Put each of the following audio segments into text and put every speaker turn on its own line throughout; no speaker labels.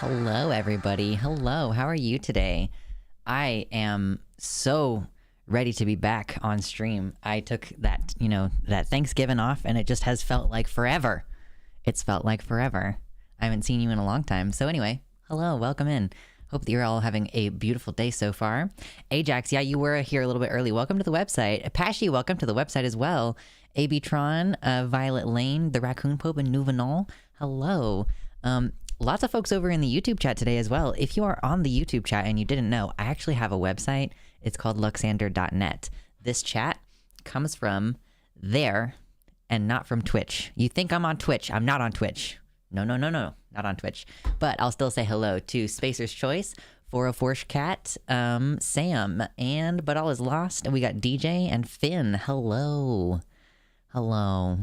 Hello, everybody. Hello, how are you today? I am so ready to be back on stream. I took that, that Thanksgiving off, and it just has felt like forever. It's felt like forever. I haven't seen you in a long time. So anyway, hello, welcome in. Hope that you're all having a beautiful day so far. Ajax, yeah, you were here a little bit early. Welcome to the website. Pashy, welcome to the website as well. Abtron, Violet Lane, the Raccoon Pope, and Nouvenal, hello. Lots of folks over in the YouTube chat today as well. If you are on the YouTube chat and you didn't know, I actually have a website. It's called luxander.net. This chat comes from there and not from Twitch. You think I'm on Twitch. I'm not on Twitch. No, not on Twitch. But I'll still say hello to Spacer's Choice, 404 Cat, Sam, and But All Is Lost. And we got DJ and Finn. Hello. Hello.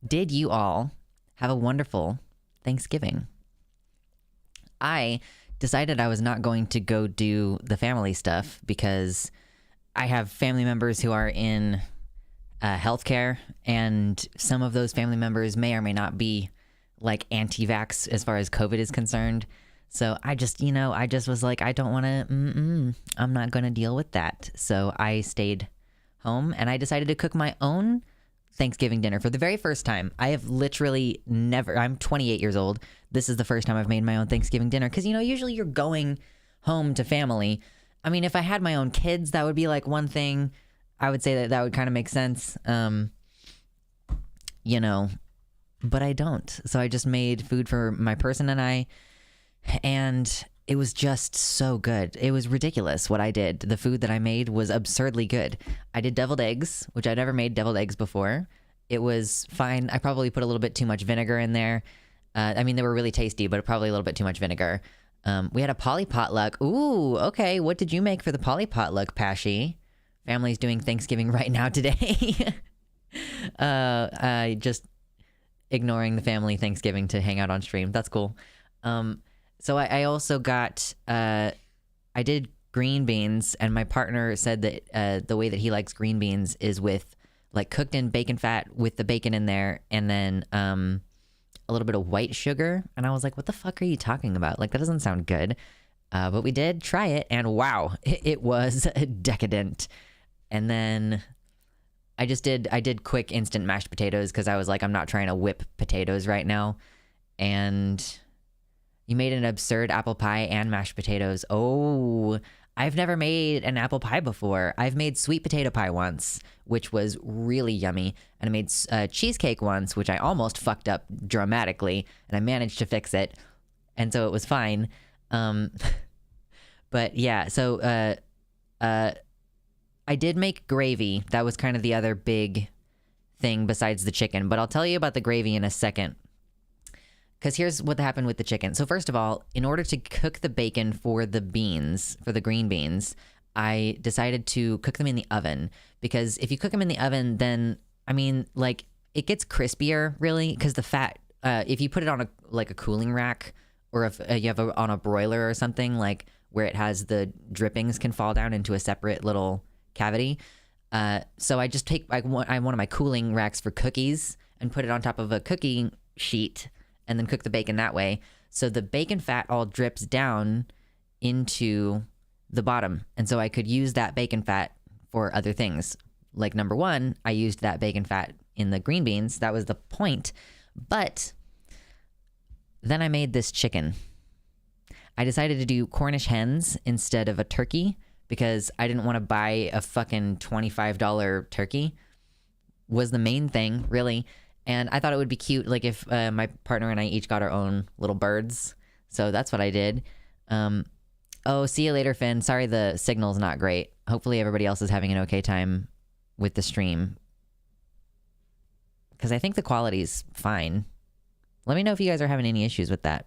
Did you all have a wonderful Thanksgiving? I decided I was not going to go do the family stuff because I have family members who are in healthcare, and some of those family members may or may not be like anti-vax as far as COVID is concerned. So I just was like, I don't want to, I'm not going to deal with that. So I stayed home and I decided to cook my own Thanksgiving dinner for the very first time. I have literally never, I'm 28 years old. This is the first time I've made my own Thanksgiving dinner. Because, usually you're going home to family. I mean, if I had my own kids, that would be like one thing. I would say that would kind of make sense. But I don't. So I just made food for my person and I. And it was just so good. It was ridiculous what I did. The food that I made was absurdly good. I did deviled eggs, which I'd never made deviled eggs before. It was fine. I probably put a little bit too much vinegar in there. They were really tasty, but probably a little bit too much vinegar. We had a poly potluck. Ooh, okay. What did you make for the poly potluck, Pashy? Family's doing Thanksgiving right now today. Just ignoring the family Thanksgiving to hang out on stream. That's cool. So I also got, I did green beans, and my partner said that the way that he likes green beans is with like cooked in bacon fat with the bacon in there, and then a little bit of white sugar. And I was like, what the fuck are you talking about? Like, that doesn't sound good. But we did try it, and wow, it was decadent. And then I did quick instant mashed potatoes because I was like, I'm not trying to whip potatoes right now. And you made an absurd apple pie and mashed potatoes. Oh, I've never made an apple pie before. I've made sweet potato pie once, which was really yummy. And I made cheesecake once, which I almost fucked up dramatically, and I managed to fix it. And so it was fine. But yeah, so I did make gravy. That was kind of the other big thing besides the chicken. But I'll tell you about the gravy in a second. Because here's what happened with the chicken. So first of all, in order to cook the bacon for the beans, for the green beans, I decided to cook them in the oven. Because if you cook them in the oven, then, it gets crispier, really. Because the fat, if you put it on a cooling rack, or if you have on a broiler or something, like where it has the drippings can fall down into a separate little cavity. So I just take one of my cooling racks for cookies and put it on top of a cookie sheet, and then cook the bacon that way. So the bacon fat all drips down into the bottom. And so I could use that bacon fat for other things. Like number one, I used that bacon fat in the green beans. That was the point. But then I made this chicken. I decided to do Cornish hens instead of a turkey because I didn't want to buy a fucking $25 turkey. Was the main thing, really. And I thought it would be cute, like if my partner and I each got our own little birds. So that's what I did. Oh, see you later, Finn. Sorry the signal's not great. Hopefully everybody else is having an okay time with the stream. Because I think the quality's fine. Let me know if you guys are having any issues with that.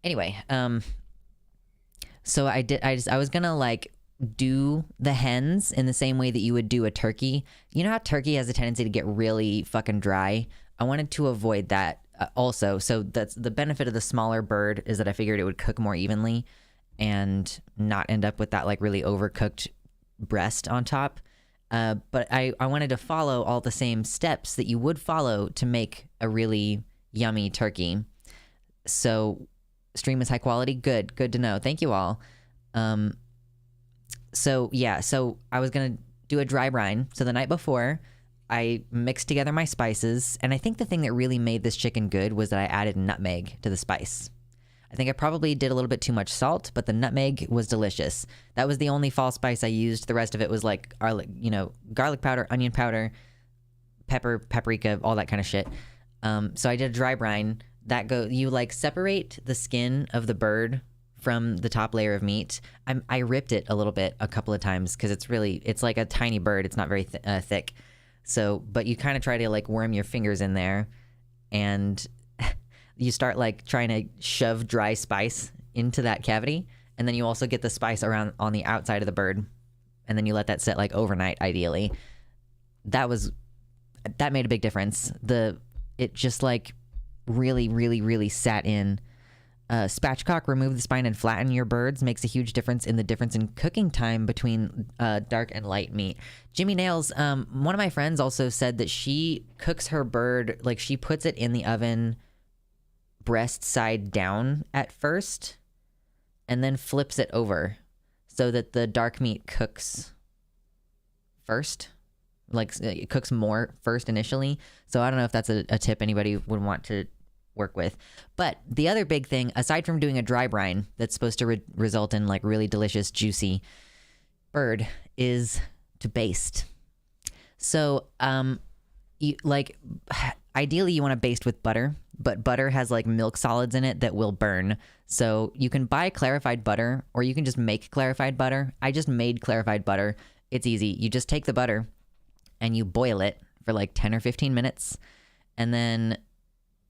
Anyway, so I was gonna do the hens in the same way that you would do a turkey. You know how turkey has a tendency to get really fucking dry? I wanted to avoid that also. So that's the benefit of the smaller bird, is that I figured it would cook more evenly and not end up with that really overcooked breast on top. But I wanted to follow all the same steps that you would follow to make a really yummy turkey. So Stream is high quality. Good to know. Thank you all. So I was gonna do a dry brine. So the night before, I mixed together my spices, and I think the thing that really made this chicken good was that I added nutmeg to the spice. I think I probably did a little bit too much salt, but the nutmeg was delicious. That was the only fall spice I used. The rest of it was like garlic powder, onion powder, pepper, paprika, all that kind of shit. So I did a dry brine. You like separate the skin of the bird from the top layer of meat. I ripped it a little bit a couple of times because it's like a tiny bird. It's not very thick. So, but you kind of try to like worm your fingers in there, and you start like trying to shove dry spice into that cavity, and then you also get the spice around on the outside of the bird, and then you let that sit like overnight, ideally. That made a big difference. It just like really, really, really sat in. Spatchcock, remove the spine and flatten your birds, makes a huge difference in the difference in cooking time between dark and light meat. Jimmy Nails, one of my friends also said that she cooks her bird, like she puts it in the oven breast side down at first and then flips it over so that the dark meat cooks first. Like it cooks more first initially. So I don't know if that's a tip anybody would want to work with. But the other big thing, aside from doing a dry brine that's supposed to result in like really delicious, juicy bird, is to baste. So ideally you want to baste with butter, but butter has like milk solids in it that will burn. So you can buy clarified butter, or you can just make clarified butter. I just made clarified butter. It's easy. You just take the butter and you boil it for like 10 or 15 minutes, and then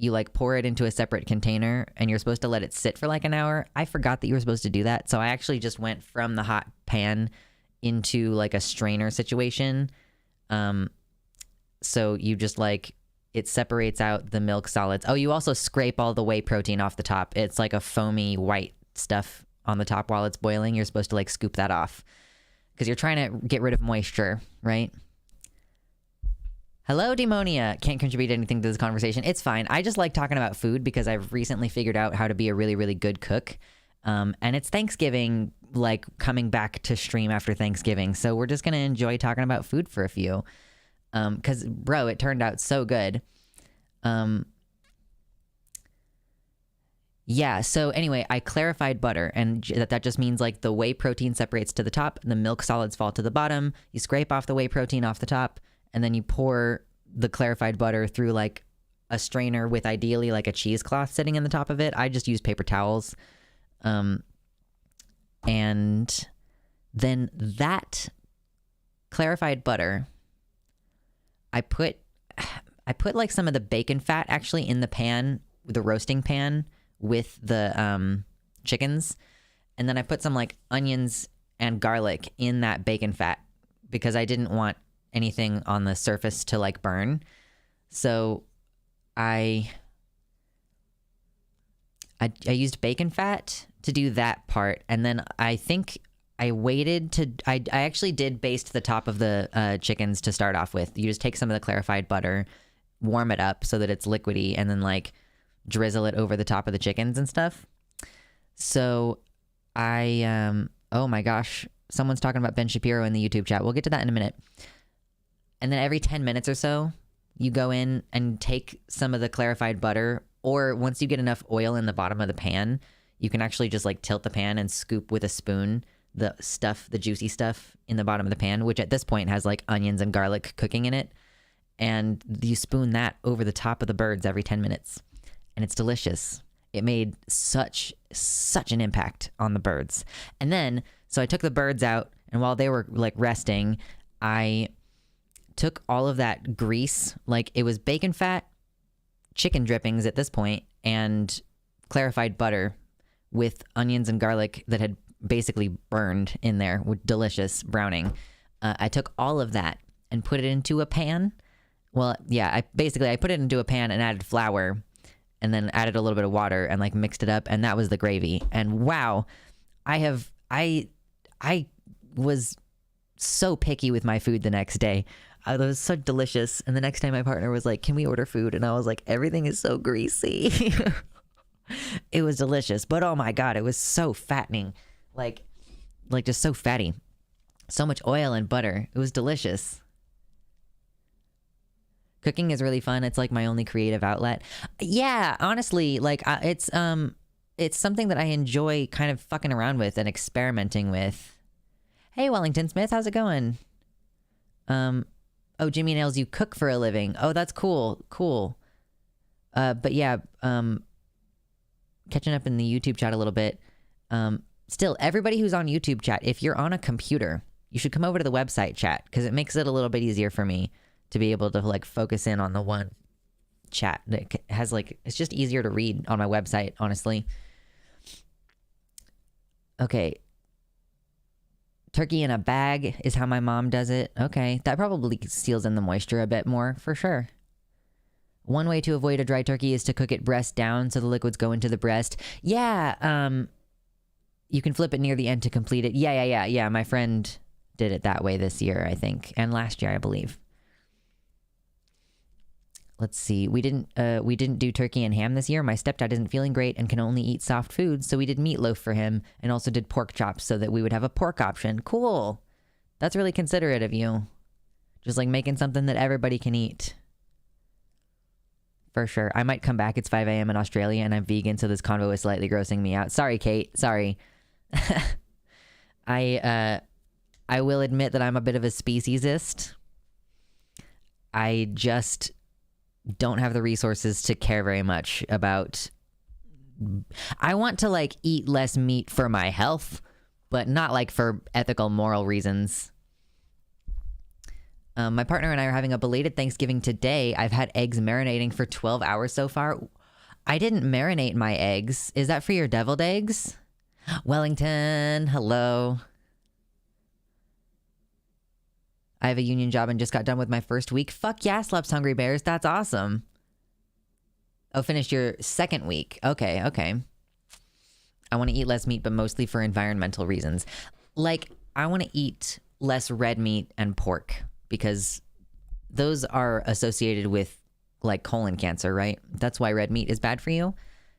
you like pour it into a separate container, and you're supposed to let it sit for like an hour. I forgot that you were supposed to do that. So I actually just went from the hot pan into like a strainer situation. So you just like, it separates out the milk solids. Oh, you also scrape all the whey protein off the top. It's like a foamy white stuff on the top while it's boiling. You're supposed to like scoop that off because you're trying to get rid of moisture, right? Hello, Demonia. Can't contribute anything to this conversation. It's fine. I just like talking about food because I've recently figured out how to be a really, really good cook. And it's Thanksgiving, like coming back to stream after Thanksgiving. So we're just going to enjoy talking about food for a few. Because, bro, it turned out so good. Yeah, so anyway, I clarified butter, and that just means like the whey protein separates to the top, and the milk solids fall to the bottom. You scrape off the whey protein off the top, and then you pour the clarified butter through like a strainer with ideally like a cheesecloth sitting in the top of it. I just use paper towels. And then that clarified butter, I put like some of the bacon fat actually in the pan, the roasting pan with the chickens. And then I put some like onions and garlic in that bacon fat because I didn't want anything on the surface to like burn. So I used bacon fat to do that part, and then I think I waited to I actually did baste the top of the chickens to start off with. You just take some of the clarified butter, warm it up so that it's liquidy, and then like drizzle it over the top of the chickens and stuff. So I oh my gosh, someone's talking about Ben Shapiro in the YouTube chat. We'll get to that in a minute. And then every 10 minutes or so, you go in and take some of the clarified butter, or once you get enough oil in the bottom of the pan, you can actually just like tilt the pan and scoop with a spoon the juicy stuff in the bottom of the pan, which at this point has like onions and garlic cooking in it. And you spoon that over the top of the birds every 10 minutes. And it's delicious. It made such an impact on the birds. And then, so I took the birds out, and while they were like resting, I took all of that grease, like it was bacon fat, chicken drippings at this point, and clarified butter with onions and garlic that had basically burned in there with delicious browning. I took all of that and put it into a pan. Well, yeah, I put it into a pan and added flour, and then added a little bit of water and like mixed it up, and that was the gravy. And wow, I was so picky with my food the next day. It was so delicious. And the next time my partner was like, can we order food? And I was like, everything is so greasy. It was delicious, but oh my God, it was so fattening. Like just so fatty. So much oil and butter. It was delicious. Cooking is really fun. It's like my only creative outlet. Yeah, honestly, like it's something that I enjoy kind of fucking around with and experimenting with. Hey, Wellington Smith, how's it going? Oh, Jimmy Nails, you cook for a living. Oh, that's cool. Cool. But yeah, catching up in the YouTube chat a little bit. Still, everybody who's on YouTube chat, if you're on a computer, you should come over to the website chat because it makes it a little bit easier for me to be able to like focus in on the one chat that has like, it's just easier to read on my website, honestly. Okay. Turkey in a bag is how my mom does it. Okay. That probably seals in the moisture a bit more for sure. One way to avoid a dry turkey is to cook it breast down so the liquids go into the breast. Yeah. You can flip it near the end to complete it. Yeah. My friend did it that way this year, I think. And last year, I believe. Let's see. We didn't do turkey and ham this year. My stepdad isn't feeling great and can only eat soft foods, so we did meatloaf for him and also did pork chops so that we would have a pork option. Cool. That's really considerate of you. Just like making something that everybody can eat. For sure. I might come back. It's 5 a.m. in Australia and I'm vegan, so this convo is slightly grossing me out. Sorry, Kate. Sorry. I will admit that I'm a bit of a speciesist. I just don't have the resources to care very much about. I want to like eat less meat for my health, but not like for ethical, moral reasons. My partner and I are having a belated Thanksgiving today. I've had eggs marinating for 12 hours so far. I didn't marinate my eggs. Is that for your deviled eggs? Wellington, hello. I have a union job and just got done with my first week. Fuck yeah, Sleps Hungry Bears. That's awesome. Oh, finished your second week. Okay. I want to eat less meat, but mostly for environmental reasons. Like, I want to eat less red meat and pork because those are associated with, like, colon cancer, right? That's why red meat is bad for you,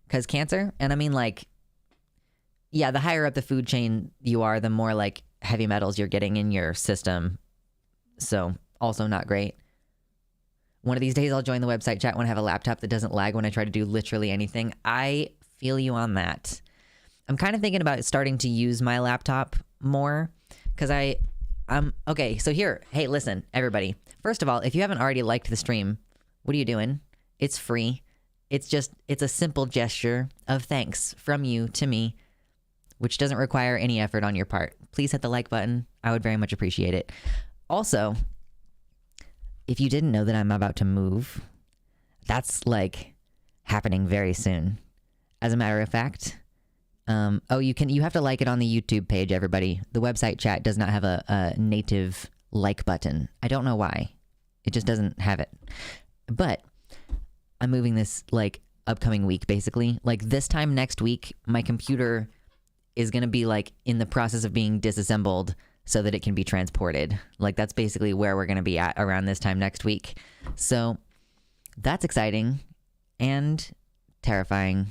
because cancer. And I mean, like, yeah, the higher up the food chain you are, the more, like, heavy metals you're getting in your system. So, also not great. One of these days, I'll join the website chat when I have a laptop that doesn't lag when I try to do literally anything. I feel you on that. I'm kind of thinking about starting to use my laptop more because okay, so here, hey, listen, everybody. First of all, if you haven't already liked the stream, what are you doing? It's free. It's a simple gesture of thanks from you to me, which doesn't require any effort on your part. Please hit the like button. I would very much appreciate it. Also, if you didn't know that I'm about to move, that's like happening very soon. As a matter of fact, you have to like it on the YouTube page, everybody. The website chat does not have a native like button. I don't know why. It just doesn't have it. But I'm moving this like upcoming week, basically. Like this time next week, my computer is going to be like in the process of being disassembled so that it can be transported. Like that's basically where we're going to be at around this time next week. So that's exciting and terrifying.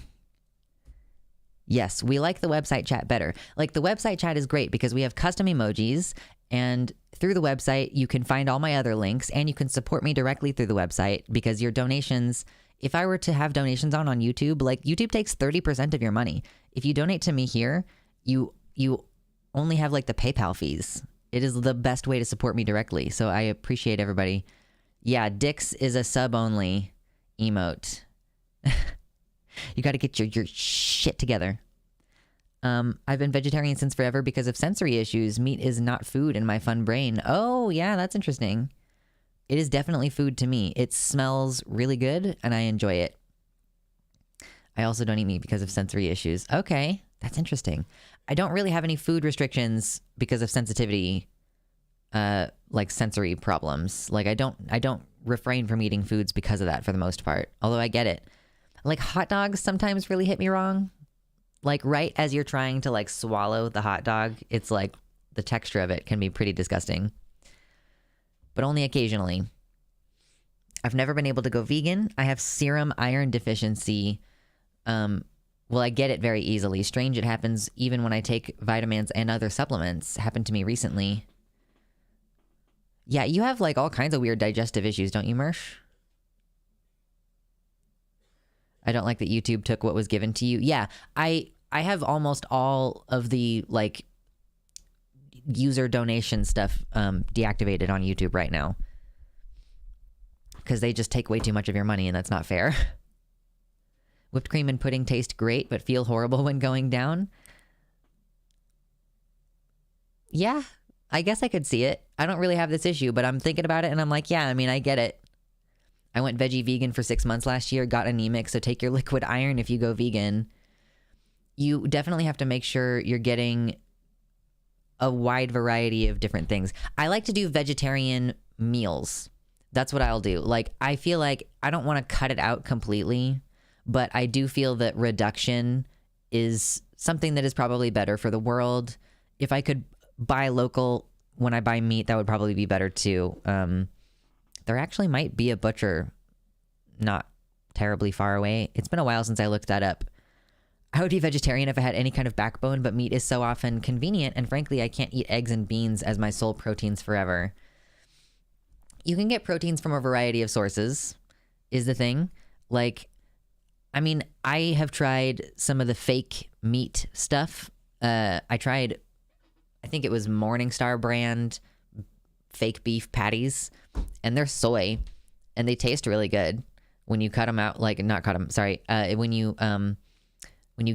Yes, we like the website chat better. Like the website chat is great because we have custom emojis, and through the website you can find all my other links, and you can support me directly through the website because your donations, if I were to have donations on YouTube, like YouTube takes 30% of your money. If you donate to me here, you only have like the PayPal fees. It is the best way to support me directly. So I appreciate everybody. Yeah, Dix is a sub only emote. You got to get your shit together. I've been vegetarian since forever because of sensory issues. Meat is not food in my fun brain. Oh yeah, that's interesting. It is definitely food to me. It smells really good and I enjoy it. I also don't eat meat because of sensory issues. Okay, that's interesting. I don't really have any food restrictions because of sensitivity, like sensory problems. Like I don't refrain from eating foods because of that for the most part. Although I get it. Like hot dogs sometimes really hit me wrong. Like right as you're trying to like swallow the hot dog, it's like the texture of it can be pretty disgusting. But only occasionally. I've never been able to go vegan. I have serum iron deficiency. Well, I get it very easily. Strange, it happens even when I take vitamins and other supplements. Happened to me recently. Yeah, you have like all kinds of weird digestive issues, don't you, Mersh? I don't like that YouTube took what was given to you. Yeah, I have almost all of the like user donation stuff deactivated on YouTube right now. Because they just take way too much of your money and that's not fair. Whipped cream and pudding taste great but feel horrible when going down. Yeah, I guess I could see it. I don't really have this issue, but I'm thinking about it and I'm like, yeah, I mean, I get it. I went veggie vegan for 6 months last year, got anemic, so take your liquid iron if you go vegan. You definitely have to make sure you're getting a wide variety of different things. I like to do vegetarian meals. That's what I'll do. Like, I feel like I don't want to cut it out completely, but I do feel that reduction is something that is probably better for the world. If I could buy local when I buy meat, that would probably be better too. There actually might be a butcher not terribly far away. It's been a while since I looked that up. I would be vegetarian if I had any kind of backbone, but meat is so often convenient, and frankly, I can't eat eggs and beans as my sole proteins forever. You can get proteins from a variety of sources, is the thing. Like, I mean, I have tried some of the fake meat stuff. I tried, I think it was Morningstar brand fake beef patties, and they're soy, and they taste really good when you cut them out, like, not cut them, sorry, when you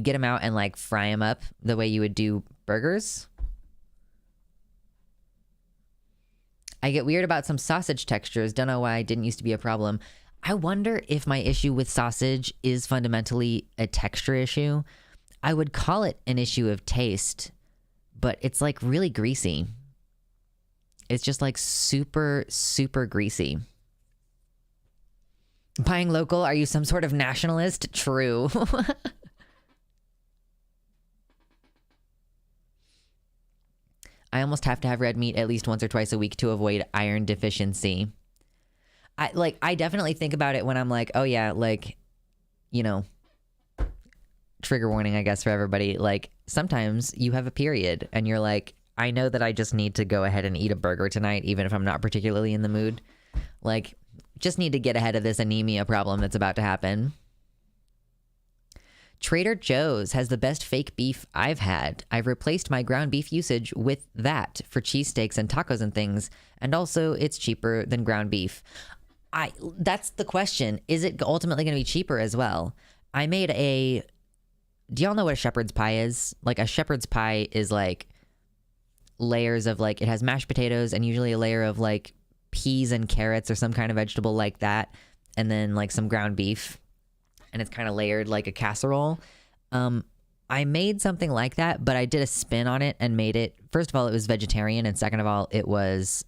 get them out and like fry them up the way you would do burgers. I get weird about some sausage textures. Don't know why it didn't used to be a problem. I wonder if my issue with sausage is fundamentally a texture issue. I would call it an issue of taste, but it's like really greasy. It's just like super, super greasy. Buying local, are you some sort of nationalist? True. I almost have to have red meat at least once or twice a week to avoid iron deficiency. I definitely think about it when I'm like, oh yeah, like, you know, trigger warning, I guess, for everybody. Like, sometimes you have a period and you're like, I know that I just need to go ahead and eat a burger tonight, even if I'm not particularly in the mood. Like, just need to get ahead of this anemia problem that's about to happen. Trader Joe's has the best fake beef I've had. I've replaced my ground beef usage with that for cheesesteaks and tacos and things, and also it's cheaper than ground beef. That's the question. Is it ultimately going to be cheaper as well? I made do y'all know what a shepherd's pie is? Like, a shepherd's pie is like layers of, like, it has mashed potatoes and usually a layer of like peas and carrots or some kind of vegetable like that, and then like some ground beef, and it's kind of layered like a casserole. I made something like that, but I did a spin on it and made it, first of all, it was vegetarian, and second of all, it was,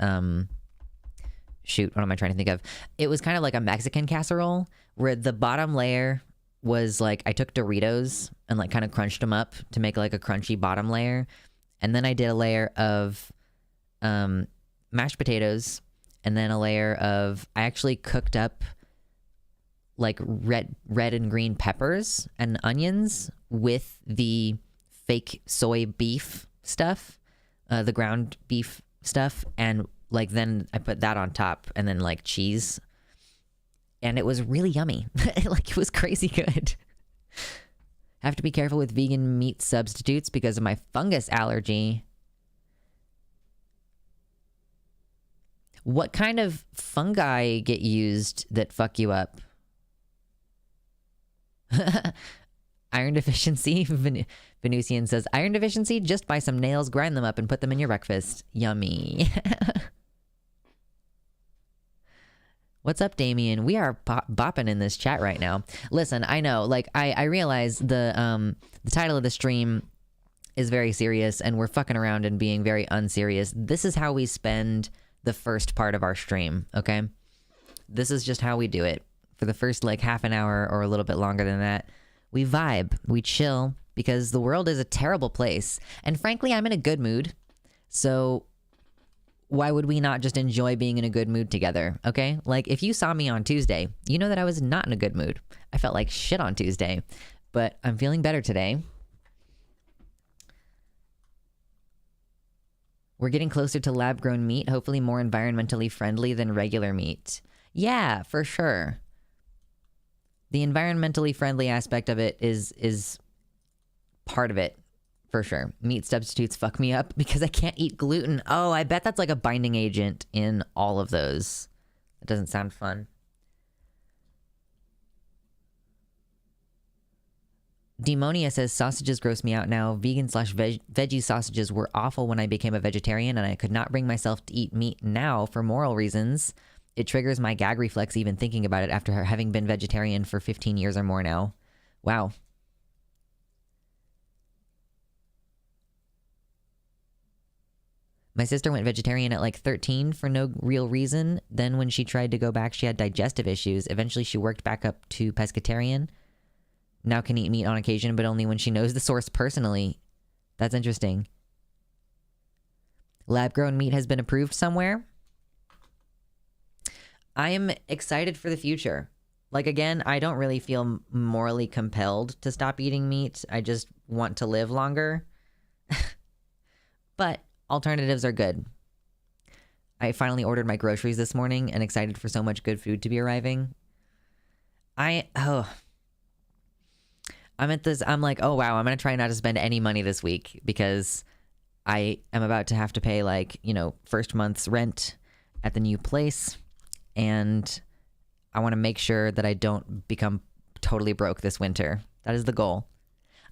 shoot, what am I trying to think of? It was kind of like a Mexican casserole where the bottom layer was like, I took Doritos and like kind of crunched them up to make like a crunchy bottom layer. And then I did a layer of mashed potatoes, and then a layer of, I actually cooked up like red and green peppers and onions with the fake soy beef stuff, the ground beef stuff, and like then I put that on top, and then like cheese, and it was really yummy. Like, it was crazy good. Have to be careful with vegan meat substitutes because of my fungus allergy. What kind of fungi get used that fuck you up? Iron deficiency. Venusian says, iron deficiency? Just buy some nails, grind them up, and put them in your breakfast. Yummy. What's up, Damien? We are bopping in this chat right now. Listen, I know, like, I realize the title of the stream is very serious, and we're fucking around and being very unserious. This is how we spend the first part of our stream, okay? This is just how we do it. For the first, like, half an hour or a little bit longer than that, we vibe, we chill, because the world is a terrible place. And frankly, I'm in a good mood. So why would we not just enjoy being in a good mood together, okay? Like, if you saw me on Tuesday, you know that I was not in a good mood. I felt like shit on Tuesday. But I'm feeling better today. We're getting closer to lab-grown meat, hopefully more environmentally friendly than regular meat. Yeah, for sure. The environmentally friendly aspect of it is part of it, for sure. Meat substitutes fuck me up because I can't eat gluten. Oh, I bet that's like a binding agent in all of those. That doesn't sound fun. Demonia says, sausages gross me out now. Vegan/veggie sausages were awful when I became a vegetarian, and I could not bring myself to eat meat now for moral reasons. It triggers my gag reflex even thinking about it after having been vegetarian for 15 years or more now. Wow. My sister went vegetarian at like 13 for no real reason. Then when she tried to go back, she had digestive issues. Eventually, she worked back up to pescatarian. Now can eat meat on occasion, but only when she knows the source personally. That's interesting. Lab-grown meat has been approved somewhere. I am excited for the future. Like, again, I don't really feel morally compelled to stop eating meat. I just want to live longer. But alternatives are good. I finally ordered my groceries this morning and excited for so much good food to be arriving. I'm like, oh wow, I'm going to try not to spend any money this week because I am about to have to pay like, first month's rent at the new place. And I want to make sure that I don't become totally broke this winter. That is the goal.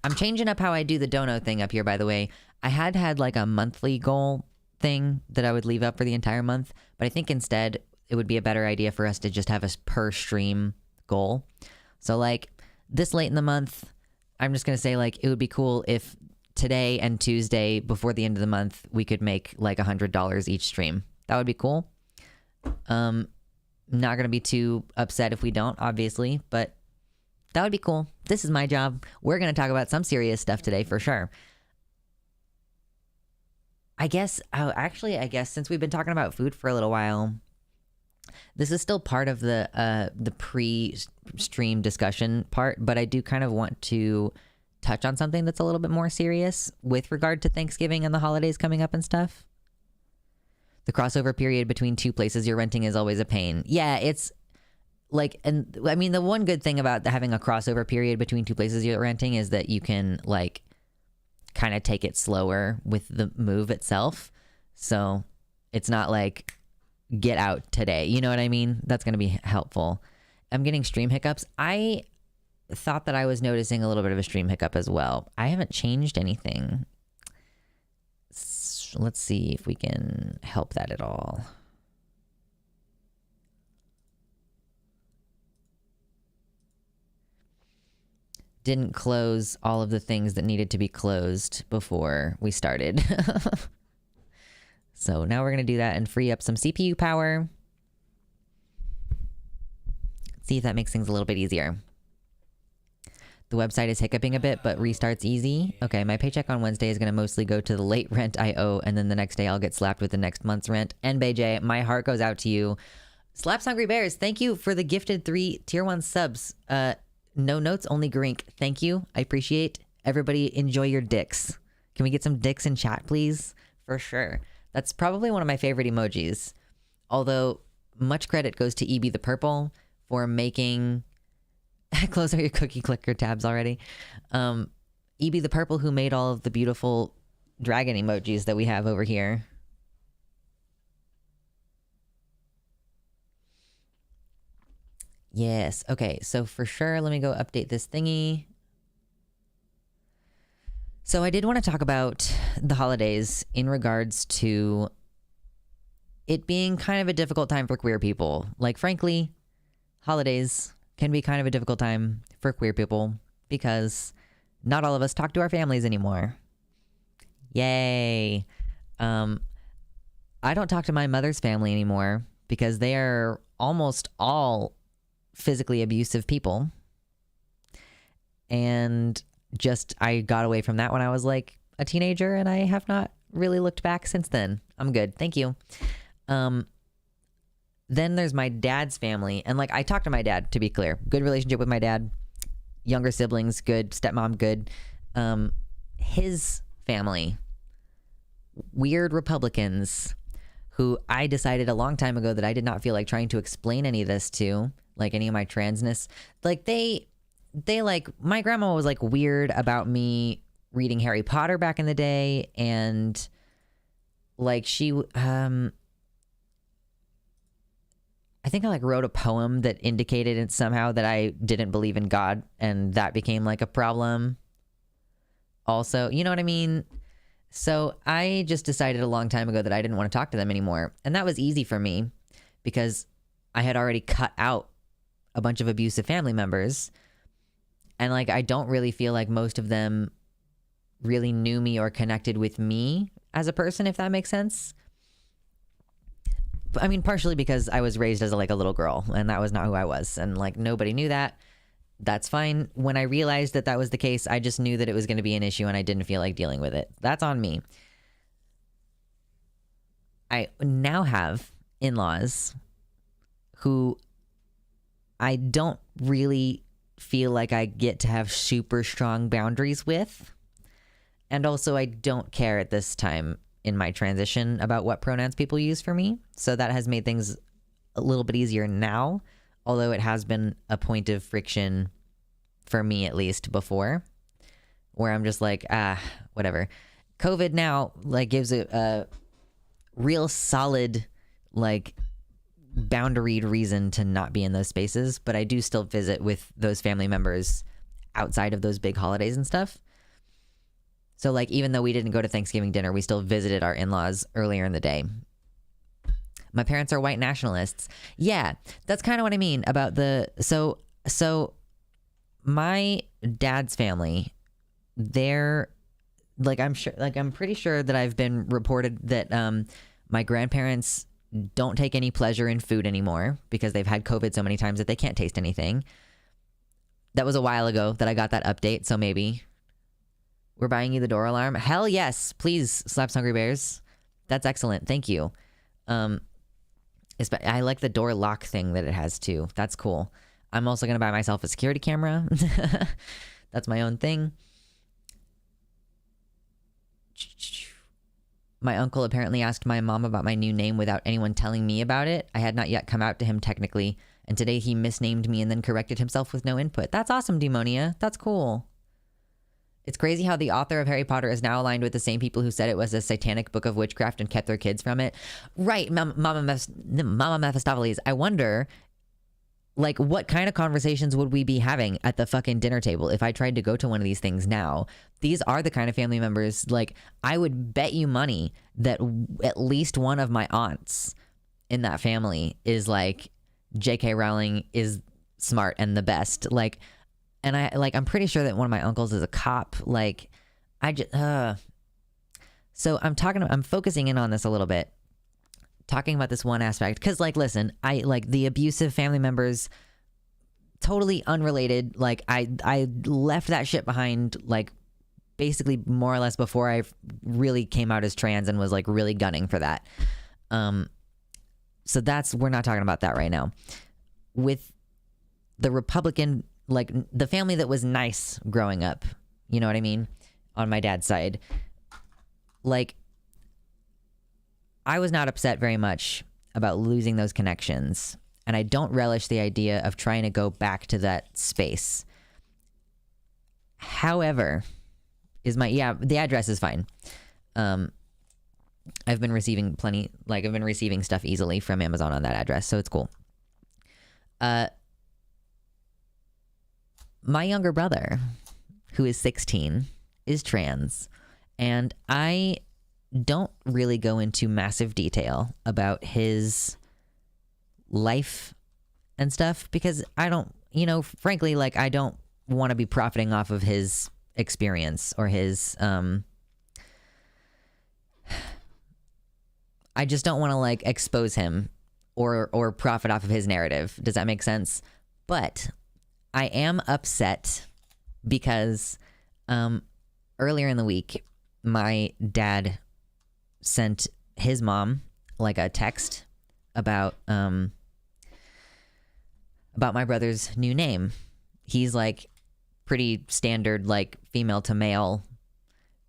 I'm changing up how I do the dono thing up here, by the way. I had like a monthly goal thing that I would leave up for the entire month. But I think instead it would be a better idea for us to just have a per stream goal. So like this late in the month, I'm just going to say like it would be cool if today and Tuesday before the end of the month, we could make like $100 each stream. That would be cool. Not going to be too upset if we don't, obviously, but that would be cool. This is my job. We're going to talk about some serious stuff today for sure. I guess since we've been talking about food for a little while, this is still part of the pre-stream discussion part, but I do kind of want to touch on something that's a little bit more serious with regard to Thanksgiving and the holidays coming up and stuff. The crossover period between two places you're renting is always a pain. Yeah, it's like, and I mean, the one good thing about having a crossover period between two places you're renting is that you can like kind of take it slower with the move itself. So it's not like get out today. You know what I mean? That's going to be helpful. I'm getting stream hiccups. I thought that I was noticing a little bit of a stream hiccup as well. I haven't changed anything. Let's see if we can help that at all. Didn't close all of the things that needed to be closed before we started. So now we're going to do that and free up some CPU power. See if that makes things a little bit easier. The website is hiccuping a bit, but restarts easy. Okay, my paycheck on Wednesday is going to mostly go to the late rent I owe, and then the next day I'll get slapped with the next month's rent. And BJ, my heart goes out to you. Slaps Hungry Bears, thank you for the gifted 3 tier 1 subs. No notes, only grink. Thank you. I appreciate. Everybody enjoy your dicks. Can we get some dicks in chat, please? For sure. That's probably one of my favorite emojis. Although much credit goes to EB the Purple for making... Close all your cookie clicker tabs already. EB the Purple, who made all of the beautiful dragon emojis that we have over here. Yes. Okay. So for sure, let me go update this thingy. So I did want to talk about the holidays in regards to it being kind of a difficult time for queer people. Like, frankly, holidays can be kind of a difficult time for queer people because not all of us talk to our families anymore. Yay. I don't talk to my mother's family anymore because they are almost all physically abusive people. And just, I got away from that when I was like a teenager, and I have not really looked back since then. I'm good. Thank you. Then there's my dad's family. And like, I talk to my dad, to be clear. Good relationship with my dad. younger siblings, good. Stepmom, good. His family, weird Republicans who I decided a long time ago that I did not feel like trying to explain any of this to, like any of my transness. Like they like, my grandma was like weird about me reading Harry Potter back in the day, and like she I think I like wrote a poem that indicated it somehow that I didn't believe in God, and that became like a problem also, you know what I mean? So I just decided a long time ago that I didn't want to talk to them anymore, and that was easy for me because I had already cut out a bunch of abusive family members, and like I don't really feel like most of them really knew me or connected with me as a person, if that makes sense. I mean, partially because I was raised as like a little girl, and that was not who I was, and like nobody knew that. That's fine. When I realized that that was the case, I just knew that it was going to be an issue, and I didn't feel like dealing with it. That's on me. I now have in-laws who I don't really feel like I get to have super strong boundaries with. And also, I don't care at this time in my transition about what pronouns people use for me. So that has made things a little bit easier now, although it has been a point of friction for me, at least before, where I'm just like, whatever. COVID now like gives a real solid like boundaried reason to not be in those spaces, but I do still visit with those family members outside of those big holidays and stuff. So like, even though we didn't go to Thanksgiving dinner, we still visited our in-laws earlier in the day. My parents are white nationalists. Yeah, that's kind of what I mean about the, so my dad's family, they're like, I'm pretty sure that I've been reported that my grandparents don't take any pleasure in food anymore because they've had COVID so many times that they can't taste anything. That was a while ago that I got that update, so maybe we're buying you the door alarm. Hell yes, please, Slaps Hungry Bears. That's excellent. Thank you. I like the door lock thing that it has too. That's cool. I'm also going to buy myself a security camera. That's my own thing. My uncle apparently asked my mom about my new name without anyone telling me about it. I had not yet come out to him technically, and today he misnamed me and then corrected himself with no input. That's awesome, Demonia. That's cool. It's crazy how the author of Harry Potter is now aligned with the same people who said it was a satanic book of witchcraft and kept their kids from it. Right, Mama Mephistopheles. I wonder, like, what kind of conversations would we be having at the fucking dinner table if I tried to go to one of these things now? These are the kind of family members, like, I would bet you money that at least one of my aunts in that family is like, J.K. Rowling is smart and the best. Like, and I'm pretty sure that one of my uncles is a cop. Like, so I'm focusing in on this a little bit, talking about this one aspect. Cause like, listen, I like the abusive family members, totally unrelated. Like I left that shit behind, like basically more or less before I really came out as trans and was like really gunning for that. So we're not talking about that right now. With the Republican, like the family that was nice growing up, you know what I mean? On my dad's side, like I was not upset very much about losing those connections, and I don't relish the idea of trying to go back to that space. However, the address is fine. I've been receiving stuff easily from Amazon on that address, so it's cool. My younger brother, who is 16, is trans, and I don't really go into massive detail about his life and stuff because I don't, frankly, like I don't want to be profiting off of his experience or his, I just don't want to like expose him or profit off of his narrative. Does that make sense? But I am upset because earlier in the week, my dad sent his mom like a text about my brother's new name. He's like, pretty standard, like, female to male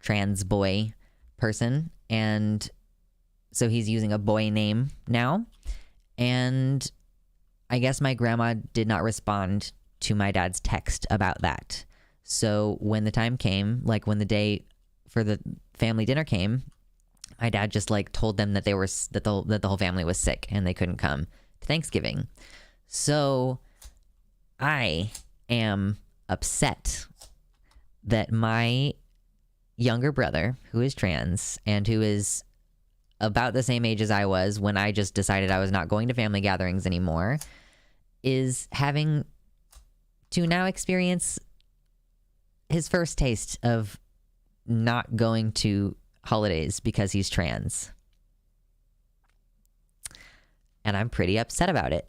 trans boy person. And so he's using a boy name now. And I guess my grandma did not respond to my dad's text about that. So when the time came, like when the day for the family dinner came, my dad just like told them that the whole family was sick and they couldn't come to Thanksgiving. So I am upset that my younger brother, who is trans and who is about the same age as I was when I just decided I was not going to family gatherings anymore, is having to now experience his first taste of not going to holidays because he's trans. And I'm pretty upset about it.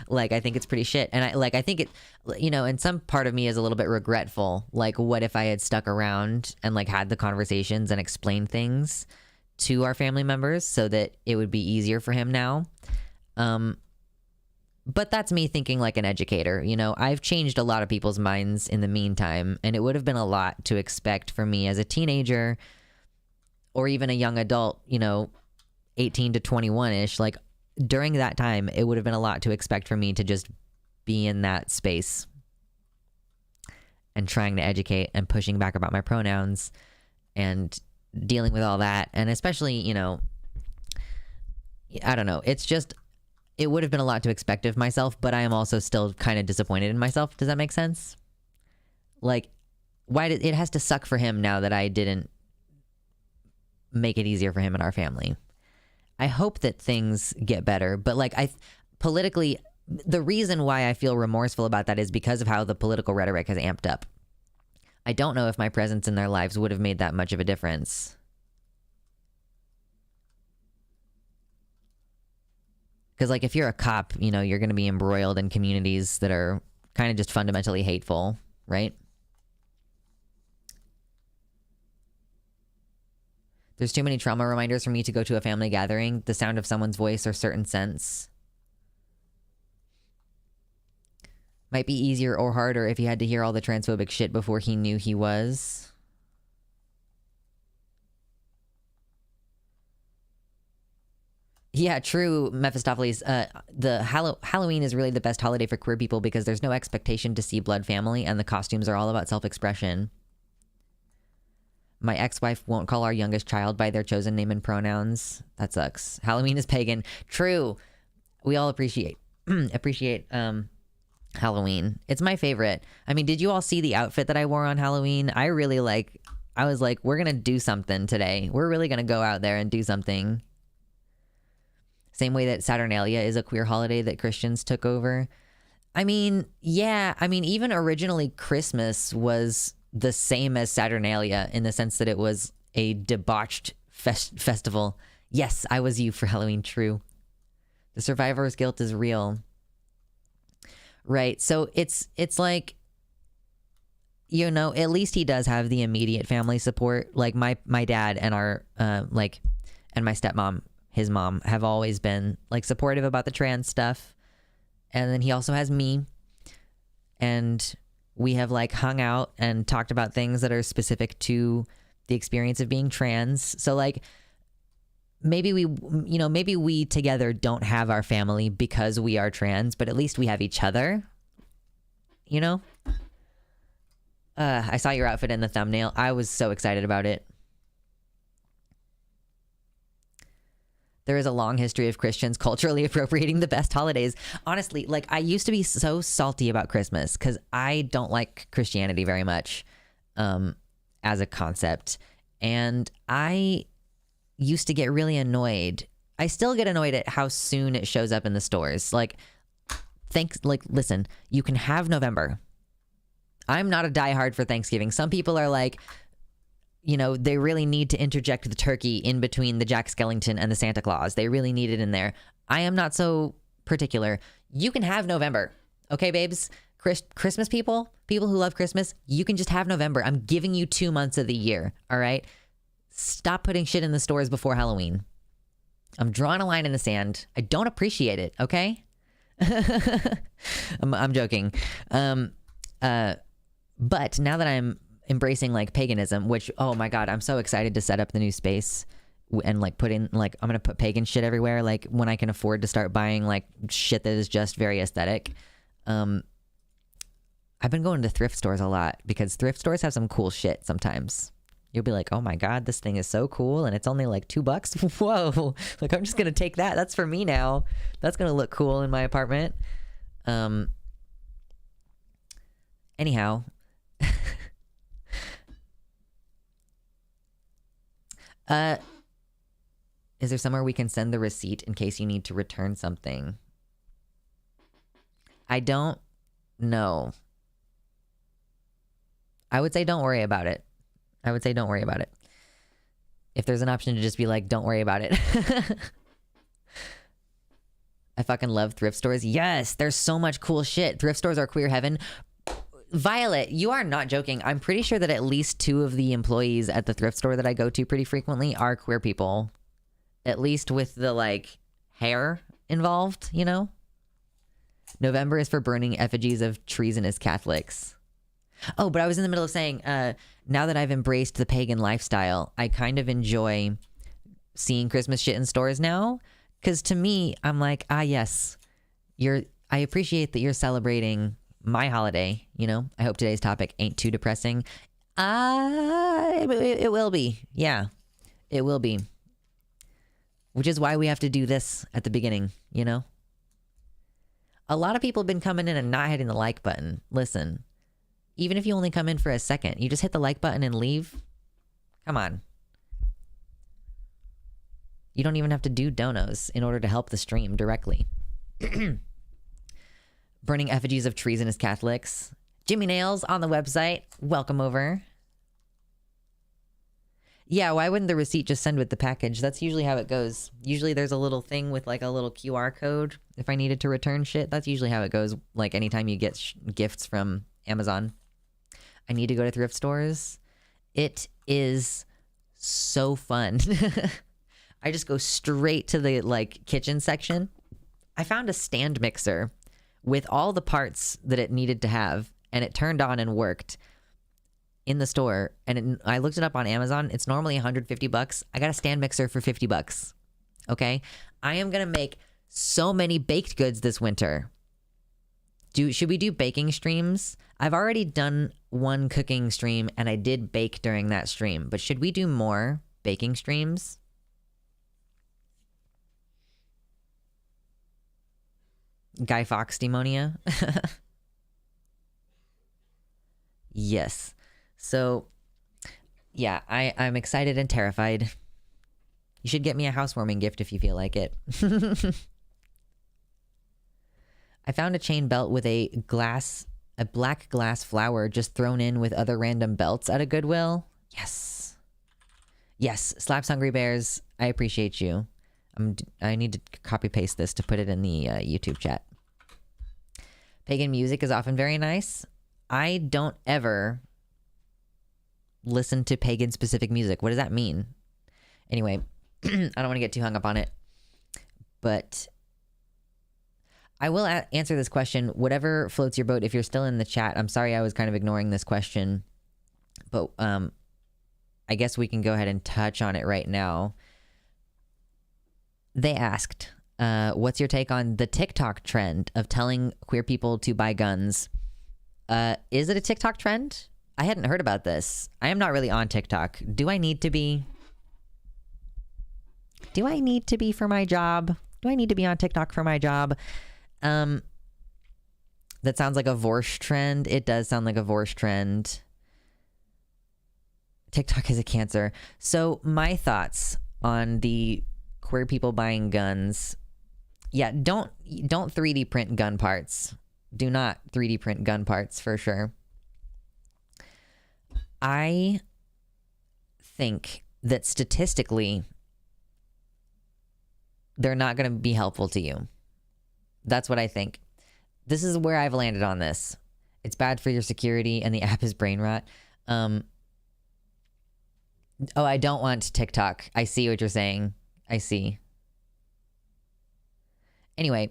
Like, I think it's pretty shit. And I think it, you know, and some part of me is a little bit regretful. Like, what if I had stuck around and like had the conversations and explained things to our family members so that it would be easier for him now. But that's me thinking like an educator. You know, I've changed a lot of people's minds in the meantime, and it would have been a lot to expect for me as a teenager or even a young adult, you know, 18 to 21-ish. Like, during that time, it would have been a lot to expect for me to just be in that space and trying to educate and pushing back about my pronouns and dealing with all that. And especially, you know, I don't know. It's just, it would have been a lot to expect of myself, but I am also still kind of disappointed in myself. Does that make sense? Like, why did it has to suck for him now that I didn't make it easier for him and our family? I hope that things get better, but like politically, the reason why I feel remorseful about that is because of how the political rhetoric has amped up. I don't know if my presence in their lives would have made that much of a difference. Because like if you're a cop, you know, you're going to be embroiled in communities that are kind of just fundamentally hateful, right? There's too many trauma reminders for me to go to a family gathering. The sound of someone's voice or certain scents might be easier or harder if he had to hear all the transphobic shit before he knew he was. Yeah, true, Mephistopheles. The Halloween is really the best holiday for queer people because there's no expectation to see blood family and the costumes are all about self-expression. My ex-wife won't call our youngest child by their chosen name and pronouns. That sucks. Halloween is pagan. True. We all appreciate Halloween. It's my favorite. I mean, did you all see the outfit that I wore on Halloween? I was like, we're going to do something today. We're really going to go out there and do something. Same way that Saturnalia is a queer holiday that Christians took over. I mean, yeah. I mean, even originally Christmas was the same as Saturnalia in the sense that it was a debauched festival. Yes, I was you for Halloween, true. The survivor's guilt is real. Right, so it's like, you know, at least he does have the immediate family support. Like my dad and our, and my stepmom, his mom, have always been like supportive about the trans stuff. And then he also has me. And we have like hung out and talked about things that are specific to the experience of being trans. So like maybe we together don't have our family because we are trans, but at least we have each other, you know? I saw your outfit in the thumbnail. I was so excited about it. There is a long history of Christians culturally appropriating the best holidays. Honestly, like I used to be so salty about Christmas because I don't like Christianity very much as a concept. And I used to get really annoyed. I still get annoyed at how soon it shows up in the stores. Like, listen, you can have November. I'm not a diehard for Thanksgiving. Some people are like, you know, they really need to interject the turkey in between the Jack Skellington and the Santa Claus. They really need it in there. I am not so particular. You can have November. Okay, babes? Christmas people who love Christmas, you can just have November. I'm giving you 2 months of the year, all right? Stop putting shit in the stores before Halloween. I'm drawing a line in the sand. I don't appreciate it, okay? I'm joking. But now that I'm embracing like paganism, which, oh my God, I'm so excited to set up the new space and like put in, like, I'm going to put pagan shit everywhere. Like when I can afford to start buying like shit that is just very aesthetic. I've been going to thrift stores a lot because thrift stores have some cool shit sometimes. You'll be like, oh my God, this thing is so cool. And it's only like $2. Whoa. Like, I'm just going to take that. That's for me now. That's going to look cool in my apartment. Anyhow. Is there somewhere we can send the receipt in case you need to return something? I don't know. I would say don't worry about it. If there's an option to just be like, don't worry about it. I fucking love thrift stores. Yes, there's so much cool shit. Thrift stores are queer heaven. Violet, you are not joking. I'm pretty sure that at least 2 of the employees at the thrift store that I go to pretty frequently are queer people. At least with the, like, hair involved, you know? November is for burning effigies of treasonous Catholics. Oh, but I was in the middle of saying, now that I've embraced the pagan lifestyle, I kind of enjoy seeing Christmas shit in stores now. Because to me, I'm like, yes, I appreciate that you're celebrating my holiday, you know? I hope today's topic ain't too depressing. It will be. Yeah, it will be. Which is why we have to do this at the beginning, you know? A lot of people have been coming in and not hitting the like button. Listen, even if you only come in for a second, you just hit the like button and leave. Come on. You don't even have to do donos in order to help the stream directly. Burning effigies of treasonous Catholics. Jimmy Nails on the website. Welcome over. Yeah, why wouldn't the receipt just send with the package? That's usually how it goes. Usually there's a little thing with like a little QR code if I needed to return shit. That's usually how it goes. Like anytime you get gifts from Amazon. I need to go to thrift stores. It is so fun. I just go straight to the like kitchen section. I found a stand mixer with all the parts that it needed to have, and it turned on and worked in the store. And I looked it up on Amazon. It's normally $150. I got a stand mixer for $50. Okay, I am gonna make so many baked goods this winter. Should we do baking streams? I've already done one cooking stream, and I did bake during that stream. But should we do more baking streams? Guy Fawkes demonia. Yes. So, yeah, I'm excited and terrified. You should get me a housewarming gift if you feel like it. I found a chain belt with a black glass flower just thrown in with other random belts at a Goodwill. Yes. Yes, Slaps Hungry Bears, I appreciate you. I need to copy paste this to put it in the YouTube chat. Pagan music is often very nice. I don't ever listen to pagan specific music. What does that mean? Anyway, I don't want to get too hung up on it. But I will answer this question. Whatever floats your boat. If you're still in the chat, I'm sorry I was kind of ignoring this question. But I guess we can go ahead and touch on it right now. They asked, what's your take on the TikTok trend of telling queer people to buy guns? Is it a TikTok trend? I hadn't heard about this. I am not really on TikTok. Do I need to be? Do I need to be for my job? Do I need to be on TikTok for my job? That sounds like a Vorsh trend. It does sound like a Vorsh trend. TikTok is a cancer. So my thoughts on the queer people buying guns. Yeah, don't 3D print gun parts. Do not 3D print gun parts for sure. I think that statistically, they're not going to be helpful to you. That's what I think. This is where I've landed on this. It's bad for your security, and the app is brain rot. Oh, I don't want TikTok. I see what you're saying. I see. Anyway,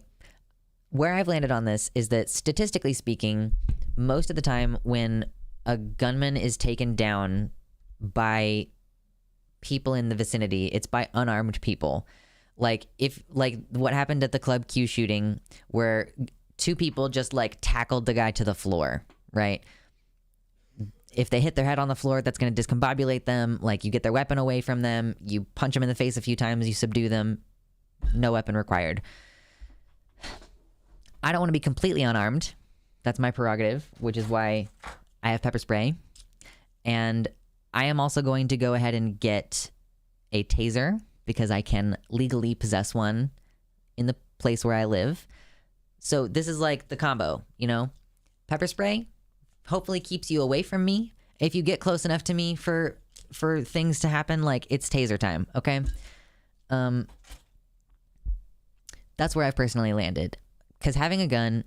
where I've landed on this is that statistically speaking, most of the time when a gunman is taken down by people in the vicinity, it's by unarmed people. Like what happened at the Club Q shooting, where two people just like tackled the guy to the floor, right? If they hit their head on the floor, that's going to discombobulate them. Like, you get their weapon away from them, you punch them in the face a few times, you subdue them, no weapon required. I don't want to be completely unarmed. That's my prerogative, which is why I have pepper spray. And I am also going to go ahead and get a taser, because I can legally possess one in the place where I live. So this is like the combo, you know? Pepper spray hopefully keeps you away from me. If you get close enough to me for things to happen, like, it's taser time, okay? That's where I've personally landed. Because having a gun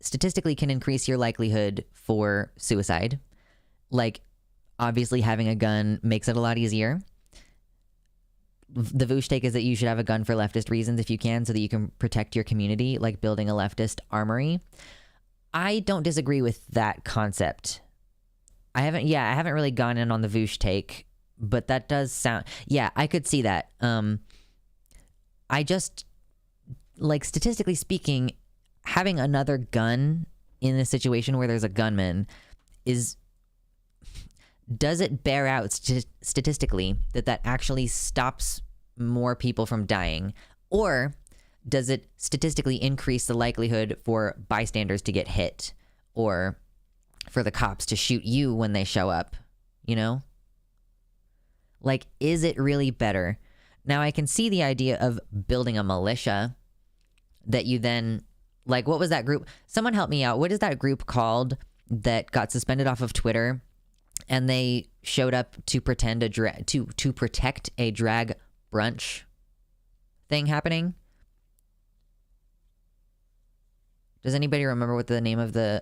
statistically can increase your likelihood for suicide. Like, obviously having a gun makes it a lot easier. The Voosh take is that you should have a gun for leftist reasons if you can, so that you can protect your community, like building a leftist armory. I don't disagree with that concept. I haven't really gone in on the Voosh take, but that does sound, yeah, I could see that. I just, like, statistically speaking, having another gun in a situation where there's a gunman does it bear out statistically that actually stops more people from dying? Or does it statistically increase the likelihood for bystanders to get hit, or for the cops to shoot you when they show up, you know? Like, is it really better? Now, I can see the idea of building a militia that you then, like, what was that group? Someone help me out. What is that group called that got suspended off of Twitter? And they showed up to pretend to protect a drag brunch thing happening. Does anybody remember what the name of the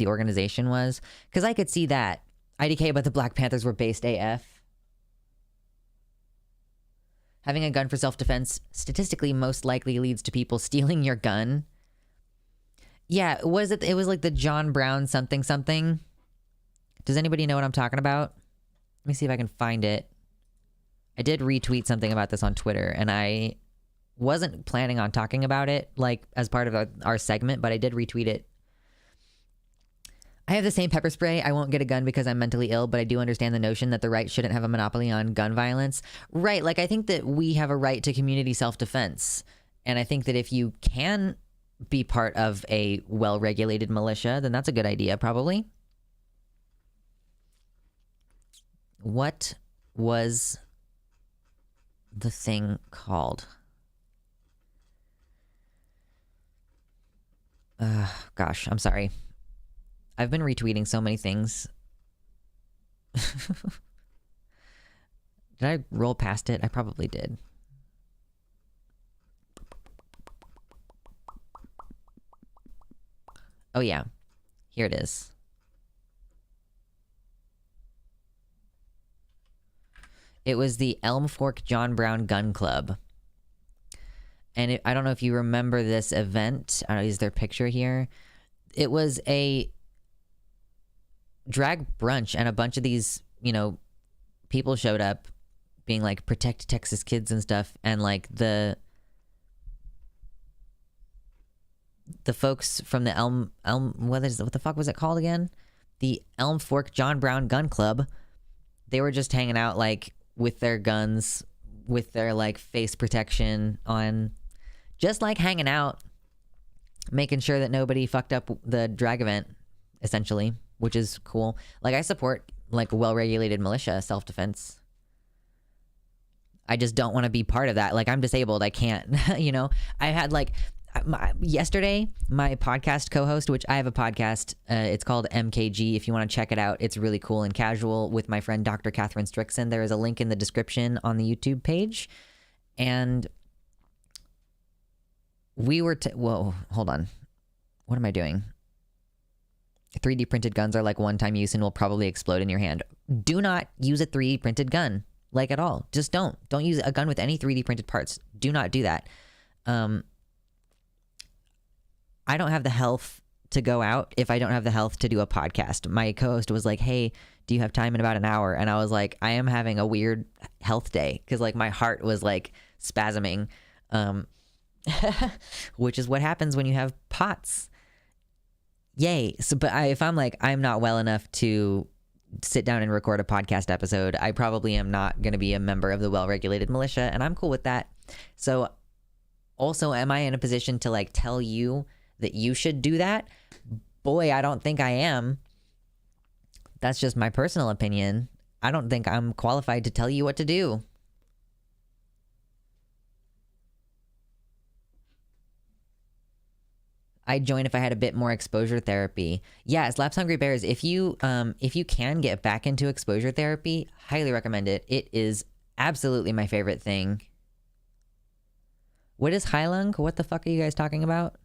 organization was? Because I could see that. IDK, but the Black Panthers were based AF. Having a gun for self-defense statistically most likely leads to people stealing your gun. Yeah, it was like the John Brown something something. Does anybody know what I'm talking about? Let me see if I can find it. I did retweet something about this on Twitter, and I wasn't planning on talking about it, like, as part of our segment, but I did retweet it. I have the same pepper spray. I won't get a gun because I'm mentally ill, but I do understand the notion that the right shouldn't have a monopoly on gun violence. Right, like, I think that we have a right to community self-defense, and I think that if you can be part of a well-regulated militia, then that's a good idea, probably. What was the thing called? Gosh, I'm sorry. I've been retweeting so many things. Did I roll past it? I probably did. Oh yeah, here it is. It was the Elm Fork Gun Club. And I don't know if you remember this event. I don't know, is there a picture here? It was a drag brunch, and a bunch of these, you know, people showed up being like, protect Texas kids and stuff. And like the folks from the what the fuck was it called again? The Elm Fork Gun Club. They were just hanging out, like, with their guns, with their, like, face protection on, just, like, hanging out, making sure that nobody fucked up the drag event, essentially, which is cool. Like, I support, like, a well-regulated militia, self-defense. I just don't want to be part of that. Like, I'm disabled. I can't, you know? I had, like, yesterday, my podcast co-host, which I have a podcast, it's called MKG. If you want to check it out, it's really cool and casual, with my friend Dr. Catherine Strickson. There is a link in the description on the YouTube page. And we were whoa, hold on. What am I doing? 3D printed guns are like one-time use and will probably explode in your hand. Do not use a 3D printed gun, like, at all. Just don't use a gun with any 3D printed parts. Do not do that. I don't have the health to go out if I don't have the health to do a podcast. My co-host was like, hey, do you have time in about an hour? And I was like, I am having a weird health day because like my heart was like spasming, which is what happens when you have POTS. Yay. So, but if I'm like, I'm not well enough to sit down and record a podcast episode, I probably am not going to be a member of the well-regulated militia, and I'm cool with that. So also, am I in a position to like tell you that you should do that? Boy, I don't think I am. That's just my personal opinion. I don't think I'm qualified to tell you what to do. I'd join if I had a bit more exposure therapy. Yeah, Slaps Hungry Bears, if you can get back into exposure therapy, highly recommend it. It is absolutely my favorite thing. What is Heilung? What the fuck are you guys talking about?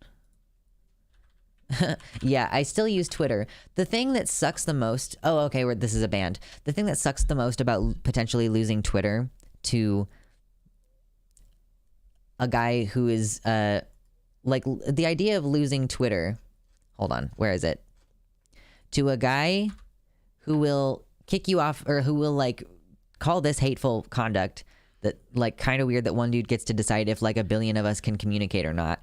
Yeah, I still use Twitter. The thing that sucks the most... Oh, okay, this is a band. The thing that sucks the most about potentially losing Twitter to a guy who is... like, the idea of losing Twitter... Hold on, where is it? To a guy who will kick you off, or who will, like, call this hateful conduct, that, like, kind of weird that one dude gets to decide if, like, a billion of us can communicate or not.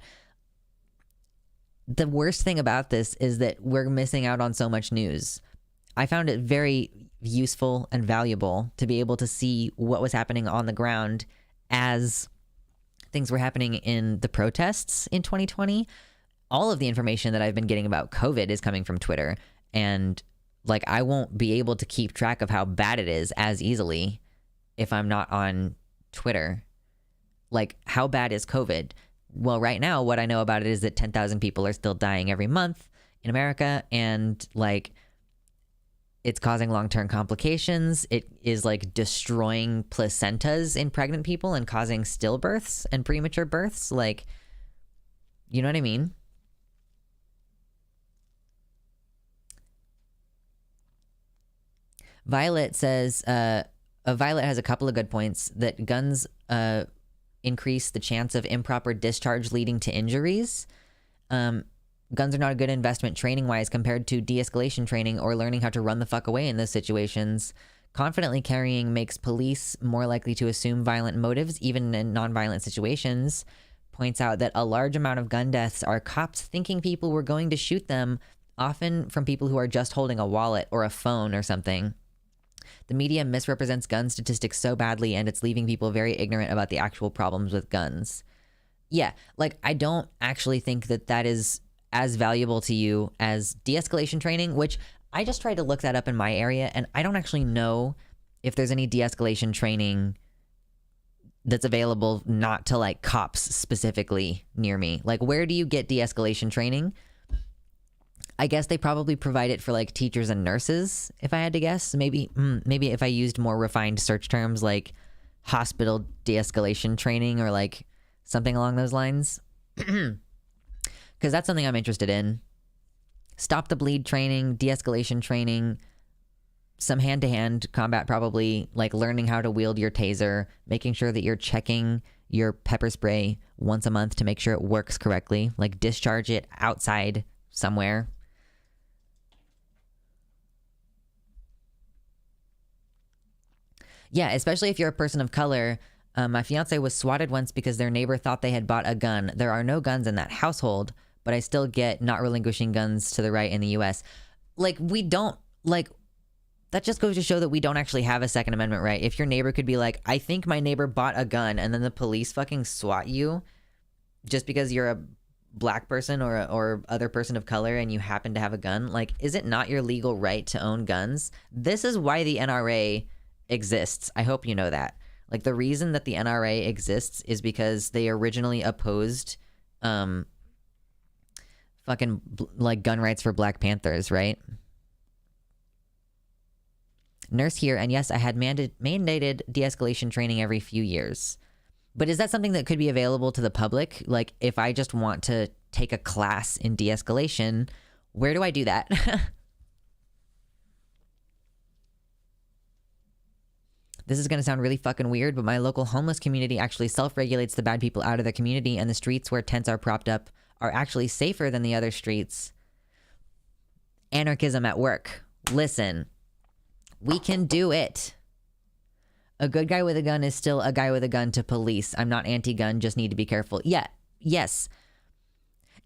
The worst thing about this is that we're missing out on so much news. I found it very useful and valuable to be able to see what was happening on the ground as things were happening in the protests in 2020. All of the information that I've been getting about COVID is coming from Twitter. And, like, I won't be able to keep track of how bad it is as easily if I'm not on Twitter. Like, how bad is COVID? Well, right now, what I know about it is that 10,000 people are still dying every month in America, and, like, it's causing long-term complications. It is, like, destroying placentas in pregnant people and causing stillbirths and premature births. Like, you know what I mean? Violet says, Violet has a couple of good points, that guns increase the chance of improper discharge leading to injuries. Guns are not a good investment training-wise compared to de-escalation training or learning how to run the fuck away in those situations. Confidently carrying makes police more likely to assume violent motives, even in non-violent situations. Points out that a large amount of gun deaths are cops thinking people were going to shoot them, often from people who are just holding a wallet or a phone or something. The media misrepresents gun statistics so badly, and it's leaving people very ignorant about the actual problems with guns. Yeah, like, I don't actually think that that is as valuable to you as de-escalation training, which I just tried to look that up in my area, and I don't actually know if there's any de-escalation training that's available not to, like, cops specifically near me. Like, where do you get de-escalation training? I guess they probably provide it for, like, teachers and nurses, if I had to guess. Maybe if I used more refined search terms like hospital de-escalation training or, like, something along those lines. Because that's something I'm interested in. Stop the bleed training, de-escalation training, some hand-to-hand combat probably, like learning how to wield your taser, making sure that you're checking your pepper spray once a month to make sure it works correctly, like discharge it outside somewhere. Yeah, especially if you're a person of color. My fiance was swatted once because their neighbor thought they had bought a gun. There are no guns in that household, but I still get not relinquishing guns to the right in the U.S. Like, we don't, like, that just goes to show that we don't actually have a Second Amendment right. If your neighbor could be like, I think my neighbor bought a gun, and then the police fucking swat you just because you're a black person or other person of color and you happen to have a gun, like, is it not your legal right to own guns? This is why the NRA exists. I hope you know that. Like, the reason that the NRA exists is because they originally opposed fucking like gun rights for Black Panthers, right? Nurse here, and yes, I had mandated de-escalation training every few years. But is that something that could be available to the public? Like, if I just want to take a class in de-escalation, where do I do that? This is going to sound really fucking weird, but my local homeless community actually self-regulates the bad people out of the community, and the streets where tents are propped up are actually safer than the other streets. Anarchism at work. Listen, we can do it. A good guy with a gun is still a guy with a gun to police. I'm not anti-gun, just need to be careful. Yeah, yes.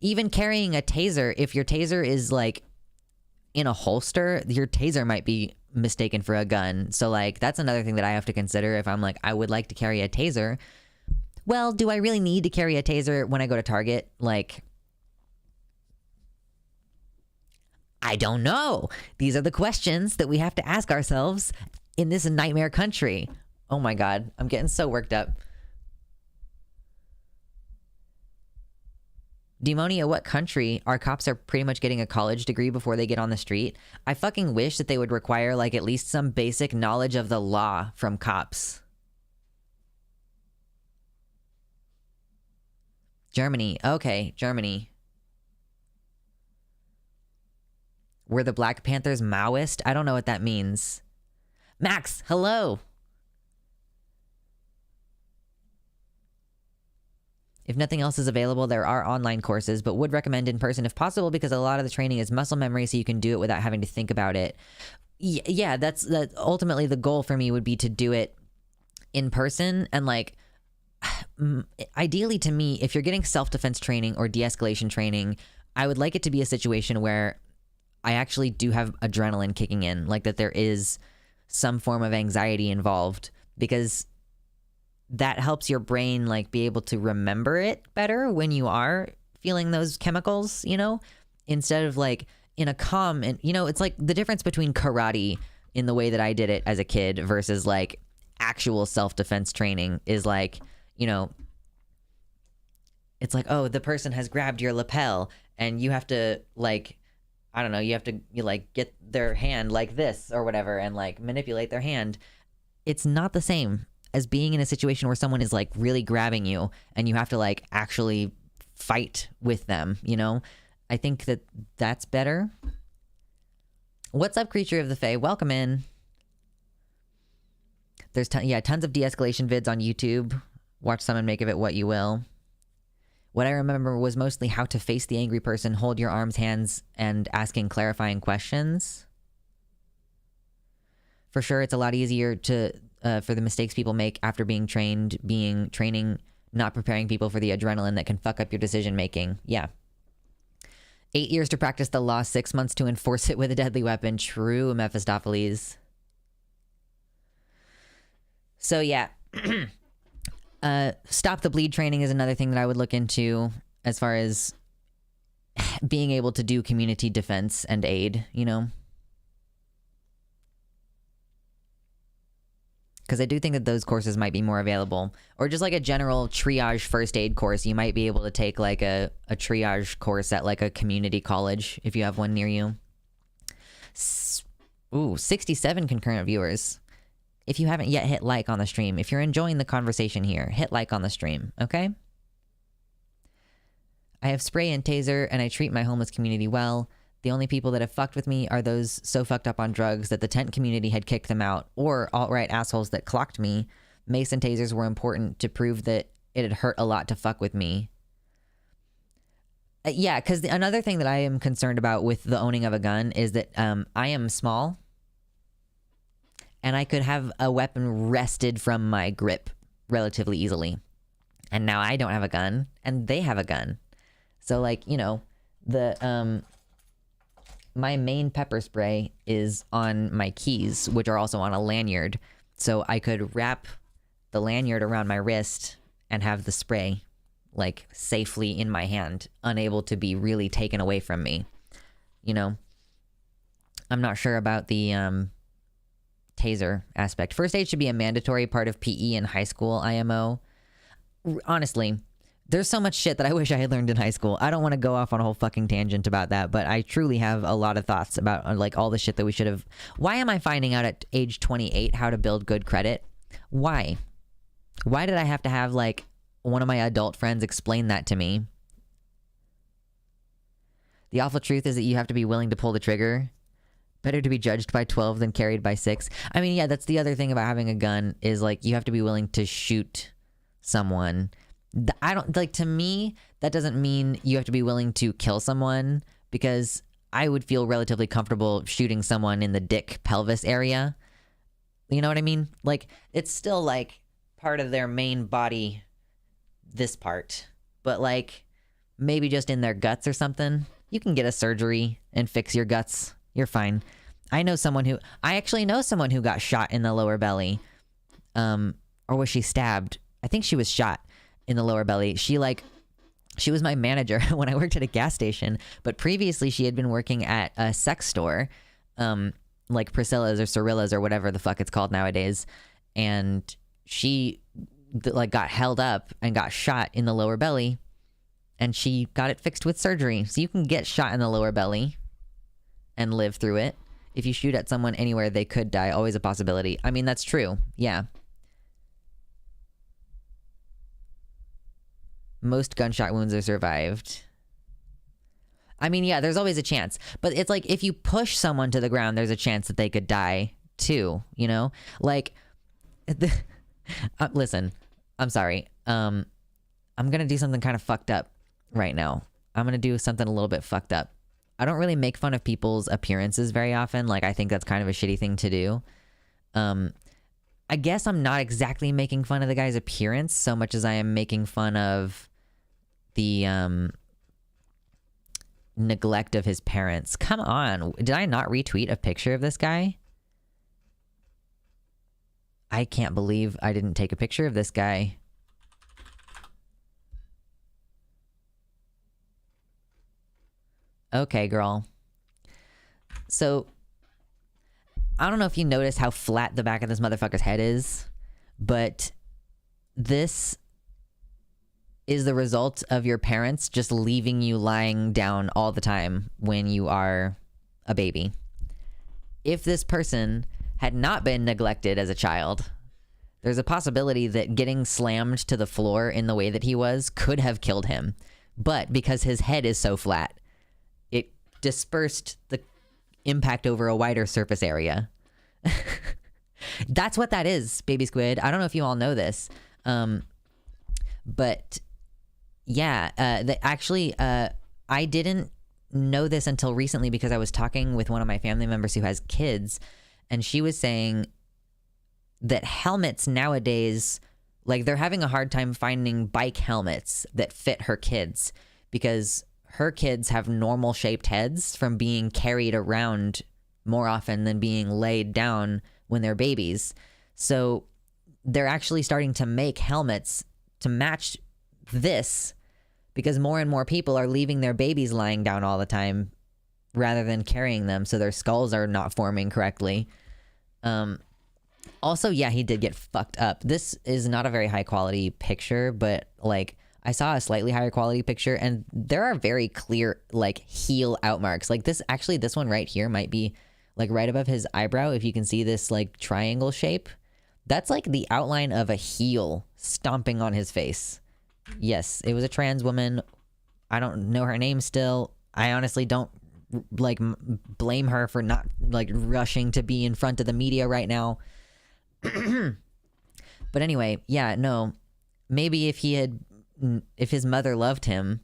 Even carrying a taser, if your taser is like in a holster, your taser might be mistaken for a gun. So like that's another thing that I have to consider if I'm like, I would like to carry a taser. Well, do I really need to carry a taser when I go to Target? Like, I don't know. These are the questions that we have to ask ourselves in this nightmare country. Oh my God, I'm getting so worked up. Demonia, what country? Our cops are pretty much getting a college degree before they get on the street. I fucking wish that they would require like at least some basic knowledge of the law from cops. Germany. Okay, Germany. Were the Black Panthers Maoist? I don't know what that means. Max, hello. If nothing else is available, there are online courses, but would recommend in person if possible because a lot of the training is muscle memory, so you can do it without having to think about it. Yeah, that's ultimately the goal for me would be to do it in person. And like, ideally to me, if you're getting self-defense training or de-escalation training, I would like it to be a situation where I actually do have adrenaline kicking in, like that there is some form of anxiety involved, because that helps your brain like be able to remember it better when you are feeling those chemicals, you know, instead of like in a calm. And you know, it's like the difference between karate in the way that I did it as a kid versus like actual self-defense training is like, you know, it's like, oh, the person has grabbed your lapel and you have to like, I don't know, you like get their hand like this or whatever and like manipulate their hand. It's not the same as being in a situation where someone is like really grabbing you and you have to like actually fight with them, you know? I think that that's better. What's up, creature of the Fae? Welcome in. There's tons of de-escalation vids on YouTube. Watch someone make of it what you will. What I remember was mostly how to face the angry person, hold your arms, hands, and asking clarifying questions. For sure, it's a lot easier to for the mistakes people make after being training, not preparing people for the adrenaline that can fuck up your decision making. Yeah. 8 years to practice the law, 6 months to enforce it with a deadly weapon. True, Mephistopheles. So yeah. Stop the bleed training is another thing that I would look into as far as being able to do community defense and aid, you know? Because I do think that those courses might be more available. Or just like a general triage first aid course. You might be able to take like a triage course at like a community college if you have one near you. Ooh, 67 concurrent viewers. If you haven't yet hit like on the stream, if you're enjoying the conversation here, hit like on the stream, okay? I have spray and taser, and I treat my homeless community well. The only people that have fucked with me are those so fucked up on drugs that the tent community had kicked them out, or alt-right assholes that clocked me. Mace and tasers were important to prove that it had hurt a lot to fuck with me. Yeah, because another thing that I am concerned about with the owning of a gun is that I am small, and I could have a weapon wrested from my grip relatively easily. And now I don't have a gun, and they have a gun. So, like, you know, my main pepper spray is on my keys, which are also on a lanyard. So I could wrap the lanyard around my wrist and have the spray, like, safely in my hand, unable to be really taken away from me. You know? I'm not sure about the taser aspect. First aid should be a mandatory part of PE in high school, IMO. Honestly, there's so much shit that I wish I had learned in high school. I don't want to go off on a whole fucking tangent about that, but I truly have a lot of thoughts about like all the shit that we should have. Why am I finding out at age 28 how to build good credit? Why? Why did I have to have like one of my adult friends explain that to me? The awful truth is that you have to be willing to pull the trigger. Better to be judged by 12 than carried by 6. I mean, yeah, that's the other thing about having a gun is like you have to be willing to shoot someone. I don't like, to me that doesn't mean you have to be willing to kill someone, because I would feel relatively comfortable shooting someone in the dick pelvis area. You know what I mean? Like, it's still like part of their main body, this part, but like maybe just in their guts or something. You can get a surgery and fix your guts. You're fine. I actually know someone who got shot in the lower belly. Or was she stabbed? I think she was shot in the lower belly. She was my manager when I worked at a gas station, but previously she had been working at a sex store, like Priscilla's or Cirilla's or whatever the fuck it's called nowadays. And she like got held up and got shot in the lower belly, and she got it fixed with surgery. So you can get shot in the lower belly and live through it. If you shoot at someone anywhere, they could die. Always a possibility. I mean, that's true. Yeah. Most gunshot wounds are survived. I mean, yeah, there's always a chance. But it's like if you push someone to the ground, there's a chance that they could die too, you know? Like, listen, I'm sorry. I'm going to do something kind of fucked up right now. I'm going to do something a little bit fucked up. I don't really make fun of people's appearances very often. Like, I think that's kind of a shitty thing to do. I guess I'm not exactly making fun of the guy's appearance so much as I am making fun of the neglect of his parents. Come on. Did I not retweet a picture of this guy? I can't believe I didn't take a picture of this guy. Okay, girl. So, I don't know if you noticed how flat the back of this motherfucker's head is, but this is the result of your parents just leaving you lying down all the time when you are a baby. If this person had not been neglected as a child, there's a possibility that getting slammed to the floor in the way that he was could have killed him. But because his head is so flat, it dispersed the impact over a wider surface area. That's what that is, baby squid. I don't know if you all know this. But yeah, I didn't know this until recently because I was talking with one of my family members who has kids, and she was saying that helmets nowadays, like, they're having a hard time finding bike helmets that fit her kids because her kids have normal shaped heads from being carried around more often than being laid down when they're babies. So they're actually starting to make helmets to match this because more and more people are leaving their babies lying down all the time rather than carrying them, so their skulls are not forming correctly. Also, yeah, he did get fucked up. This is not a very high quality picture, but like I saw a slightly higher quality picture and there are very clear like heel outmarks. Like this one right here might be like right above his eyebrow. If you can see this like triangle shape, that's like the outline of a heel stomping on his face. Yes, it was a trans woman. I don't know her name still. I honestly don't like blame her for not like rushing to be in front of the media right now. But anyway, yeah, no, maybe if his mother loved him,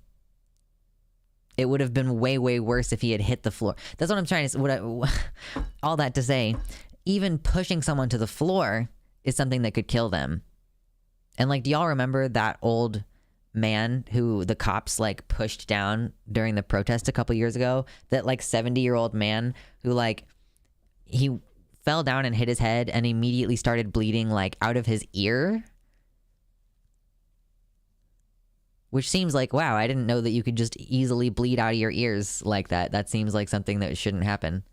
it would have been way, way worse if he had hit the floor. That's what I'm trying to, all that to say, even pushing someone to the floor is something that could kill them. And like, do y'all remember that old man who the cops like pushed down during the protest a couple years ago? That like 70-year-old man who like, he fell down and hit his head and immediately started bleeding like out of his ear. Which seems like, wow, I didn't know that you could just easily bleed out of your ears like that. That seems like something that shouldn't happen.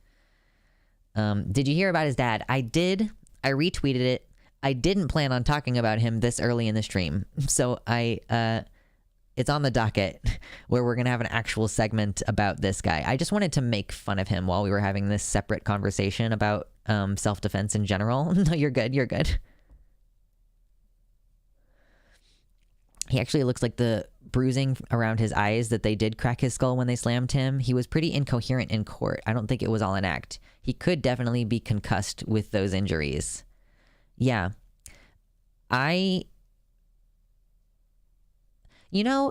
Did you hear about his dad? I did. I retweeted it. I didn't plan on talking about him this early in the stream. So it's on the docket where we're going to have an actual segment about this guy. I just wanted to make fun of him while we were having this separate conversation about self-defense in general. No, you're good. You're good. He actually looks like the bruising around his eyes that they did crack his skull when they slammed him. He was pretty incoherent in court. I don't think it was all an act. He could definitely be concussed with those injuries. Yeah.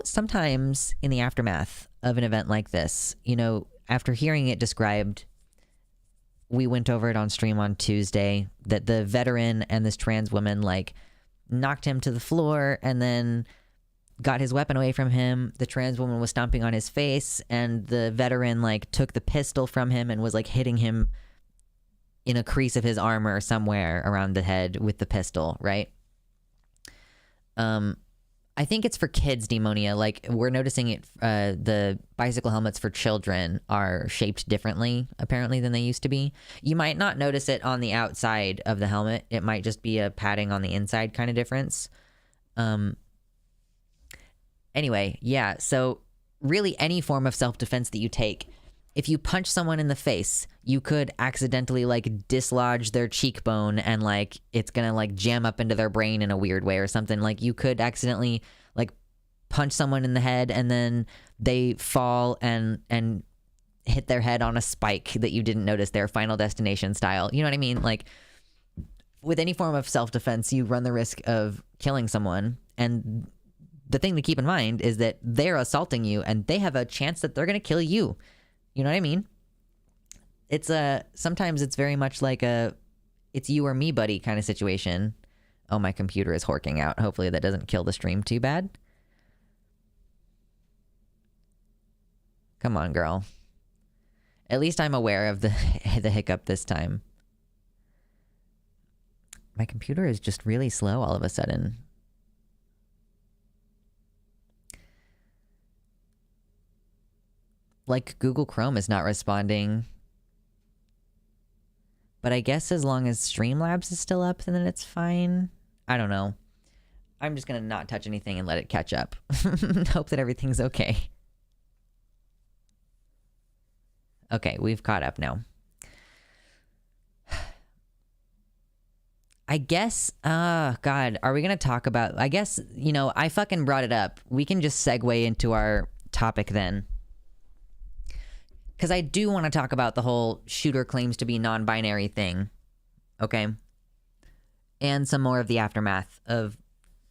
Sometimes in the aftermath of an event like this, after hearing it described, we went over it on stream on Tuesday, that the veteran and this trans woman like knocked him to the floor and then got his weapon away from him. The trans woman was stomping on his face, and the veteran like took the pistol from him and was like hitting him in a crease of his armor somewhere around the head with the pistol, right? I think it's for kids, Demonia. Like, we're noticing it, the bicycle helmets for children are shaped differently, apparently, than they used to be. You might not notice it on the outside of the helmet. It might just be a padding on the inside kind of difference. Anyway, yeah, so really any form of self-defense that you take, if you punch someone in the face, you could accidentally like dislodge their cheekbone and like it's gonna like jam up into their brain in a weird way or something. Like you could accidentally like punch someone in the head and then they fall and hit their head on a spike that you didn't notice, their Final Destination style. You know what I mean? Like with any form of self-defense, you run the risk of killing someone. And the thing to keep in mind is that they're assaulting you and they have a chance that they're gonna kill you. You know what I mean? It's sometimes it's very much like it's you or me, buddy kind of situation. Oh, my computer is horking out. Hopefully that doesn't kill the stream too bad. Come on, girl. At least I'm aware of the hiccup this time. My computer is just really slow all of a sudden. Like, Google Chrome is not responding. But I guess as long as Streamlabs is still up, then it's fine. I don't know. I'm just gonna not touch anything and let it catch up. Hope that everything's okay. Okay, we've caught up now. I guess, God, are we gonna talk about... I guess, you know, I fucking brought it up. We can just segue into our topic then. Because I do want to talk about the whole shooter claims to be non-binary thing, okay? And some more of the aftermath of,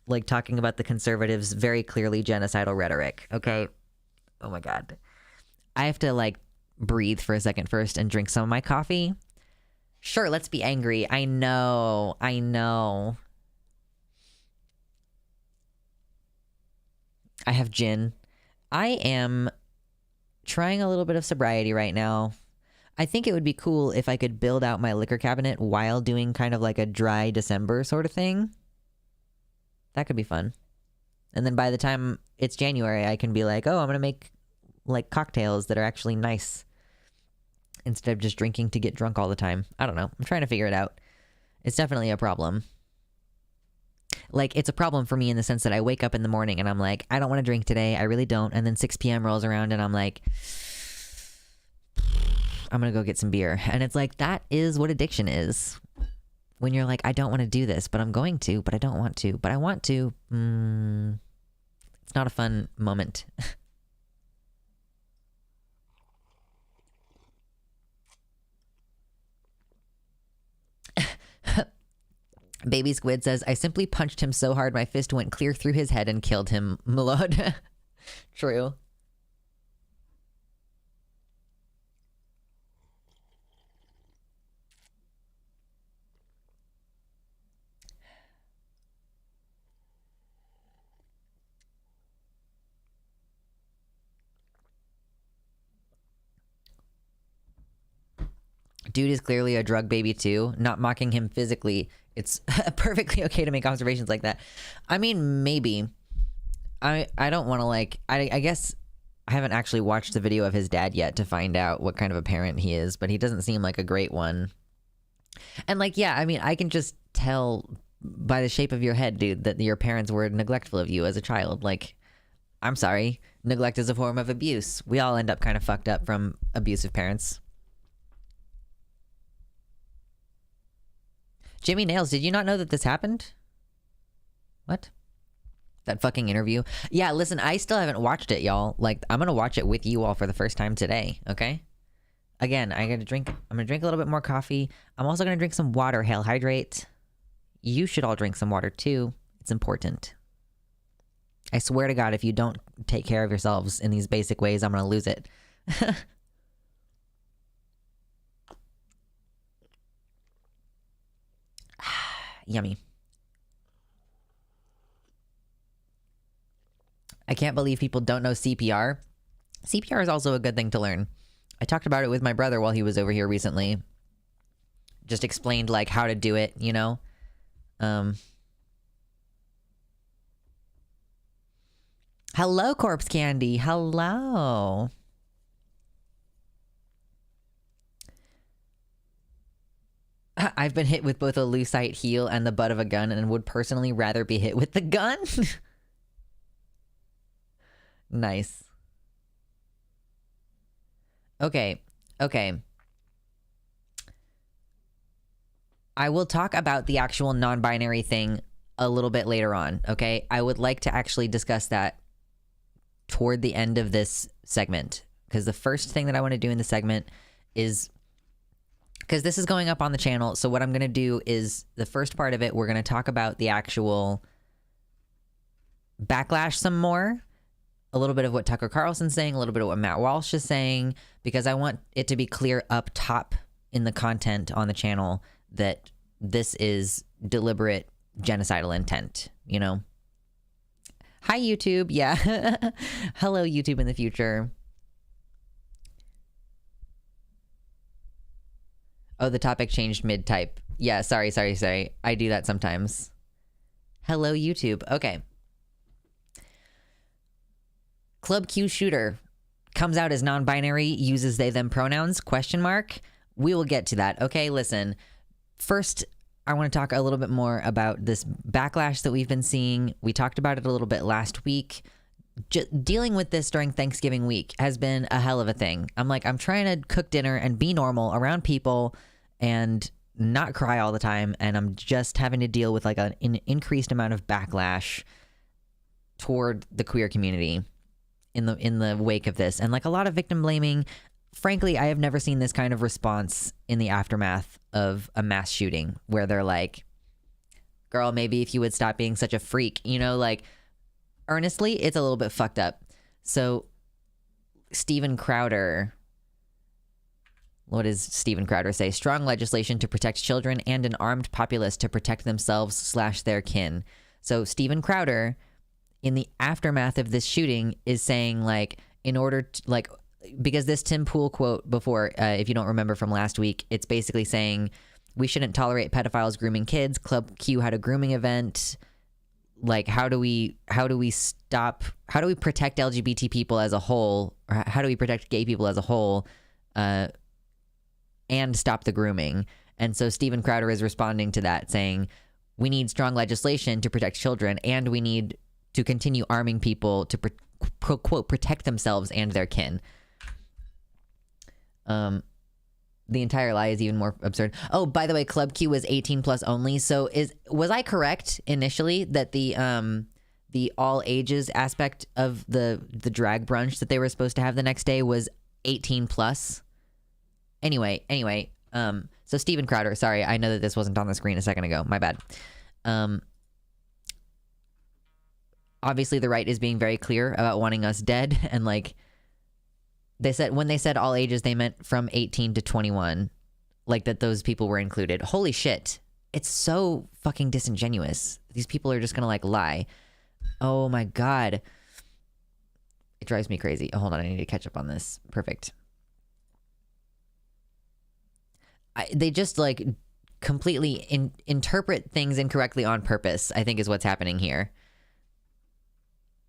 like, talking about the conservatives' very clearly genocidal rhetoric, okay? Oh my God. I have to, like, breathe for a second first and drink some of my coffee. Sure, let's be angry. I know. I have gin. I am... trying a little bit of sobriety right now. I think it would be cool if I could build out my liquor cabinet while doing kind of like a dry December sort of thing. That could be fun. And then by the time it's January, I can be like, oh, I'm going to make like cocktails that are actually nice instead of just drinking to get drunk all the time. I don't know. I'm trying to figure it out. It's definitely a problem. Like, it's a problem for me in the sense that I wake up in the morning and I'm like, I don't want to drink today. I really don't. And then 6 p.m. rolls around and I'm like, I'm going to go get some beer. And it's like, that is what addiction is. When you're like, I don't want to do this, but I'm going to, but I don't want to, but I want to. It's not a fun moment. Baby Squid says, I simply punched him so hard my fist went clear through his head and killed him. Malod. True. Dude is clearly a drug baby too. Not mocking him physically. It's perfectly okay to make observations like that. I mean, maybe. I don't want to like... I guess I haven't actually watched the video of his dad yet to find out what kind of a parent he is, but he doesn't seem like a great one. And like, yeah, I mean, I can just tell by the shape of your head, dude, that your parents were neglectful of you as a child. Like, I'm sorry. Neglect is a form of abuse. We all end up kind of fucked up from abusive parents. Jimmy Nails, did you not know that this happened? What? That fucking interview? Yeah, listen, I still haven't watched it, y'all. Like, I'm gonna watch it with you all for the first time today, okay? Again, I'm gonna drink a little bit more coffee. I'm also gonna drink some water. Hail hydrate. You should all drink some water too. It's important. I swear to God, if you don't take care of yourselves in these basic ways, I'm gonna lose it. Yummy. I can't believe people don't know CPR. CPR is also a good thing to learn. I talked about it with my brother while he was over here recently. Just explained like how to do it, you know? Hello, Corpse Candy. Hello. I've been hit with both a lucite heel and the butt of a gun and would personally rather be hit with the gun. Nice. Okay. I will talk about the actual non-binary thing a little bit later on, okay? I would like to actually discuss that toward the end of this segment, because the first thing that I want to do in the segment is, because this is going up on the channel, so what I'm going to do is the first part of it, we're going to talk about the actual backlash some more, a little bit of what Tucker Carlson's saying, a little bit of what Matt Walsh is saying, because I want it to be clear up top in the content on the channel that this is deliberate genocidal intent, you know? Hi, YouTube. Yeah. Hello, YouTube in the future. Oh, the topic changed mid-type. Yeah, sorry. I do that sometimes. Hello, YouTube. Okay. Club Q shooter comes out as non-binary, uses they them pronouns, question mark. We will get to that. Okay, listen. First, I want to talk a little bit more about this backlash that we've been seeing. We talked about it a little bit last week. Dealing with this during Thanksgiving week has been a hell of a thing. I'm trying to cook dinner and be normal around people and not cry all the time, and I'm just having to deal with like an increased amount of backlash toward the queer community in the wake of this, and like a lot of victim blaming. Frankly, I have never seen this kind of response in the aftermath of a mass shooting where they're like, girl, maybe if you would stop being such a freak, you know, like, earnestly, it's a little bit fucked up. So Steven Crowder, what does Steven Crowder say? Strong legislation to protect children and an armed populace to protect themselves / their kin. So Steven Crowder, in the aftermath of this shooting, is saying, like, in order to, like, because this Tim Pool quote before, if you don't remember from last week, it's basically saying we shouldn't tolerate pedophiles grooming kids. Club Q had a grooming event. Like, how do we protect LGBT people as a whole, or how do we protect gay people as a whole, and stop the grooming? And so Steven Crowder is responding to that, saying we need strong legislation to protect children, and we need to continue arming people to quote protect themselves and their kin. The entire lie is even more absurd. Oh, by the way, Club Q was 18 plus only. So was I correct initially that the all ages aspect of the drag brunch that they were supposed to have the next day was 18 plus? Anyway, so Steven Crowder, sorry, I know that this wasn't on the screen a second ago. My bad. Obviously the right is being very clear about wanting us dead, and like, when they said all ages, they meant from 18 to 21, like that those people were included. Holy shit. It's so fucking disingenuous. These people are just gonna like lie. Oh my God. It drives me crazy. Oh, hold on, I need to catch up on this. Perfect. They just like completely interpret things incorrectly on purpose, I think is what's happening here.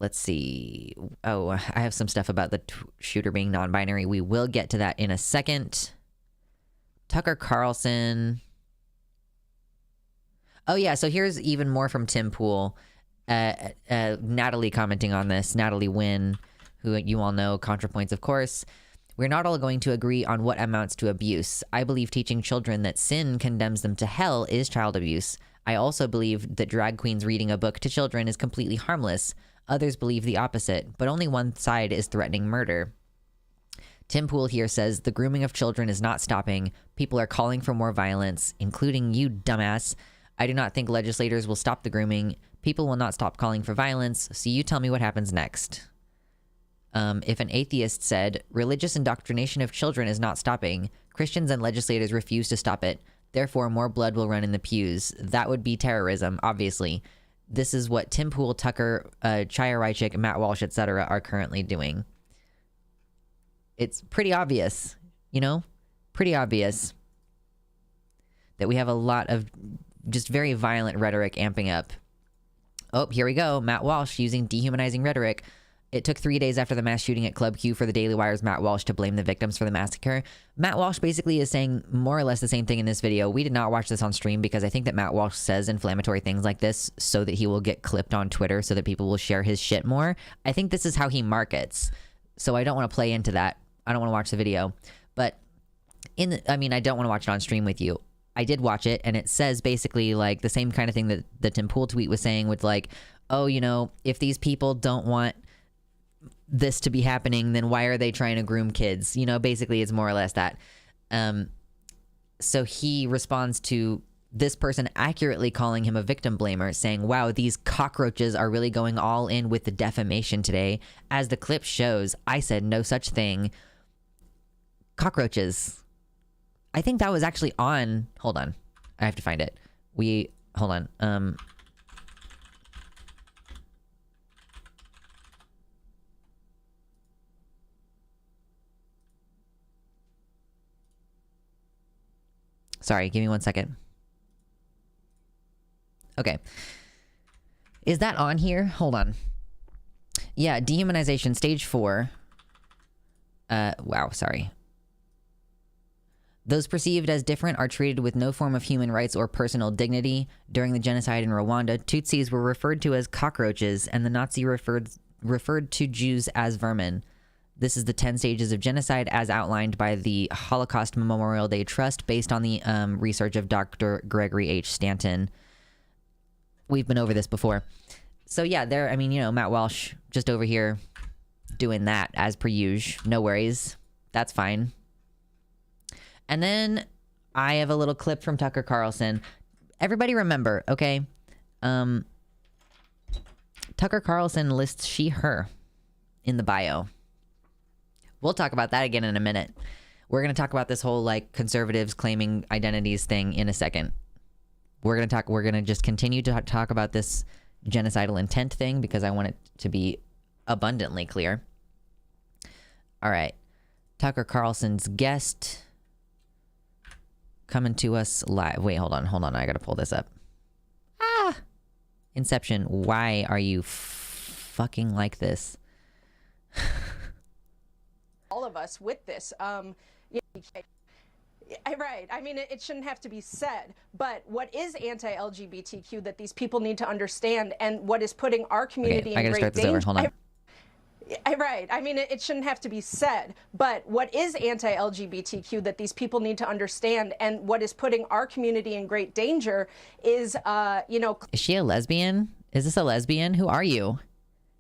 Let's see. Oh, I have some stuff about the shooter being non-binary. We will get to that in a second. Tucker Carlson. Oh, yeah. So here's even more from Tim Pool. Natalie commenting on this. Natalie Wynn, who you all know, ContraPoints, of course. We're not all going to agree on what amounts to abuse. I believe teaching children that sin condemns them to hell is child abuse. I also believe that drag queens reading a book to children is completely harmless. Others believe the opposite, but only one side is threatening murder. Tim Pool here says, the grooming of children is not stopping. People are calling for more violence, including you, dumbass. I do not think legislators will stop the grooming. People will not stop calling for violence, so you tell me what happens next. If an atheist said, religious indoctrination of children is not stopping, Christians and legislators refuse to stop it, Therefore, more blood will run in the pews. That would be terrorism, obviously. This is what Tim Pool, Tucker, Chaya Rychik, Matt Walsh, etc. are currently doing. It's pretty obvious, you know? Pretty obvious that we have a lot of just very violent rhetoric amping up. Oh, here we go. Matt Walsh using dehumanizing rhetoric. It took 3 days after the mass shooting at Club Q for the Daily Wire's Matt Walsh to blame the victims for the massacre. Matt Walsh basically is saying more or less the same thing in this video. We did not watch this on stream because I think that Matt Walsh says inflammatory things like this so that he will get clipped on Twitter so that people will share his shit more. I think this is how he markets. So I don't want to play into that. I don't want to watch the video. But I don't want to watch it on stream with you. I did watch it, and it says basically like the same kind of thing that the Tim Pool tweet was saying with like, oh, you know, if these people don't want this to be happening, then why are they trying to groom kids? You know, basically it's more or less that. So he responds to this person accurately calling him a victim blamer, saying, wow, these cockroaches are really going all in with the defamation today. As the clip shows, I said no such thing. Cockroaches. I think that was actually on, hold on, I have to find it. Hold on. Sorry, give me 1 second. Okay. Is that on here? Hold on. Yeah, dehumanization, stage 4. Wow, sorry. Those perceived as different are treated with no form of human rights or personal dignity. During the genocide in Rwanda, Tutsis were referred to as cockroaches, and the Nazi referred to Jews as vermin. This is the 10 stages of genocide as outlined by the Holocaust Memorial Day Trust based on the research of Dr. Gregory H. Stanton. We've been over this before. So yeah, Matt Walsh just over here doing that as per usual. No worries. That's fine. And then I have a little clip from Tucker Carlson. Everybody remember, okay? Tucker Carlson lists she, her in the bio. We'll talk about that again in a minute. We're going to talk about this whole like conservatives claiming identities thing in a second. We're going to just continue to talk about this genocidal intent thing because I want it to be abundantly clear. All right. Tucker Carlson's guest coming to us live. Wait, hold on. I got to pull this up. Inception, why are you fucking like this?
All of us with this. Right. I mean, it shouldn't have to be said, but what is anti-LGBTQ that these people need to understand and what is putting our community in great danger?
Hold on.
Right. I mean, it shouldn't have to be said, but what is anti-LGBTQ that these people need to understand and what is putting our community in great danger is,
Is she a lesbian? Is this a lesbian? Who are you?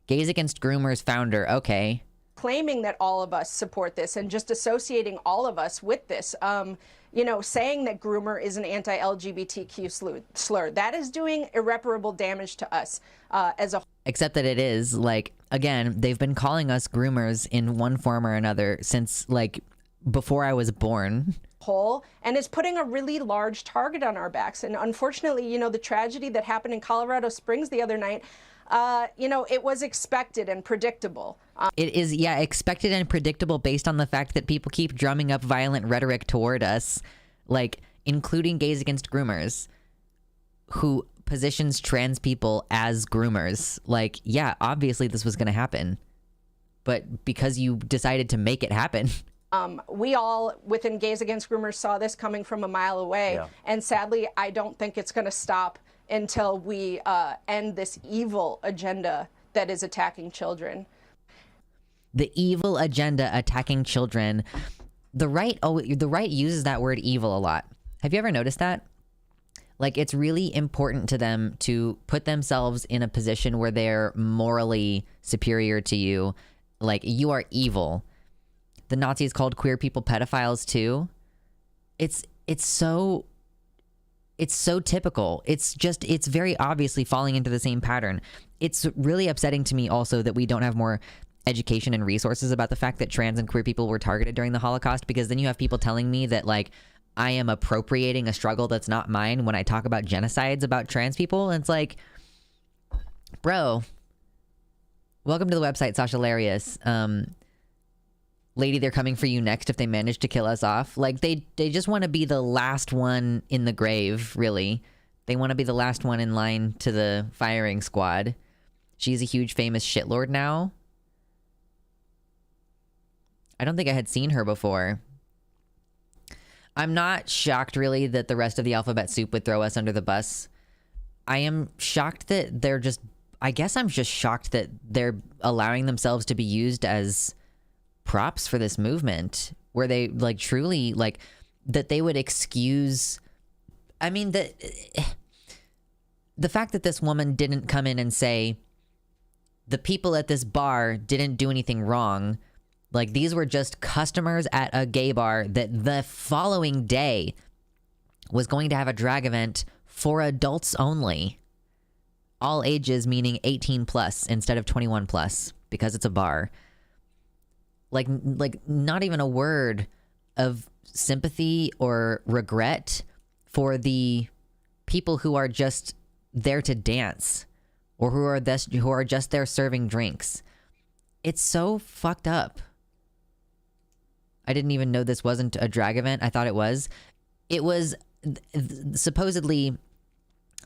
Gays Against Groomers founder. Okay.
Claiming that all of us support this and just associating all of us with this, saying that groomer is an anti-LGBTQ slur. That is doing irreparable damage to us as a whole.
Except that it is, like, again, they've been calling us groomers in one form or another since, like, before I was born.
And it's putting a really large target on our backs. And unfortunately, the tragedy that happened in Colorado Springs the other night, it was expected and predictable.
It is, expected and predictable based on the fact that people keep drumming up violent rhetoric toward us, like, including Gays Against Groomers, who positions trans people as groomers. Like, yeah, obviously this was going to happen, but because you decided to make it happen.
We all within Gays Against Groomers saw this coming from a mile away. Yeah. And sadly, I don't think it's going to stop until we end this evil agenda that is attacking children.
The evil agenda attacking children. The right uses that word evil a lot. Have you ever noticed that? Like, it's really important to them to put themselves in a position where they're morally superior to you. Like, you are evil. The Nazis called queer people pedophiles too. It's so typical. It's very obviously falling into the same pattern. It's really upsetting to me also that we don't have more education and resources about the fact that trans and queer people were targeted during the Holocaust, because then you have people telling me that, like, I am appropriating a struggle that's not mine when I talk about genocides about trans people. And it's like, bro, welcome to the website, Sasha Larius. Lady, they're coming for you next if they manage to kill us off. Like, they just want to be the last one in the grave, really. They want to be the last one in line to the firing squad. She's a huge famous shitlord now. I don't think I had seen her before. I'm not shocked, really, that the rest of the alphabet soup would throw us under the bus. I am shocked that they're just... I guess I'm just shocked that they're allowing themselves to be used as props for this movement, where they, like, truly, like, that they would excuse... I mean, the fact that this woman didn't come in and say, the people at this bar didn't do anything wrong. Like, these were just customers at a gay bar that the following day was going to have a drag event for adults only. All ages, meaning 18 plus instead of 21 plus, because it's a bar. Like not even a word of sympathy or regret for the people who are just there to dance, or who are just there serving drinks. It's so fucked up. I didn't even know this wasn't a drag event. I thought it was. It was supposedly...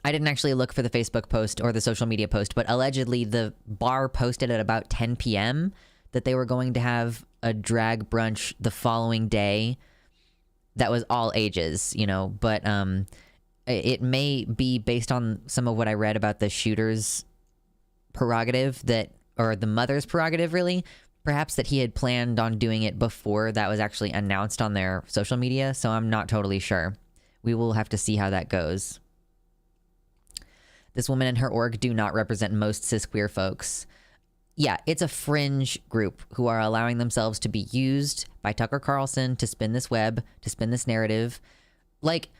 I didn't actually look for the Facebook post or the social media post, but allegedly the bar posted at about 10 p.m. that they were going to have a drag brunch the following day that was all ages, you know, but it may be based on some of what I read about the shooter's prerogative or the mother's prerogative, really, perhaps that he had planned on doing it before that was actually announced on their social media, so I'm not totally sure. We will have to see how that goes. This woman and her org do not represent most cis queer folks. Yeah, it's a fringe group who are allowing themselves to be used by Tucker Carlson to spin this web, to spin this narrative. Like,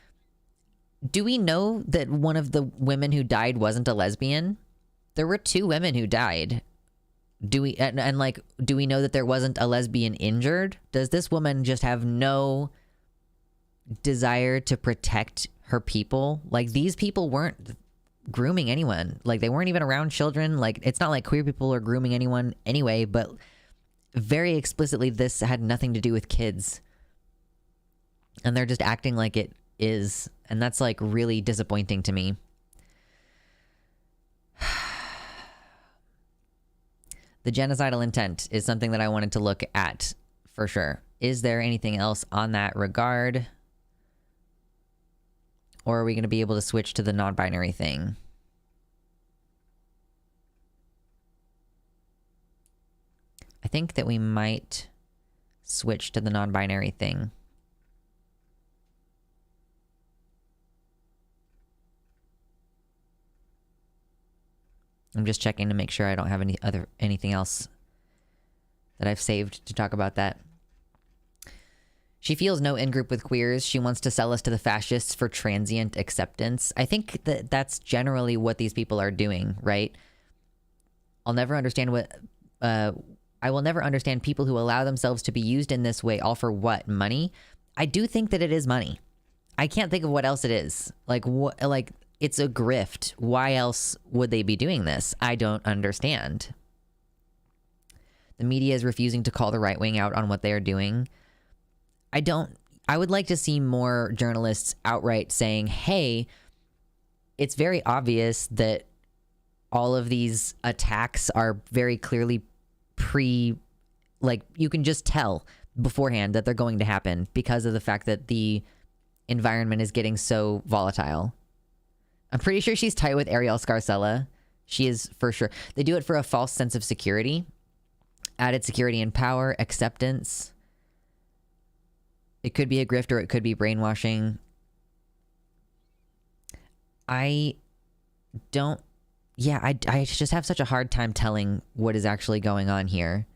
do we know that one of the women who died wasn't a lesbian? There were 2 women who died. Do we know that there wasn't a lesbian injured? Does this woman just have no desire to protect her people? Like, these people weren't grooming anyone. Like, they weren't even around children. Like, it's not like queer people are grooming anyone anyway, but very explicitly this had nothing to do with kids. And they're just acting like it is. And that's, like, really disappointing to me. The genocidal intent is something that I wanted to look at for sure. Is there anything else on that regard? Or are we going to be able to switch to the non-binary thing? I think that we might switch to the non-binary thing. I'm just checking to make sure I don't have anything else that I've saved to talk about that. She feels no in-group with queers. She wants to sell us to the fascists for transient acceptance. I think that that's generally what these people are doing, right? I will never understand people who allow themselves to be used in this way, all for what? Money? I do think that it is money. I can't think of what else it is. Like, it's a grift. Why else would they be doing this? I don't understand. The media is refusing to call the right wing out on what they are doing. I would like to see more journalists outright saying, hey, it's very obvious that all of these attacks are very clearly you can just tell beforehand that they're going to happen because of the fact that the environment is getting so volatile. I'm pretty sure she's tight with Ariel Scarcella. She is for sure. They do it for a false sense of security, added security and power, acceptance. It could be a grift or it could be brainwashing. I just have such a hard time telling what is actually going on here.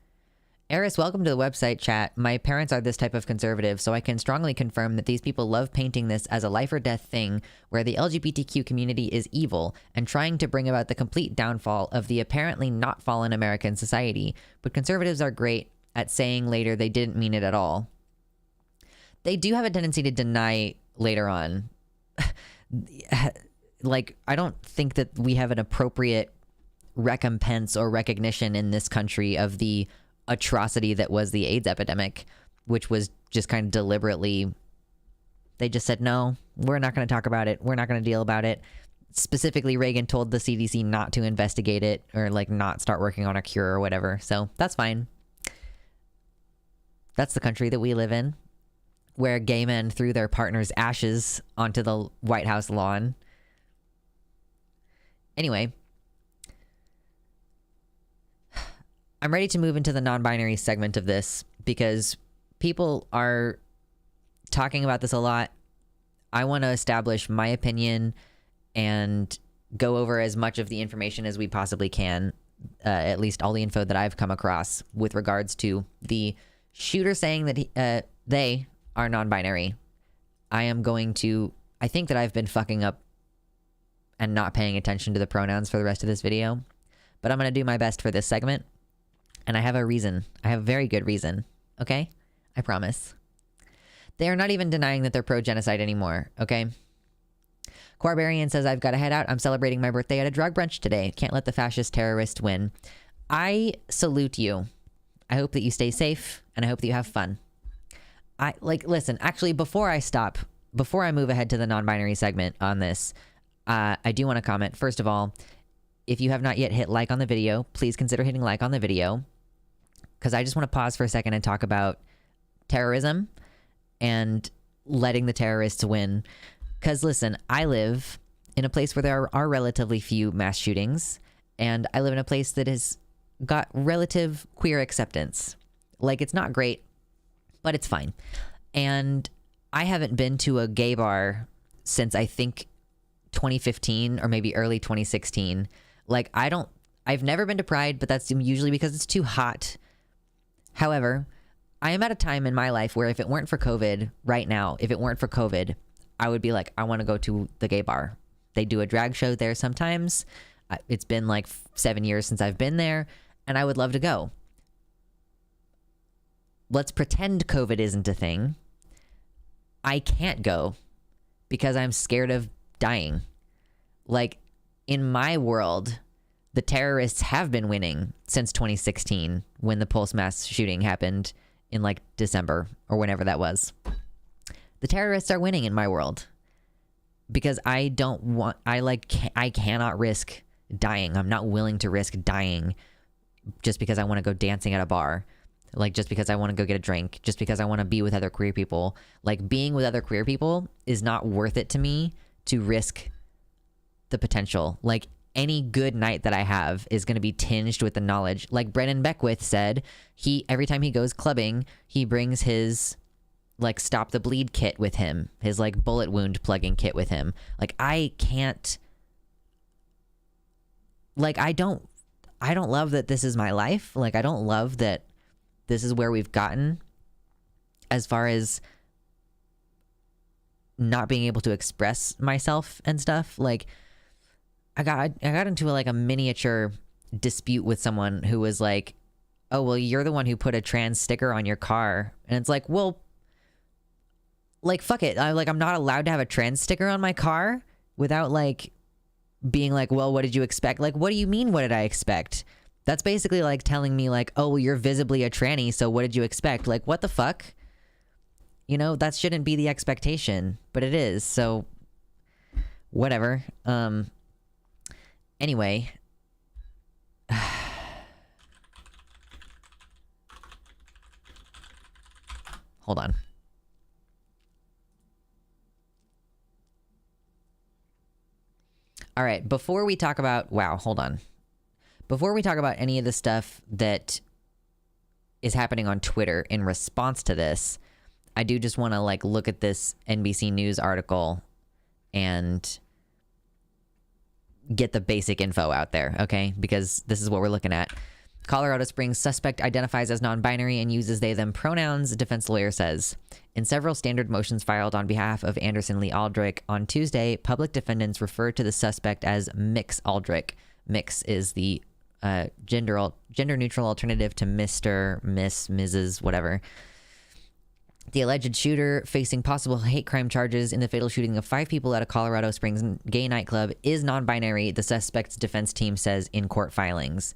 Eris, welcome to the website chat. My parents are this type of conservative, so I can strongly confirm that these people love painting this as a life or death thing where the LGBTQ community is evil and trying to bring about the complete downfall of the apparently not fallen American society. But conservatives are great at saying later they didn't mean it at all. they do have a tendency to deny later on. Like, I don't think that we have an appropriate recompense or recognition in this country of the atrocity that was the AIDS epidemic, which was just kind of deliberately, they just said, no, we're not going to talk about it. We're not going to deal about it. Specifically, Reagan told the CDC not to investigate it or like not start working on a cure or whatever. So that's fine. That's the country that we live in, where gay men threw their partner's ashes onto the White House lawn. Anyway, I'm ready to move into the non-binary segment of this because people are talking about this a lot. I want to establish my opinion and go over as much of the information as we possibly can, at least all the info that I've come across with regards to the shooter saying that they are non-binary. I think that I've been fucking up and not paying attention to the pronouns for the rest of this video, but I'm going to do my best for this segment. And I have a reason. I have a very good reason. Okay? I promise. They are not even denying that they're pro-genocide anymore. Okay? Quarbarian says, I've got to head out. I'm celebrating my birthday at a drug brunch today. Can't let the fascist terrorist win. I salute you. I hope that you stay safe, and I hope that you have fun. Listen, actually, before I move ahead to the non-binary segment on this, I do want to comment. First of all, if you have not yet hit like on the video, please consider hitting like on the video, because I just want to pause for a second and talk about terrorism and letting the terrorists win. Because listen, I live in a place where there are relatively few mass shootings, and I live in a place that has got relative queer acceptance. Like, it's not great, but it's fine. And I haven't been to a gay bar since I think 2015 or maybe early 2016. Like, I've never been to Pride, but that's usually because it's too hot. However, I am at a time in my life where if it weren't for COVID right now, I would be like, I want to go to the gay bar. They do a drag show there sometimes. It's been like 7 years since I've been there, and I would love to go. Let's pretend COVID isn't a thing. I can't go because I'm scared of dying. Like, in my world, the terrorists have been winning since 2016 when the Pulse mass shooting happened in like December or whenever that was. The terrorists are winning in my world because I cannot risk dying. I'm not willing to risk dying just because I want to go dancing at a bar. Like, just because I want to go get a drink, just because I want to be with other queer people. Like, being with other queer people is not worth it to me to risk the potential. Like, any good night that I have is going to be tinged with the knowledge. Like Brennan Beckwith said, every time he goes clubbing, he brings his like stop the bleed kit with him, his like bullet wound plugging kit with him. Like, I can't, like, I don't love that this is my life. Like, I don't love that this is where we've gotten as far as not being able to express myself and stuff. Like, I got into a miniature dispute with someone who was like, oh, well, you're the one who put a trans sticker on your car. And it's like, well, like, fuck it. I'm not allowed to have a trans sticker on my car without like being like, well, what did you expect? Like, what do you mean? What did I expect? That's basically like telling me like, oh, well, you're visibly a tranny, so what did you expect? Like, what the fuck? You know, that shouldn't be the expectation, but it is. So whatever. Anyway, hold on. All right, before we talk about, before we talk about any of the stuff that is happening on Twitter in response to this, I do just want to like look at this NBC News article and get the basic info out there, okay? Because this is what we're looking at. Colorado Springs suspect identifies as non-binary and uses they/them pronouns, defense lawyer says. In several standard motions filed on behalf of Anderson Lee Aldrich on Tuesday, public defendants referred to the suspect as Mix Aldrich. Mix is the gender-neutral alternative to Mr., Miss, Mrs., whatever. The alleged shooter facing possible hate crime charges in the fatal shooting of 5 people at a Colorado Springs gay nightclub is non-binary, the suspect's defense team says in court filings.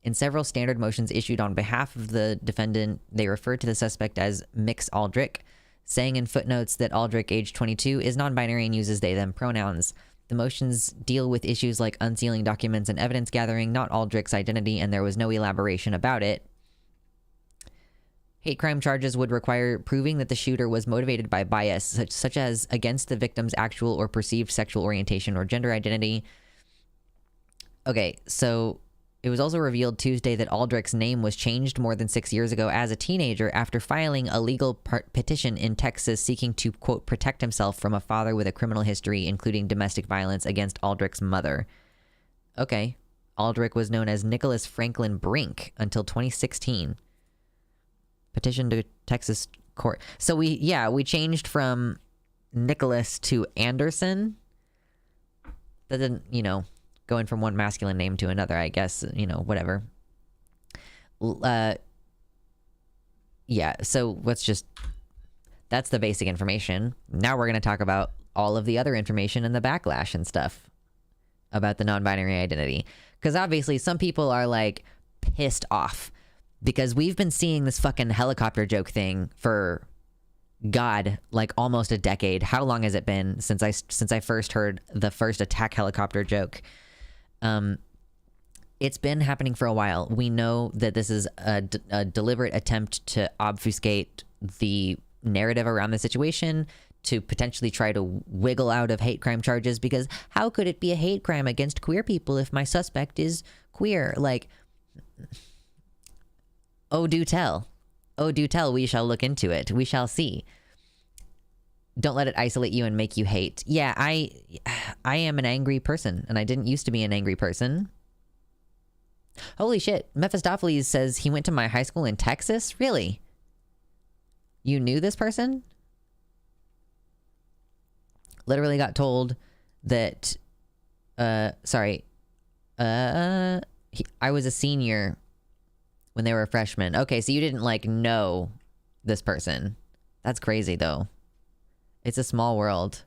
In several standard motions issued on behalf of the defendant, they referred to the suspect as Mix Aldrich, saying in footnotes that Aldrich, age 22, is non-binary and uses they-them pronouns. The motions deal with issues like unsealing documents and evidence gathering, not Aldrich's identity, and there was no elaboration about it. Hate crime charges would require proving that the shooter was motivated by bias, such as against the victim's actual or perceived sexual orientation or gender identity. Okay, so it was also revealed Tuesday that Aldrich's name was changed more than 6 years ago as a teenager after filing a legal petition in Texas seeking to, quote, protect himself from a father with a criminal history, including domestic violence against Aldrich's mother. Okay, Aldrich was known as Nicholas Franklin Brink until 2016. Petition to Texas court. So we changed from Nicholas to Anderson. That didn't, going from one masculine name to another, I guess, whatever. Yeah, so that's the basic information. Now we're going to talk about all of the other information and the backlash and stuff about the non-binary identity. Because obviously some people are, like, pissed off. Because we've been seeing this fucking helicopter joke thing for, God, like almost a decade. How long has it been since I first heard the first attack helicopter joke? It's been happening for a while. We know that this is a deliberate attempt to obfuscate the narrative around the situation, to potentially try to wiggle out of hate crime charges, because how could it be a hate crime against queer people if my suspect is queer? Like... Oh, do tell. Oh, do tell. We shall look into it. We shall see. Don't let it isolate you and make you hate. Yeah, I am an angry person, and I didn't used to be an angry person. Holy shit. Mephistopheles says he went to my high school in Texas? Really? You knew this person? Literally got told that... I was a senior... when they were a freshman. Okay, so you didn't, like, know this person. That's crazy, though. It's a small world.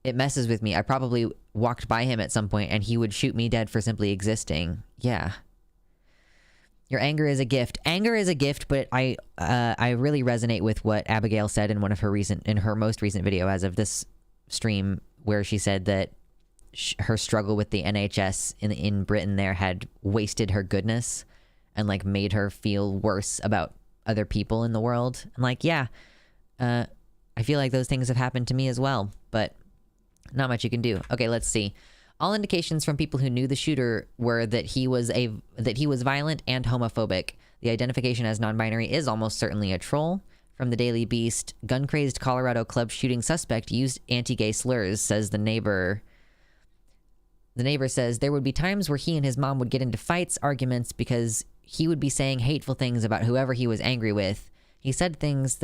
It messes with me. I probably walked by him at some point, and he would shoot me dead for simply existing. Yeah. Your anger is a gift. Anger is a gift, but I really resonate with what Abigail said in her most recent video as of this stream, where she said that her struggle with the NHS in Britain there had wasted her goodness and, like, made her feel worse about other people in the world. I'm like, yeah, I feel like those things have happened to me as well, but not much you can do. Okay, let's see. All indications from people who knew the shooter were that he was violent and homophobic. The identification as non-binary is almost certainly a troll. From the Daily Beast, gun-crazed Colorado club shooting suspect used anti-gay slurs, says the neighbor. The neighbor says there would be times where he and his mom would get into fights, arguments, because he would be saying hateful things about whoever he was angry with. He said things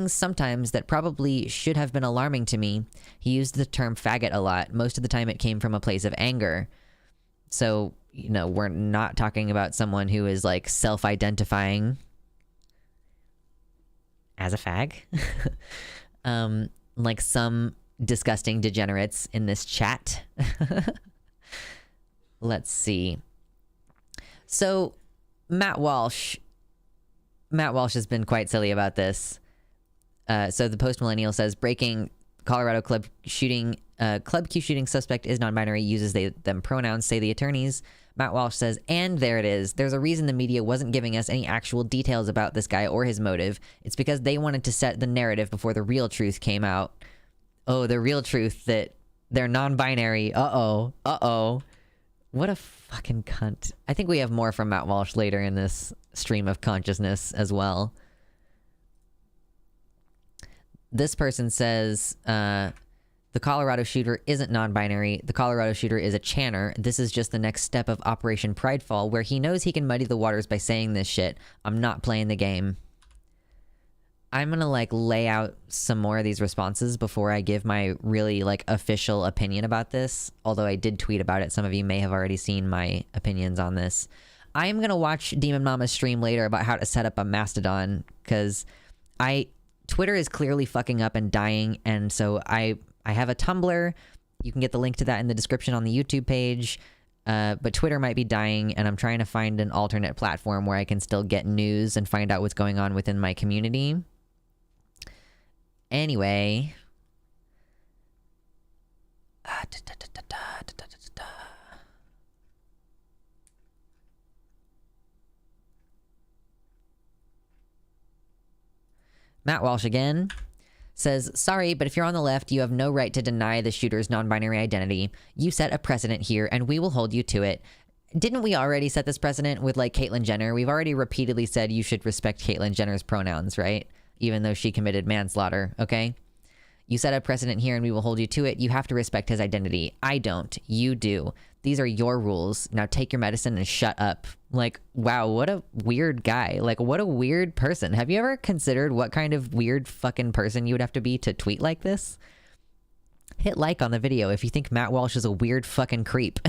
sometimes that probably should have been alarming to me. He used the term faggot a lot. Most of the time it came from a place of anger. So, we're not talking about someone who is, like, self-identifying as a fag. Like some disgusting degenerates in this chat. Let's see. So Matt Walsh has been quite silly about this. So the Post Millennial says, breaking Colorado club Q shooting suspect is non-binary, uses they them pronouns, say the attorneys. Matt Walsh says, and there it is. There's a reason the media wasn't giving us any actual details about this guy or his motive. It's because they wanted to set the narrative before the real truth came out. Oh, the real truth that they're non-binary. Uh-oh. What a fucking cunt. I think we have more from Matt Walsh later in this stream of consciousness as well. This person says, the Colorado shooter isn't non-binary. The Colorado shooter is a channer. This is just the next step of Operation Pridefall, where he knows he can muddy the waters by saying this shit. I'm not playing the game. I'm gonna, like, lay out some more of these responses before I give my really, like, official opinion about this. Although I did tweet about it. Some of you may have already seen my opinions on this. I'm going to watch Demon Mama's stream later about how to set up a Mastodon, because Twitter is clearly fucking up and dying, and so I have a Tumblr. You can get the link to that in the description on the YouTube page. But Twitter might be dying, and I'm trying to find an alternate platform where I can still get news and find out what's going on within my community. Anyway. Matt Walsh again says, sorry, but if you're on the left, you have no right to deny the shooter's non-binary identity. You set a precedent here, and we will hold you to it. Didn't we already set this precedent with, like, Caitlyn Jenner? We've already repeatedly said you should respect Caitlyn Jenner's pronouns, right? Even though she committed manslaughter, okay? You set a precedent here, and we will hold you to it. You have to respect his identity. I don't. You do. These are your rules. Now take your medicine and shut up. Like, wow, what a weird guy. Like, what a weird person. Have you ever considered what kind of weird fucking person you would have to be to tweet like this? Hit like on the video if you think Matt Walsh is a weird fucking creep.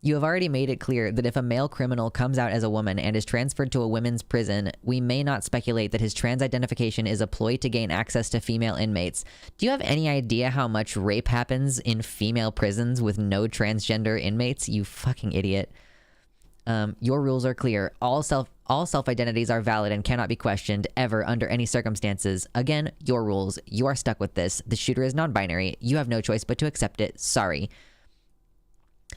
You have already made it clear that if a male criminal comes out as a woman and is transferred to a women's prison, we may not speculate that his trans identification is a ploy to gain access to female inmates. Do you have any idea how much rape happens in female prisons with no transgender inmates? You fucking idiot. Your rules are clear. All self-identities are valid and cannot be questioned ever under any circumstances. Again, your rules. You are stuck with this. The shooter is non-binary. You have no choice but to accept it. Sorry.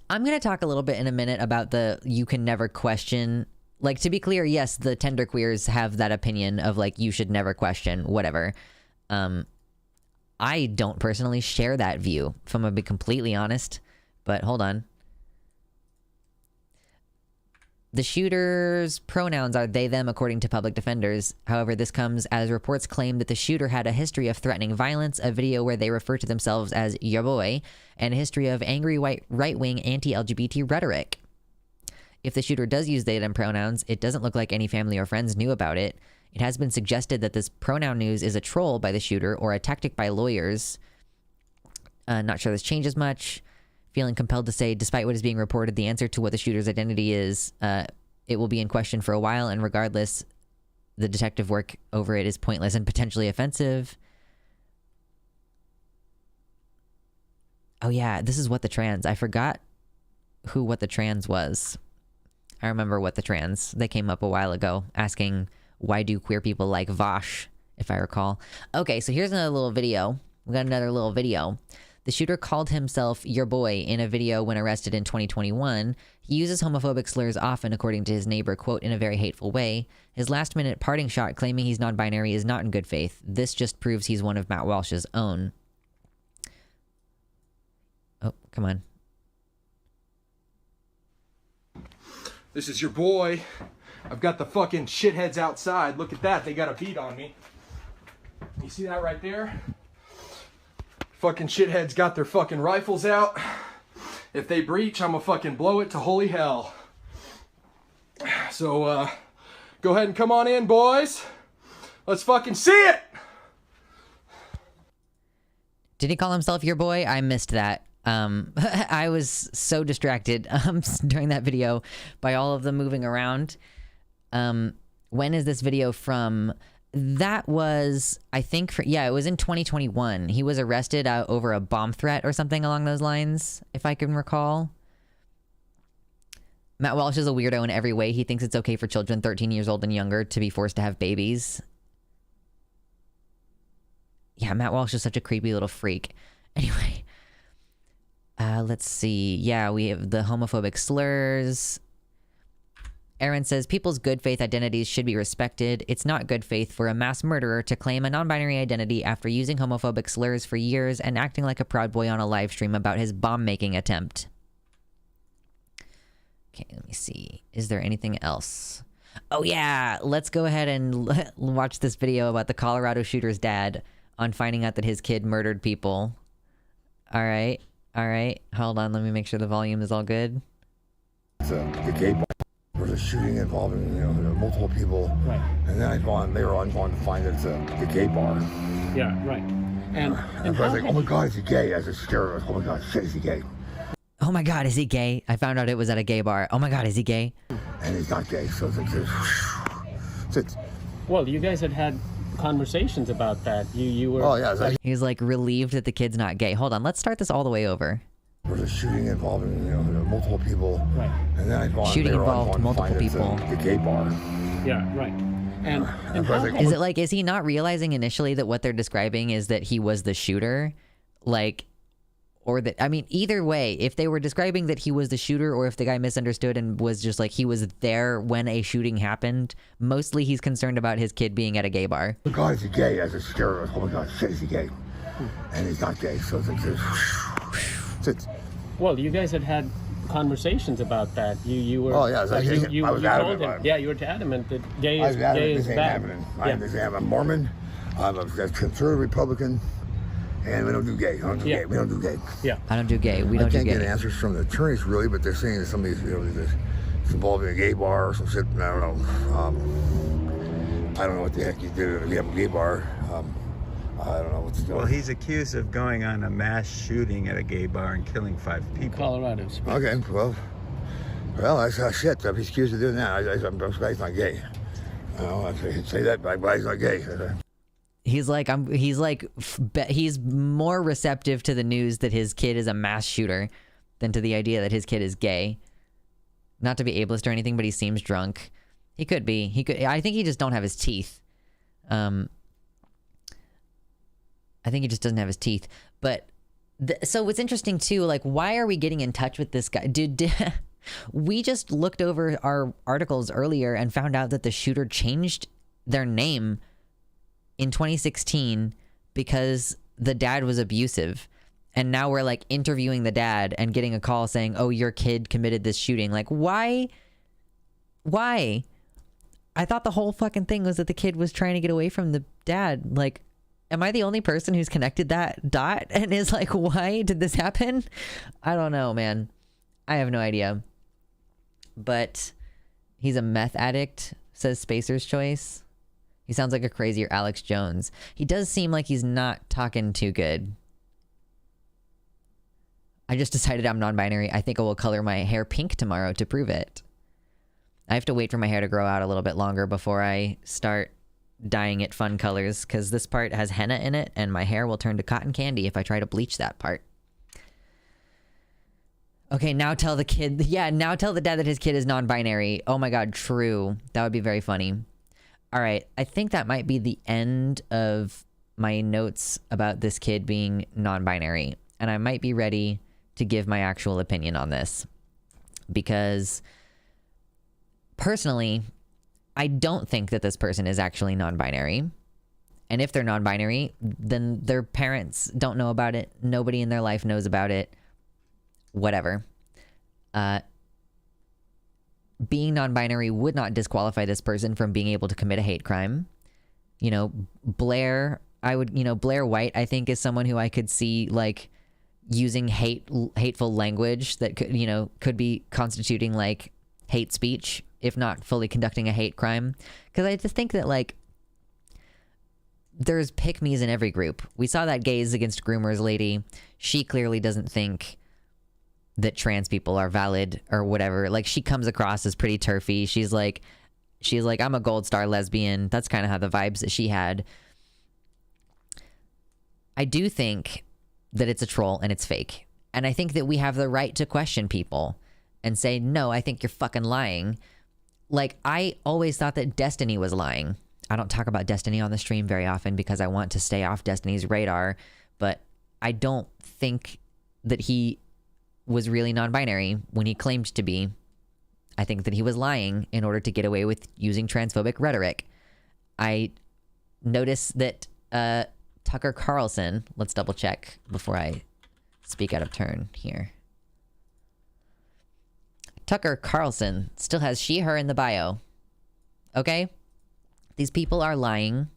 I'm going to talk a little bit in a minute about the you can never question. Like, to be clear, yes, the genderqueers have that opinion of, like, you should never question, whatever. I don't personally share that view, if I'm going to be completely honest. But hold on. The shooter's pronouns are they, them, according to public defenders. However, this comes as reports claim that the shooter had a history of threatening violence, a video where they refer to themselves as your boy, and a history of angry right-wing anti-LGBT rhetoric. If the shooter does use they, them pronouns, it doesn't look like any family or friends knew about it. It has been suggested that this pronoun news is a troll by the shooter or a tactic by lawyers. Not sure this changes much. Feeling compelled to say, despite what is being reported, the answer to what the shooter's identity is, it will be in question for a while, and regardless, the detective work over it is pointless and potentially offensive. Oh yeah, this is What the Trans. I forgot who What the Trans was. I remember What the Trans. They came up a while ago asking, why do queer people like Vosh, if I recall. Okay, so here's another little video. We got another little video. The shooter called himself your boy in a video when arrested in 2021. He uses homophobic slurs often, according to his neighbor, quote, in a very hateful way. His last-minute parting shot claiming he's non-binary is not in good faith. This just proves he's one of Matt Walsh's own. Oh, come on.
This is your boy. I've got the fucking shitheads outside. Look at that. They got a beat on me. You see that right there? Fucking shitheads got their fucking rifles out. If they breach, I'm gonna fucking blow it to holy hell. So, go ahead and come on in, boys. Let's fucking see it!
Did he call himself your boy? I missed that. I was so distracted during that video by all of them moving around. When is this video from? That was, I think, it was in 2021. He was arrested over a bomb threat or something along those lines, if I can recall. Matt Walsh is a weirdo in every way. He thinks it's okay for children 13 years old and younger to be forced to have babies. Yeah, Matt Walsh is such a creepy little freak. Anyway, let's see. Yeah, we have the homophobic slurs. Aaron says, people's good faith identities should be respected. It's not good faith for a mass murderer to claim a non-binary identity after using homophobic slurs for years and acting like a Proud Boy on a live stream about his bomb-making attempt. Okay, let me see. Is there anything else? Oh yeah, let's go ahead and watch this video about the Colorado shooter's dad on finding out that his kid murdered people. All right. Hold on, let me make sure the volume is all good.
The gay bar. There was a shooting involving, multiple people.
Right.
And then later on to find it's the gay bar.
Yeah, right. And
I was like, oh my God, is he gay? As a scared, oh my God, shit, is he gay?
Oh my God, is he gay? I found out it was at a gay bar. Oh my God, is he gay?
And he's not gay, so it's
Well, you guys had conversations about that. You were.
oh yeah, it's like
He's like relieved that the kid's not gay. Hold on, let's start this all the way over.
there was a shooting involving multiple people,
Right.
and then I found
Shooting
later on
involved
to
multiple
find it's
people.
the gay bar.
Yeah, right. And
I
how,
was like,
Is it like, is he not realizing initially that what they're describing is that he was the shooter? Like, or that, I mean, either way, if they were describing that he was the shooter or if the guy misunderstood and was just like, he was there when a shooting happened, mostly he's concerned about his kid being at a gay bar.
the guy's gay as a scare. Oh my God, shit, is he gay? And he's not gay, so it's
well, you guys had conversations about that. You were.
Oh, yeah, it's like
you
I was
you
adamant
told him.
about it.
Yeah, you were adamant that gay
I
is
was adamant
gay
this
is
ain't
bad.
happening. I'm a Mormon. I'm a conservative Republican, and we don't do gay.
Yeah.
We don't do gay.
Yeah.
I don't do gay. We
I
don't do
can't get
gay.
answers from the attorneys really, but they're saying that somebody's it's involving a gay bar or some shit. I don't know. I don't know what the heck you did at a gay bar. I don't know what's going on.
Well, he's accused of going on a mass shooting at a gay bar and killing 5 people.
Colorado.
Okay, well, that's shit. If he's accused of doing that, I'm surprised he's not gay. I could say that, but he's not gay.
He's like, he's more receptive to the news that his kid is a mass shooter than to the idea that his kid is gay. Not to be ableist or anything, but he seems drunk. He could be. He could. I think he just don't have his teeth. I think he just doesn't have his teeth. But so what's interesting too, like, why are we getting in touch with this guy? Did we just looked over our articles earlier and found out that the shooter changed their name in 2016 because the dad was abusive. And now we're like interviewing the dad and getting a call saying, oh, your kid committed this shooting. Like, why? Why? I thought the whole fucking thing was that the kid was trying to get away from the dad. Like, am I the only person who's connected that dot and is like, why did this happen? I don't know, man. I have no idea. But he's a meth addict, says Spacer's Choice. He sounds like a crazier Alex Jones. He does seem like he's not talking too good. I just decided I'm non-binary. I think I will color my hair pink tomorrow to prove it. I have to wait for my hair to grow out a little bit longer before I start dyeing it fun colors, because this part has henna in it and my hair will turn to cotton candy if I try to bleach that part. Okay, now tell the kid. Yeah, now tell the dad that his kid is non-binary. Oh my God, true. That would be very funny. All right, I think that might be the end of my notes about this kid being non-binary. And I might be ready to give my actual opinion on this. Because personally, I don't think that this person is actually non-binary. And if they're non-binary, then their parents don't know about it. Nobody in their life knows about it. Whatever. Being non-binary would not disqualify this person from being able to commit a hate crime. You know, Blair White, I think, is someone who I could see, like, using hateful language that could be constituting, like, hate speech, if not fully conducting a hate crime. Because I just think that, like, there's pick-me's in every group. We saw that Gays Against Groomers lady. She clearly doesn't think that trans people are valid or whatever. Like, she comes across as pretty turfy. She's like, I'm a gold star lesbian. That's kind of how the vibes that she had. I do think that it's a troll and it's fake. And I think that we have the right to question people and say, no, I think you're fucking lying. Like, I always thought that Destiny was lying. I don't talk about Destiny on the stream very often because I want to stay off Destiny's radar, but I don't think that he was really non-binary when he claimed to be. I think that he was lying in order to get away with using transphobic rhetoric. I noticed that Tucker Carlson, let's double check before I speak out of turn here. Tucker Carlson still has she, her in the bio. Okay? These people are lying.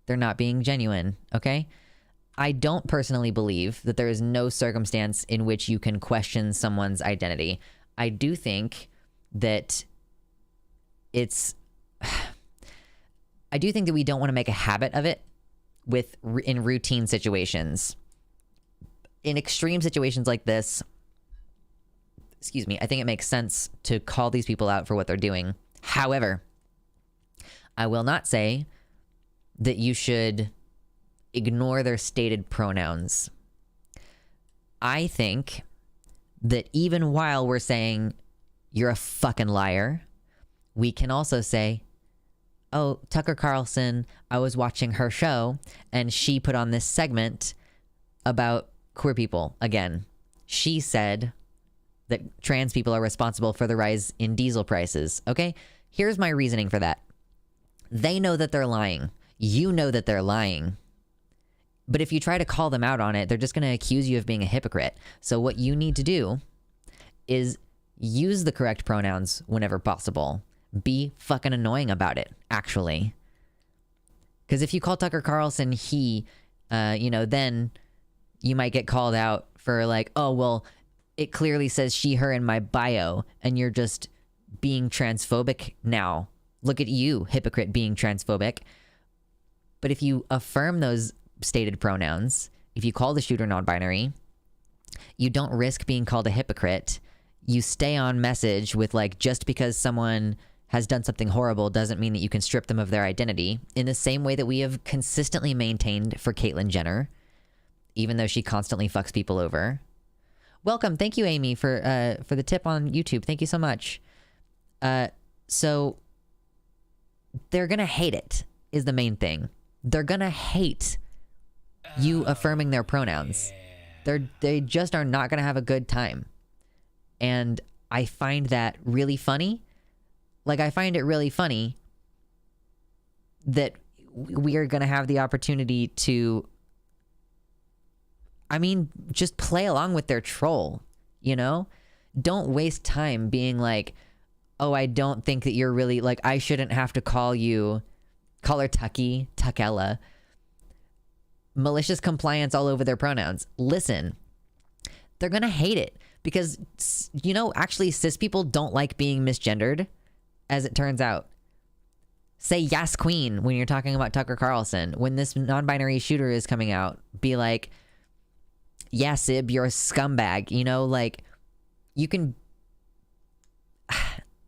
They're not being genuine. Okay? I don't personally believe that there is no circumstance in which you can question someone's identity. I do think that I do think that we don't want to make a habit of it in routine situations. In extreme situations like this, excuse me, I think it makes sense to call these people out for what they're doing. However, I will not say that you should ignore their stated pronouns. I think that even while we're saying you're a fucking liar, we can also say, oh, Tucker Carlson, I was watching her show and she put on this segment about queer people. Again, she said that trans people are responsible for the rise in diesel prices. Okay, here's my reasoning for that. They know that they're lying. You know that they're lying. But if you try to call them out on it, they're just going to accuse you of being a hypocrite. So what you need to do is use the correct pronouns whenever possible. Be fucking annoying about it, actually. Because if you call Tucker Carlson he, then you might get called out for like, oh, well, it clearly says she, her in my bio, and you're just being transphobic now. Look at you, hypocrite, being transphobic. But if you affirm those stated pronouns, if you call the shooter non-binary, you don't risk being called a hypocrite. You stay on message with like, just because someone has done something horrible doesn't mean that you can strip them of their identity, in the same way that we have consistently maintained for Caitlyn Jenner, even though she constantly fucks people over. Welcome. Thank you, Amy, for the tip on YouTube. Thank you so much. So they're going to hate it is the main thing. They're going to hate you affirming their pronouns. They just are not going to have a good time. And I find that really funny. Like, I find it really funny that we are going to have the opportunity to, just play along with their troll, you know? Don't waste time being like, oh, I don't think that you're really, like, I shouldn't have to call her Tuckella. Malicious compliance all over their pronouns. Listen, they're going to hate it because, actually cis people don't like being misgendered, as it turns out. Say yes, queen, when you're talking about Tucker Carlson. When this non-binary shooter is coming out, be like, yeah, Sib, you're a scumbag. You can...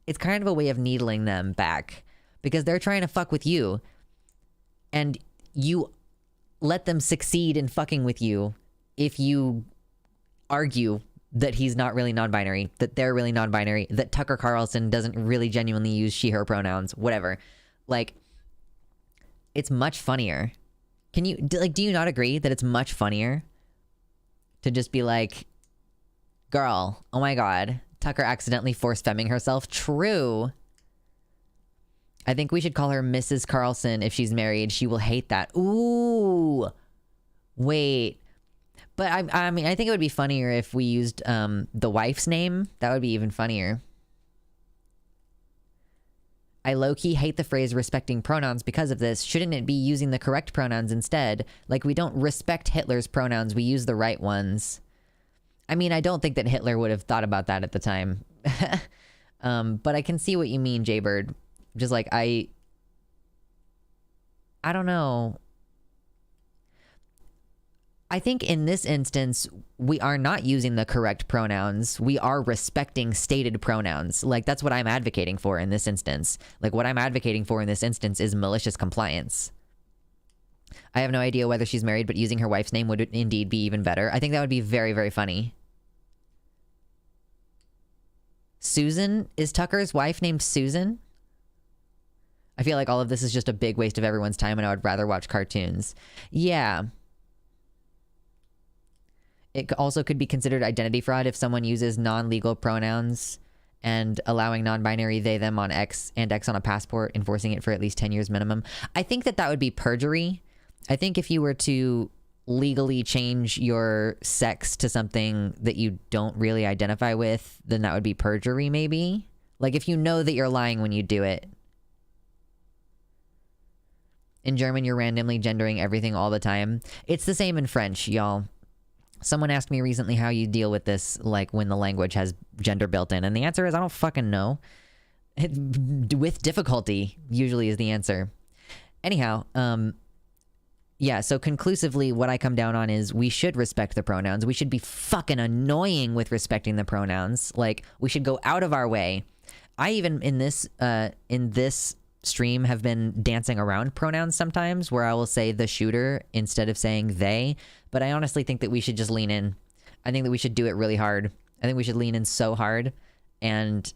It's kind of a way of needling them back because they're trying to fuck with you, and you let them succeed in fucking with you if you argue that he's not really non-binary, that they're really non-binary, that Tucker Carlson doesn't really genuinely use she, her pronouns, whatever. Like, it's much funnier. Do you not agree that it's much funnier to just be like, girl, oh my god, Tucker accidentally force-femming herself? True. I think we should call her Mrs. Carlson if she's married. She will hate that. Ooh. Wait. But I think it would be funnier if we used the wife's name. That would be even funnier. I low-key hate the phrase respecting pronouns because of this. Shouldn't it be using the correct pronouns instead? Like, we don't respect Hitler's pronouns. We use the right ones. I don't think that Hitler would have thought about that at the time. But I can see what you mean, Jaybird. Just like, I don't know. I think in this instance, we are not using the correct pronouns. We are respecting stated pronouns. Like, that's what I'm advocating for in this instance. Like, what I'm advocating for in this instance is malicious compliance. I have no idea whether she's married, but using her wife's name would indeed be even better. I think that would be very, very funny. Susan? Is Tucker's wife named Susan? I feel like all of this is just a big waste of everyone's time, and I would rather watch cartoons. Yeah. It also could be considered identity fraud if someone uses non-legal pronouns and allowing non-binary they, them on X and X on a passport, enforcing it for at least 10 years minimum. I think that would be perjury. I think if you were to legally change your sex to something that you don't really identify with, then that would be perjury, maybe. Like, if you know that you're lying when you do it. In German, you're randomly gendering everything all the time. It's the same in French, y'all. Someone asked me recently how you deal with this, like, when the language has gender built in, and the answer is I don't fucking know. With difficulty, usually, is the answer. Anyhow, yeah, so conclusively, what I come down on is we should respect the pronouns. We should be fucking annoying with respecting the pronouns. Like, we should go out of our way. I even in this stream have been dancing around pronouns sometimes, where I will say the shooter instead of saying they. But I honestly think that we should just lean in. I think that we should do it really hard. I think we should lean in so hard and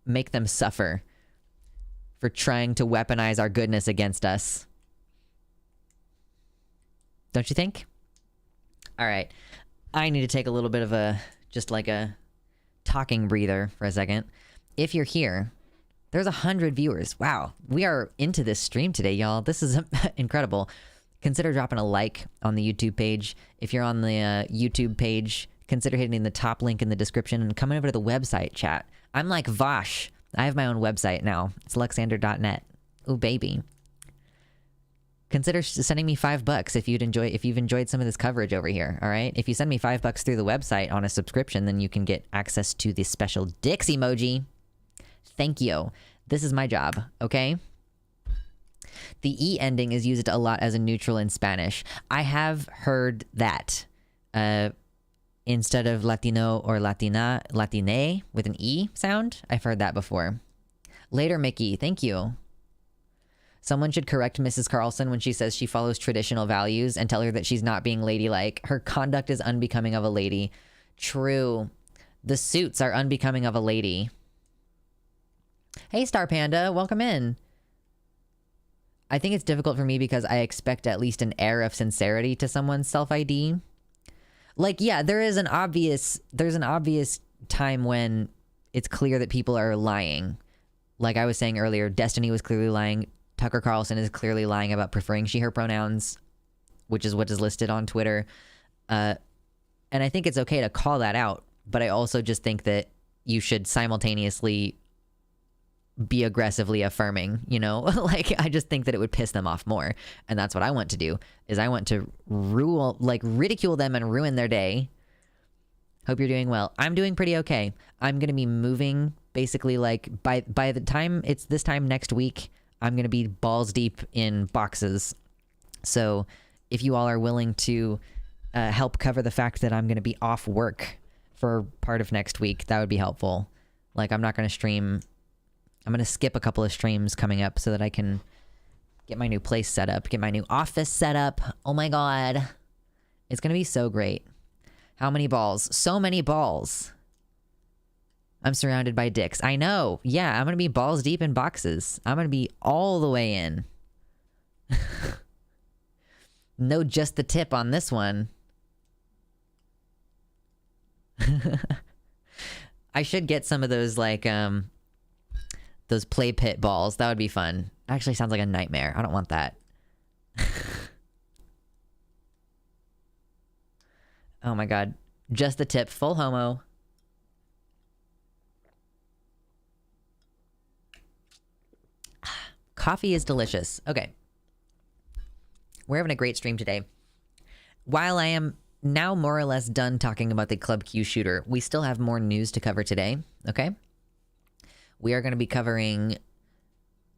make them suffer for trying to weaponize our goodness against us. Don't you think? All right. I need to take a little bit of just like a talking breather for a second. If you're here, there's 100 viewers. Wow. We are into this stream today, y'all. This is incredible. Consider dropping a like on the YouTube page. If you're on the YouTube page, consider hitting the top link in the description and coming over to the website chat. I'm like Vosh. I have my own website now. It's luxander.net. Ooh, baby. Consider sending me $5 if you've enjoyed some of this coverage over here, all right? If you send me $5 through the website on a subscription, then you can get access to the special Dix emoji. Thank you. This is my job, okay? The E ending is used a lot as a neutral in Spanish. I have heard that. Instead of Latino or Latina, Latine with an E sound. I've heard that before. Later, Mickey. Thank you. Someone should correct Mrs. Carlson when she says she follows traditional values and tell her that she's not being ladylike. Her conduct is unbecoming of a lady. True. The suits are unbecoming of a lady. Hey, Star Panda. Welcome in. I think it's difficult for me because I expect at least an air of sincerity to someone's self-ID. Like, yeah, there's an obvious time when it's clear that people are lying. Like I was saying earlier, Destiny was clearly lying. Tucker Carlson is clearly lying about preferring she, her pronouns, which is what is listed on Twitter. And I think it's okay to call that out, but I also just think that you should simultaneously be aggressively affirming, you know? Like, I just think that it would piss them off more. And that's what I want to do, is I want to ridicule them and ruin their day. Hope you're doing well. I'm doing pretty okay. I'm going to be moving basically like by the time it's this time next week, I'm going to be balls deep in boxes. So if you all are willing to help cover the fact that I'm going to be off work for part of next week, that would be helpful. Like, I'm not going to stream. I'm going to skip a couple of streams coming up so that I can get my new place set up, get my new office set up. Oh my God. It's going to be so great. How many balls? So many balls. I'm surrounded by dicks. I know. Yeah, I'm going to be balls deep in boxes. I'm going to be all the way in. No, just the tip on this one. I should get some of those, like, those play pit balls. That would be fun. Actually sounds like a nightmare. I don't want that. Oh my God. Just the tip. Full homo. Coffee is delicious. Okay. We're having a great stream today. While I am now more or less done talking about the Club Q shooter, we still have more news to cover today. Okay? We are going to be covering...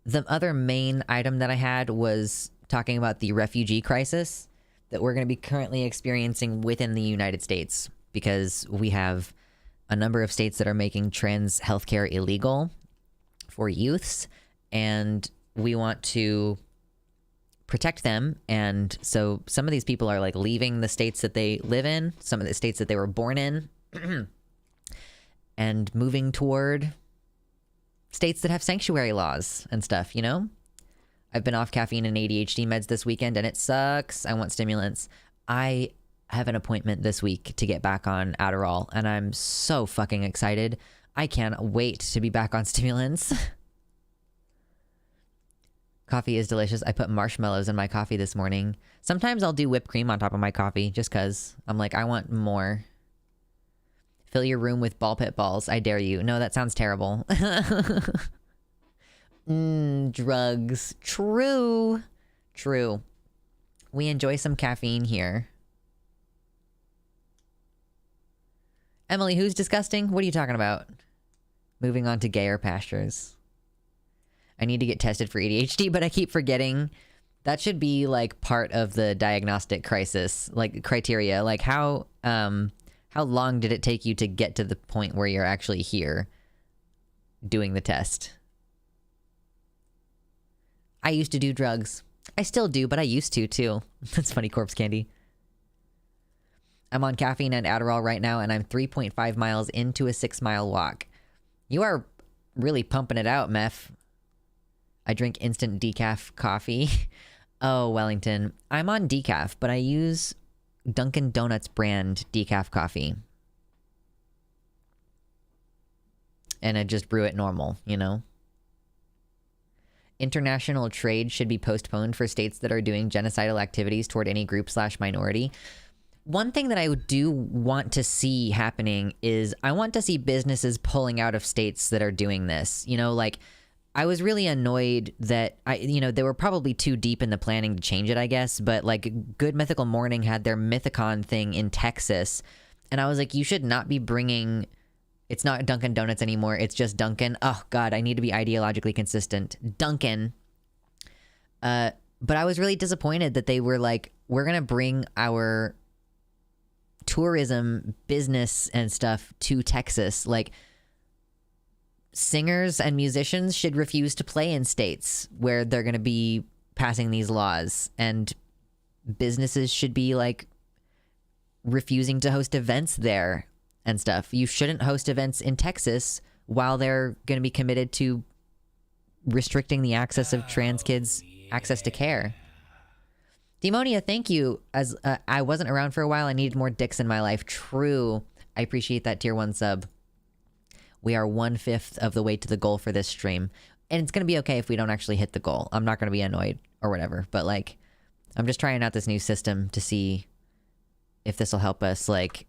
The other main item that I had was talking about the refugee crisis that we're going to be currently experiencing within the United States, because we have a number of states that are making trans healthcare illegal for youths, and we want to protect them. And so some of these people are like leaving the states that they live in, some of the states that they were born in, and moving toward states that have sanctuary laws and stuff, you know? I've been off caffeine and ADHD meds this weekend, and it sucks. I want stimulants. I have an appointment this week to get back on Adderall, and I'm so fucking excited. I can't wait to be back on stimulants. Coffee is delicious. I put marshmallows in my coffee this morning. Sometimes I'll do whipped cream on top of my coffee just because I'm like, I want more. Fill your room with ball pit balls. I dare you. No, that sounds terrible. Drugs. True. True. We enjoy some caffeine here. Emily, who's disgusting? What are you talking about? Moving on to gayer pastures. I need to get tested for ADHD, but I keep forgetting That should be like part of the diagnostic crisis, like criteria. Like how long did it take you to get to the point where you're actually here doing the test? I used to do drugs. I still do, but I used to too. That's funny, Corpse Candy. I'm on caffeine and Adderall right now, and I'm 3.5 miles into a 6-mile walk. You are really pumping it out, Meth. I drink instant decaf coffee. Oh, Wellington. I'm on decaf, but I use Dunkin' Donuts brand decaf coffee. And I just brew it normal, you know? International trade should be postponed for states that are doing genocidal activities toward any group/minority. One thing that I do want to see happening is I want to see businesses pulling out of states that are doing this. You know, like, I was really annoyed that they were probably too deep in the planning to change it, I guess. But like Good Mythical Morning had their Mythicon thing in Texas. And I was like, you should not be bringing, it's not Dunkin' Donuts anymore. It's just Dunkin'. Oh God, I need to be ideologically consistent. Dunkin'. But I was really disappointed that they were like, we're going to bring our tourism business and stuff to Texas. Like, singers and musicians should refuse to play in states where they're going to be passing these laws, and businesses should be like refusing to host events there and stuff. You shouldn't host events in Texas while they're going to be committed to restricting the access of trans kids' access to care. Demonia, thank you. As I wasn't around for a while, I needed more dicks in my life. True. I appreciate that tier 1 sub. We are 1/5 of the way to the goal for this stream. And it's going to be okay if we don't actually hit the goal. I'm not going to be annoyed or whatever. But, like, I'm just trying out this new system to see if this will help us, like,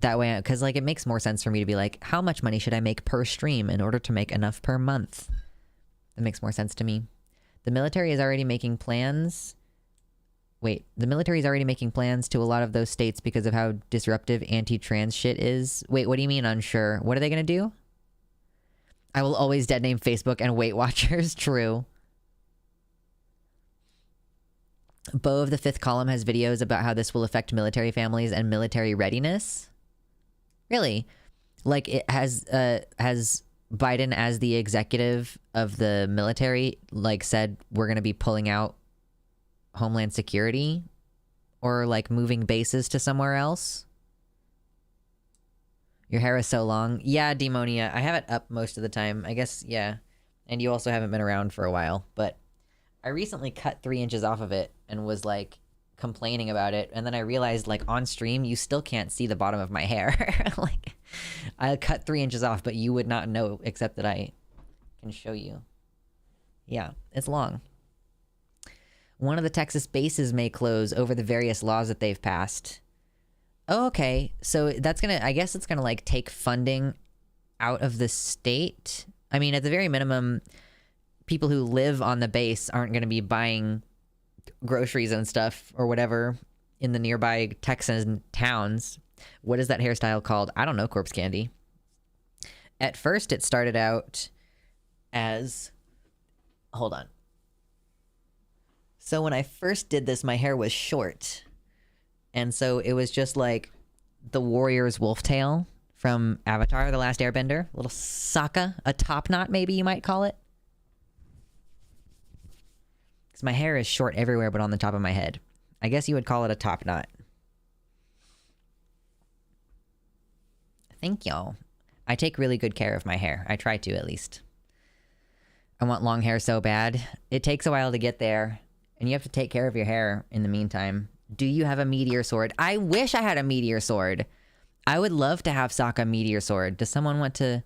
that way. Because, like, it makes more sense for me to be like, how much money should I make per stream in order to make enough per month? That makes more sense to me. The military is already making plans. Wait, the military is already making plans to a lot of those states because of how disruptive anti-trans shit is. Wait, what do you mean unsure? What are they going to do? I will always dead name Facebook and Weight Watchers. True. Beau of the Fifth Column has videos about how this will affect military families and military readiness. Really? Like, it has Biden, as the executive of the military, like, said we're going to be pulling out Homeland Security or like moving bases to somewhere else. Your hair is so long. Yeah, Demonia, I have it up most of the time, I guess. Yeah. And you also haven't been around for a while, but I recently cut 3 inches off of it and was like complaining about it, and then I realized, like, on stream you still can't see the bottom of my hair. Like, I cut 3 inches off, but you would not know except that I can show you. Yeah, it's long. One of the Texas bases may close over the various laws that they've passed. Oh, okay. So that's gonna, I guess it's gonna like take funding out of the state. I mean, at the very minimum, people who live on the base aren't gonna be buying groceries and stuff or whatever in the nearby Texan towns. What is that hairstyle called? I don't know, Corpse Candy. At first it started out as, hold on. So when I first did this, my hair was short. And so it was just like the warrior's wolf tail from Avatar, The Last Airbender. A little Sokka, a top knot maybe you might call it. Because my hair is short everywhere but on the top of my head. I guess you would call it a top knot. Thank y'all. I take really good care of my hair. I try to, at least. I want long hair so bad. It takes a while to get there. And you have to take care of your hair in the meantime. Do you have a meteor sword? I wish I had a meteor sword. I would love to have Sokka meteor sword. Does someone want to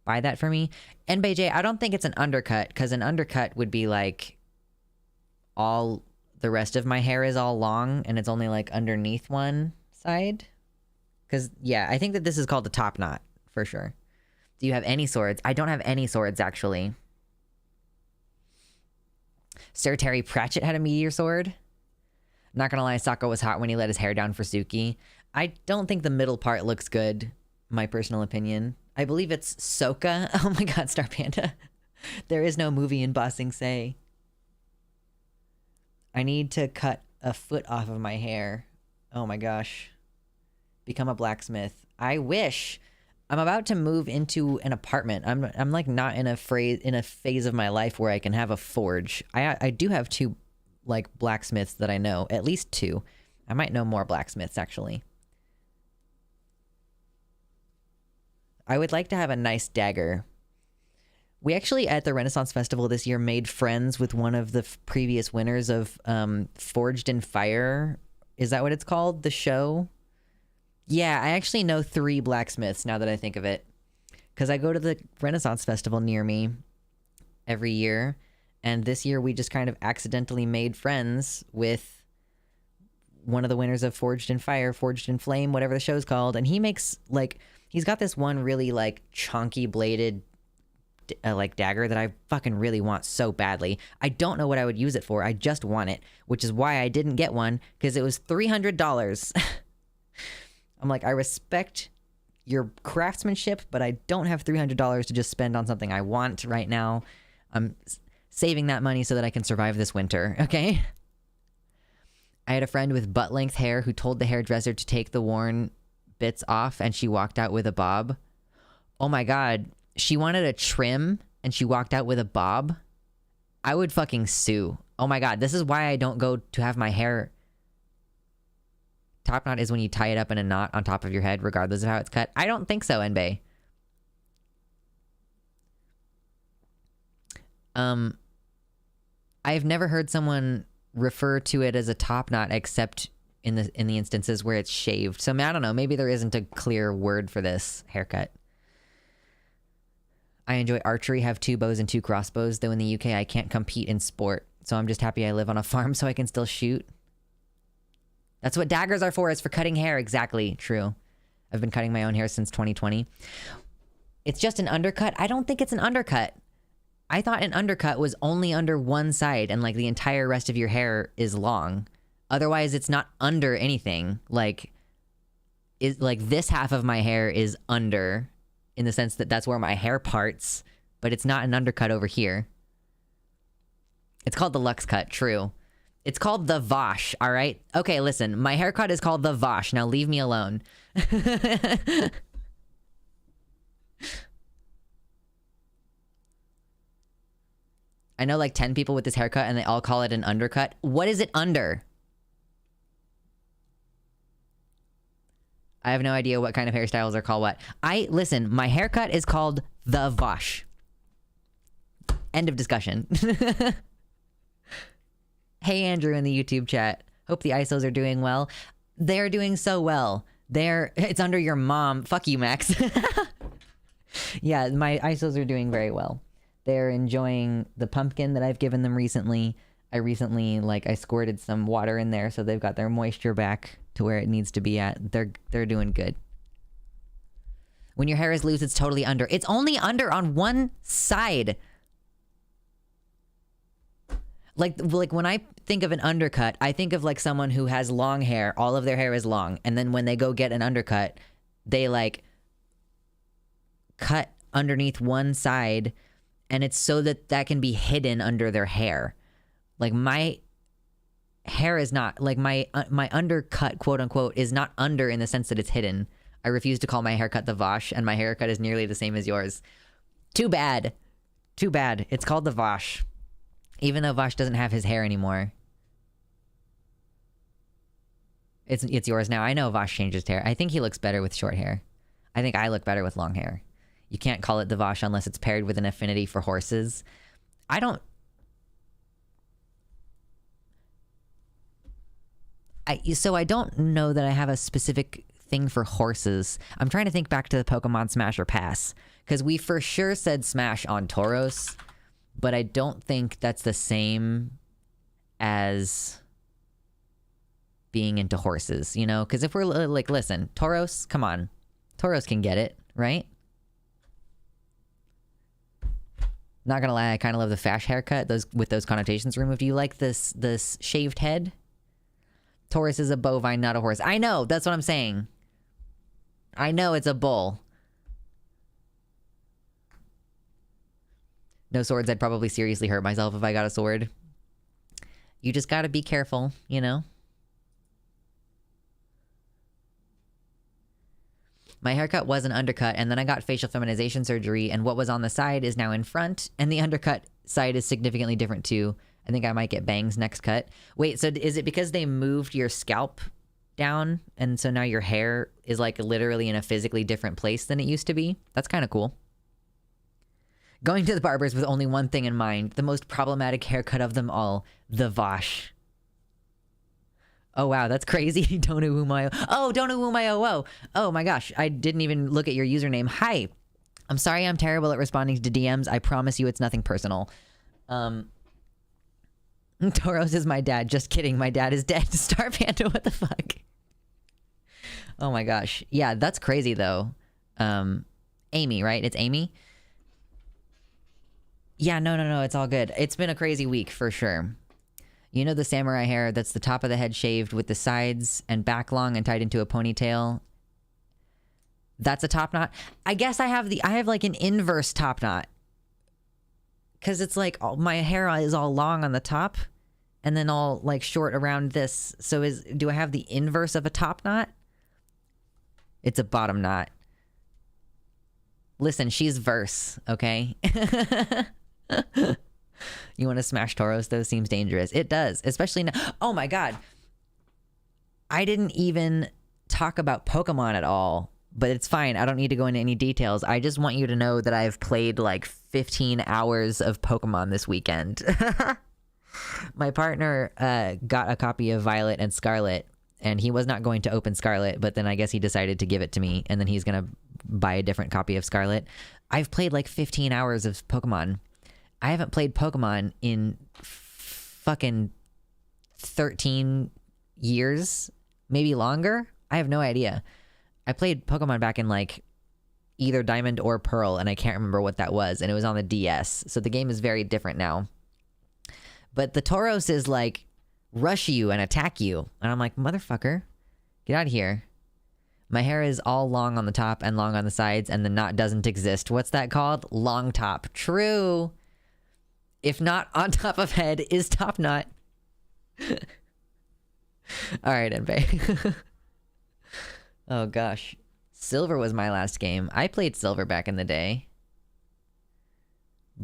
buy that for me? NBJ, I don't think it's an undercut, because an undercut would be like all the rest of my hair is all long and it's only like underneath one side. Because, yeah, I think that this is called a top knot for sure. Do you have any swords? I don't have any swords, actually. Sir Terry Pratchett had a meteor sword. Not gonna lie, Sokka was hot when he let his hair down for Suki. I don't think the middle part looks good, my personal opinion. I believe it's Sokka. Oh my god, Star Panda. There is no movie in Ba Sing Se. I need to cut a foot off of my hair. Oh my gosh. Become a blacksmith. I wish. I'm about to move into an apartment. I'm like not in a phase of my life where I can have a forge. I do have 2 like blacksmiths that I know, at least 2. I might know more blacksmiths actually. I would like to have a nice dagger. We actually, at the Renaissance Festival this year, made friends with one of the previous winners of Forged in Fire. Is that what it's called? The show? Yeah, I actually know 3 blacksmiths now that I think of it. Because I go to the Renaissance Festival near me every year. And this year we just kind of accidentally made friends with one of the winners of Forged in Fire, Forged in Flame, whatever the show's called. And he makes, like, he's got this one really, like, chunky bladed like dagger that I fucking really want so badly. I don't know what I would use it for. I just want it, which is why I didn't get one, because it was $300. I'm like, I respect your craftsmanship, but I don't have $300 to just spend on something I want right now. I'm saving that money so that I can survive this winter, okay? I had a friend with butt-length hair who told the hairdresser to take the worn bits off, and she walked out with a bob. Oh my god. She wanted a trim, and she walked out with a bob. I would fucking sue. Oh my god, this is why I don't go to have my hair... Top knot is when you tie it up in a knot on top of your head, regardless of how it's cut. I don't think so, Enbei. I've never heard someone refer to it as a top knot except in the instances where it's shaved. So I don't know, maybe there isn't a clear word for this haircut. I enjoy archery, have 2 bows and 2 crossbows, though in the UK I can't compete in sport, so I'm just happy I live on a farm so I can still shoot. That's what daggers are for, is for cutting hair. Exactly, true. I've been cutting my own hair since 2020. It's just an undercut? I don't think it's an undercut. I thought an undercut was only under one side and like the entire rest of your hair is long. Otherwise, it's not under anything. Like this half of my hair is under, in the sense that that's where my hair parts, but it's not an undercut over here. It's called the Lux cut, true. It's called the Vosh, all right? Okay, listen, my haircut is called the Vosh. Now leave me alone. I know like 10 people with this haircut and they all call it an undercut. What is it under? I have no idea what kind of hairstyles are called what. Listen, my haircut is called the Vosh. End of discussion. Hey, Andrew in the YouTube chat. Hope the ISOs are doing well. They're doing so well. It's under your mom. Fuck you, Max. Yeah, my ISOs are doing very well. They're enjoying the pumpkin that I've given them recently. I squirted some water in there so they've got their moisture back to where it needs to be at. They're doing good. When your hair is loose, it's totally under. It's only under on one side. Like when I think of an undercut, I think of like someone who has long hair. All of their hair is long. And then when they go get an undercut, they like cut underneath one side, and it's so that can be hidden under their hair. Like my hair is not, like my undercut, quote unquote, is not under in the sense that it's hidden. I refuse to call my haircut the Vosh, and my haircut is nearly the same as yours. Too bad. Too bad. It's called the Vosh. Even though Vosh doesn't have his hair anymore. It's yours now. I know Vosh changed his hair. I think he looks better with short hair. I think I look better with long hair. You can't call it the Vosh unless it's paired with an affinity for horses. So I don't know that I have a specific thing for horses. I'm trying to think back to the Pokemon Smash or Pass, because we for sure said Smash on Tauros, but I don't think that's the same as being into horses, you know? Because if we're like, listen, Tauros, come on. Tauros can get it, right? Not gonna lie, I kind of love the Fash haircut, with those connotations removed. Do you like this shaved head? Taurus is a bovine, not a horse. I know, that's what I'm saying. I know it's a bull. No swords, I'd probably seriously hurt myself if I got a sword. You just gotta be careful, you know? My haircut was an undercut, and then I got facial feminization surgery, and what was on the side is now in front, and the undercut side is significantly different too. I think I might get bangs next cut. Wait, so is it because they moved your scalp down, and so now your hair is like literally in a physically different place than it used to be? That's kind of cool. Going to the barbers with only one thing in mind, the most problematic haircut of them all, the Vosh. Oh, wow, that's crazy. Don't know who my... Oh, don't know who my OO. Oh, my gosh. I didn't even look at your username. Hi. I'm sorry I'm terrible at responding to DMs. I promise you it's nothing personal. Toros is my dad. Just kidding. My dad is dead. Star Panda, what the fuck? Oh, my gosh. Yeah, that's crazy, though. Amy, right? It's Amy? Yeah, no. It's all good. It's been a crazy week, for sure. You know the samurai hair that's the top of the head shaved with the sides and back long and tied into a ponytail? That's a top knot? I guess I have like an inverse top knot. Because it's like my hair is all long on the top and then all like short around this. So do I have the inverse of a top knot? It's a bottom knot. Listen, she's verse, okay? You want to smash Tauros, though? Seems dangerous. It does, especially now. Oh my god. I didn't even talk about Pokemon at all, but it's fine. I don't need to go into any details. I just want you to know that I've played like 15 hours of Pokemon this weekend. My partner got a copy of Violet and Scarlet, and he was not going to open Scarlet, but then I guess he decided to give it to me, and then he's going to buy a different copy of Scarlet. I've played like 15 hours of Pokemon. I haven't played Pokemon in fucking 13 years, maybe longer. I have no idea. I played Pokemon back in like either Diamond or Pearl, and I can't remember what that was, and it was on the DS. So the game is very different now. But the Tauros is like rush you and attack you. And I'm like, motherfucker, get out of here. My hair is all long on the top and long on the sides, and the knot doesn't exist. What's that called? Long top. True. If not on top of head is top knot. All right, Envy. Oh, gosh. Silver was my last game. I played Silver back in the day.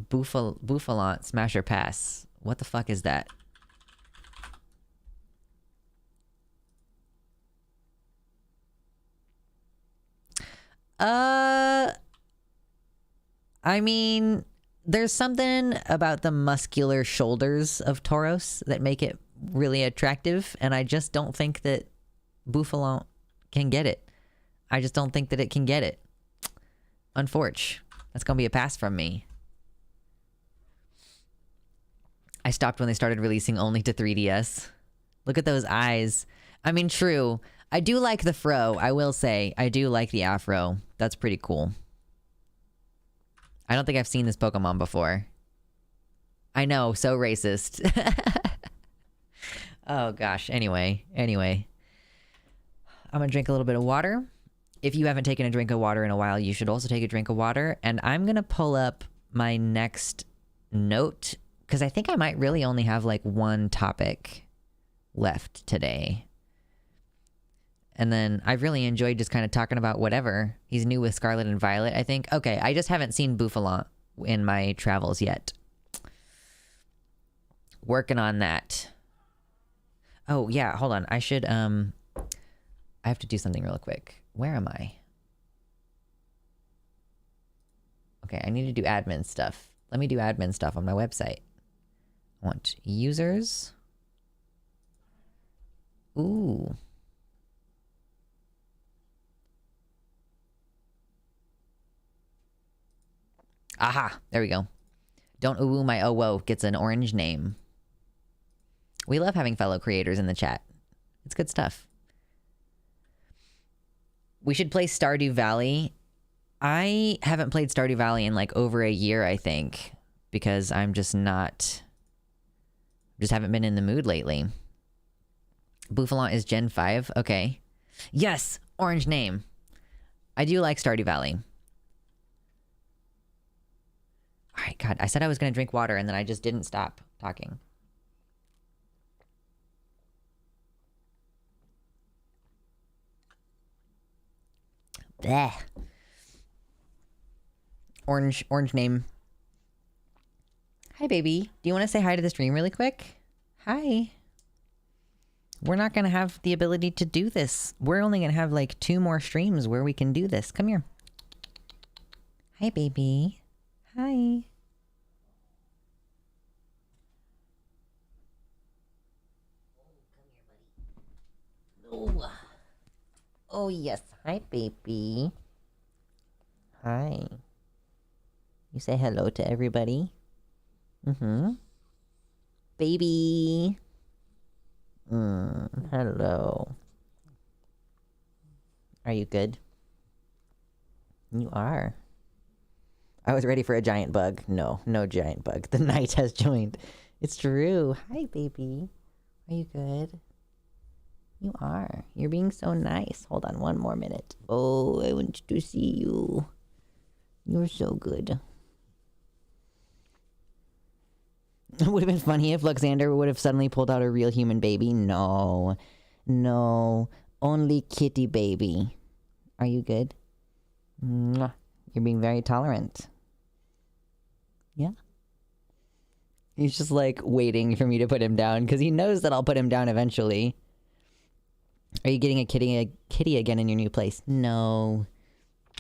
Bouffalant Smasher Pass. What the fuck is that? I mean, there's something about the muscular shoulders of Tauros that make it really attractive, and I just don't think that Bouffalant can get it. I just don't think that it can get it. Unfortunate. That's gonna be a pass from me. I stopped when they started releasing only to 3DS. Look at those eyes. I mean, true. I do like the fro, I will say. I do like the afro. That's pretty cool. I don't think I've seen this Pokemon before. I know, so racist. Oh gosh, anyway. I'm gonna drink a little bit of water. If you haven't taken a drink of water in a while, you should also take a drink of water. And I'm gonna pull up my next note, because I think I might really only have like one topic left today. And then I've really enjoyed just kind of talking about whatever. He's new with Scarlet and Violet, I think. Okay, I just haven't seen Bouffalant in my travels yet. Working on that. Oh, yeah, hold on. I should, I have to do something real quick. Where am I? Okay, I need to do admin stuff. Let me do admin stuff on my website. I want users. Ooh. Aha, there we go. Don't ooh my oh whoa gets an orange name. We love having fellow creators in the chat. It's good stuff. We should play Stardew Valley. I haven't played Stardew Valley in like over a year, I think, because I'm just haven't been in the mood lately. Bouffalant is Gen 5. Okay. Yes, orange name. I do like Stardew Valley. All right, God, I said I was going to drink water and then I just didn't stop talking. Bleh. Orange name. Hi, baby. Do you want to say hi to the stream really quick? Hi. We're not going to have the ability to do this. We're only going to have like 2 more streams where we can do this. Come here. Hi, baby. Hi. Oh, oh yes. Hi, baby. Hi. You say hello to everybody? Mm-hmm. Baby. Hello. Are you good? You are. I was ready for a giant bug. No giant bug. The night has joined. It's true. Hi, baby. Are you good? You are. You're being so nice. Hold on 1 more minute. Oh, I want to see you. You're so good. It would have been funny if Luxander would have suddenly pulled out a real human baby. No. Only kitty baby. Are you good? Mwah. You're being very tolerant. Yeah. He's just like waiting for me to put him down because he knows that I'll put him down eventually. Are you getting a kitty again in your new place? No.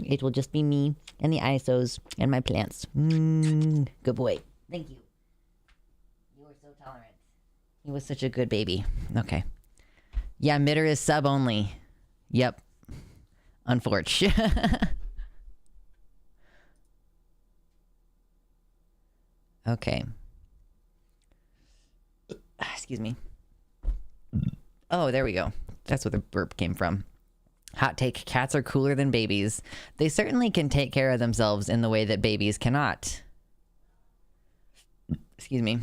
It will just be me and the ISOs and my plants. Good boy. Thank you. You were so tolerant. He was such a good baby. Okay. Yeah, Mitter is sub only. Yep. Unfortunate. Okay. Excuse me. Oh, there we go. That's where the burp came from. Hot take, cats are cooler than babies. They certainly can take care of themselves in the way that babies cannot. Excuse me.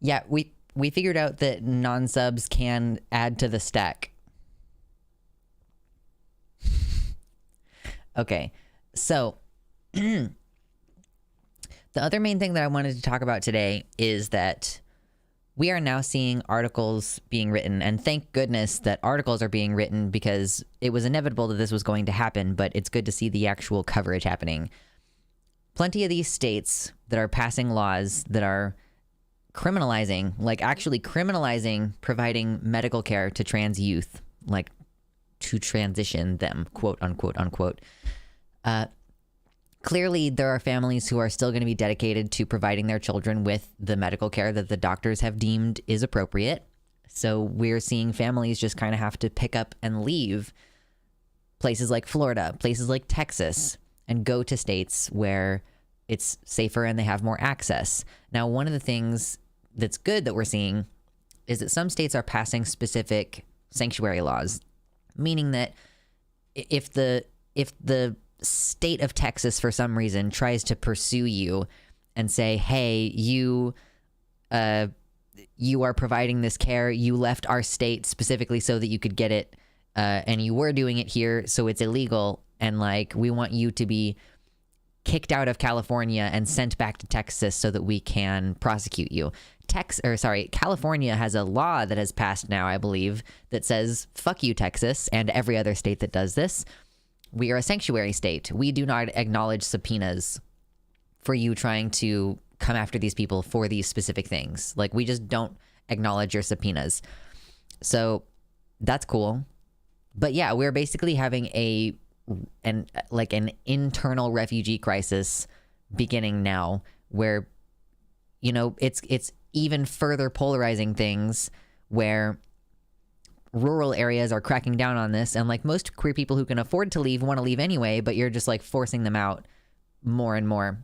Yeah, we figured out that non-subs can add to the stack. Okay, so the other main thing that I wanted to talk about today is that we are now seeing articles being written, and thank goodness that articles are being written because it was inevitable that this was going to happen, but it's good to see the actual coverage happening. Plenty of these states that are passing laws that are criminalizing, like actually criminalizing providing medical care to trans youth, like to transition them, quote unquote, unquote. Clearly, there are families who are still going to be dedicated to providing their children with the medical care that the doctors have deemed is appropriate. So we're seeing families just kind of have to pick up and leave places like Florida, places like Texas, and go to states where it's safer and they have more access. Now, one of the things that's good that we're seeing is that some states are passing specific sanctuary laws, meaning that if the state of Texas for some reason tries to pursue you and say, hey, you are providing this care, you left our state specifically so that you could get it, and you were doing it here, so it's illegal, and like we want you to be kicked out of California and sent back to Texas so that we can prosecute you. California has a law that has passed now, I believe, that says, fuck you, Texas, and every other state that does this. We are a sanctuary state. We do not acknowledge subpoenas for you trying to come after these people for these specific things. Like, we just don't acknowledge your subpoenas. So that's cool. But yeah, we're basically having an internal refugee crisis beginning now, where, you know, it's even further polarizing things, where rural areas are cracking down on this, and like most queer people who can afford to leave want to leave anyway, but you're just like forcing them out more and more.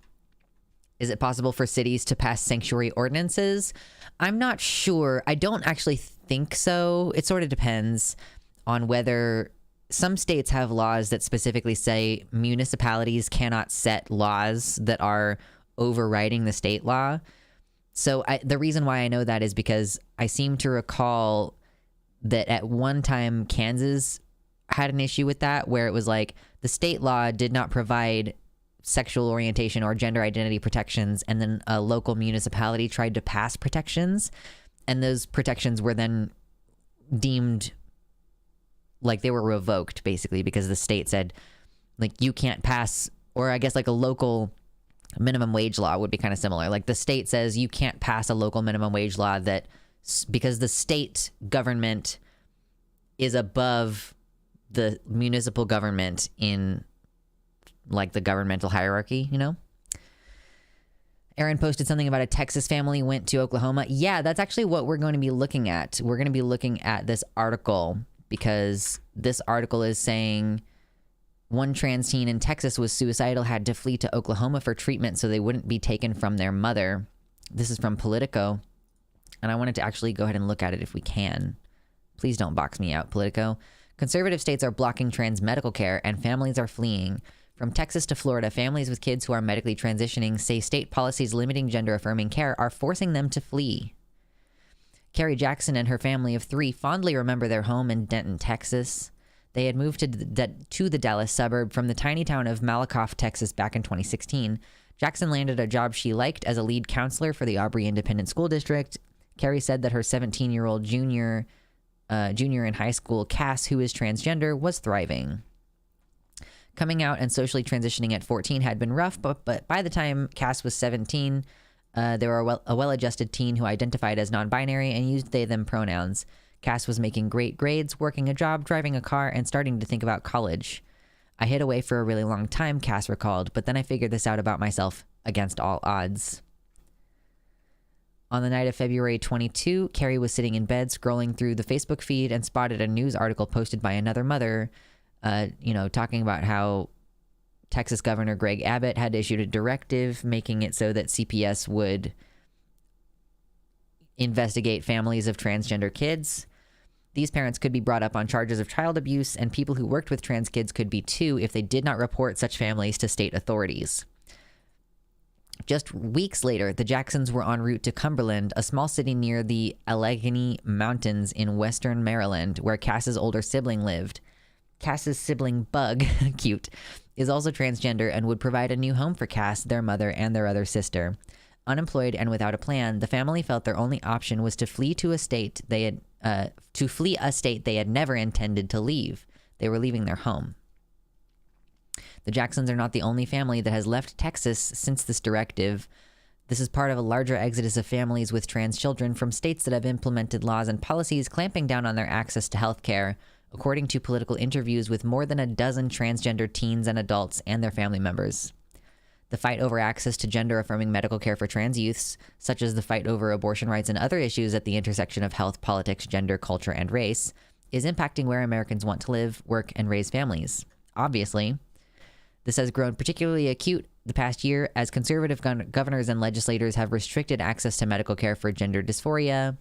Is it possible for cities to pass sanctuary ordinances? I'm not sure. I don't actually think so. It sort of depends on whether some states have laws that specifically say municipalities cannot set laws that are overriding the state law. So the reason why I know that is because I seem to recall that at one time Kansas had an issue with that, where it was like the state law did not provide sexual orientation or gender identity protections, and then a local municipality tried to pass protections, and those protections were then deemed like they were revoked basically because the state said like you can't pass, or I guess like a local minimum wage law would be kind of similar. Like the state says you can't pass a local minimum wage law that because the state government is above the municipal government in like the governmental hierarchy, you know? Aaron posted something about a Texas family went to Oklahoma. Yeah, that's actually what we're going to be looking at. We're going to be looking at this article because this article is saying one trans teen in Texas was suicidal, had to flee to Oklahoma for treatment so they wouldn't be taken from their mother. This is from Politico. And I wanted to actually go ahead and look at it if we can. Please don't box me out, Politico. Conservative states are blocking trans medical care and families are fleeing. From Texas to Florida, families with kids who are medically transitioning say state policies limiting gender-affirming care are forcing them to flee. Carrie Jackson and her family of 3 fondly remember their home in Denton, Texas. They had moved to the Dallas suburb from the tiny town of Malakoff, Texas back in 2016. Jackson landed a job she liked as a lead counselor for the Armory Independent School District. Carrie said that her 17-year-old junior in high school, Cass, who is transgender, was thriving. Coming out and socially transitioning at 14 had been rough, but by the time Cass was 17, they were a well-adjusted teen who identified as non-binary and used they-them pronouns. Cass was making great grades, working a job, driving a car, and starting to think about college. I hid away for a really long time, Cass recalled, but then I figured this out about myself against all odds. On the night of February 22, Carrie was sitting in bed scrolling through the Facebook feed and spotted a news article posted by another mother, talking about how Texas Governor Greg Abbott had issued a directive making it so that CPS would investigate families of transgender kids. These parents could be brought up on charges of child abuse, and people who worked with trans kids could be too if they did not report such families to state authorities. Just weeks later, the Jacksons were en route to Cumberland, a small city near the Allegheny Mountains in western Maryland, where Cass's older sibling lived. Cass's sibling, Bug, cute, is also transgender and would provide a new home for Cass, their mother, and their other sister. Unemployed and without a plan, the family felt their only option was to flee to a state they had never intended to leave. They were leaving their home. The Jacksons are not the only family that has left Texas since this directive. This is part of a larger exodus of families with trans children from states that have implemented laws and policies clamping down on their access to health care, according to political interviews with more than a dozen transgender teens and adults and their family members. The fight over access to gender-affirming medical care for trans youths, such as the fight over abortion rights and other issues at the intersection of health, politics, gender, culture, and race, is impacting where Americans want to live, work, and raise families. Obviously, this has grown particularly acute the past year as conservative governors and legislators have restricted access to medical care for gender dysphoria.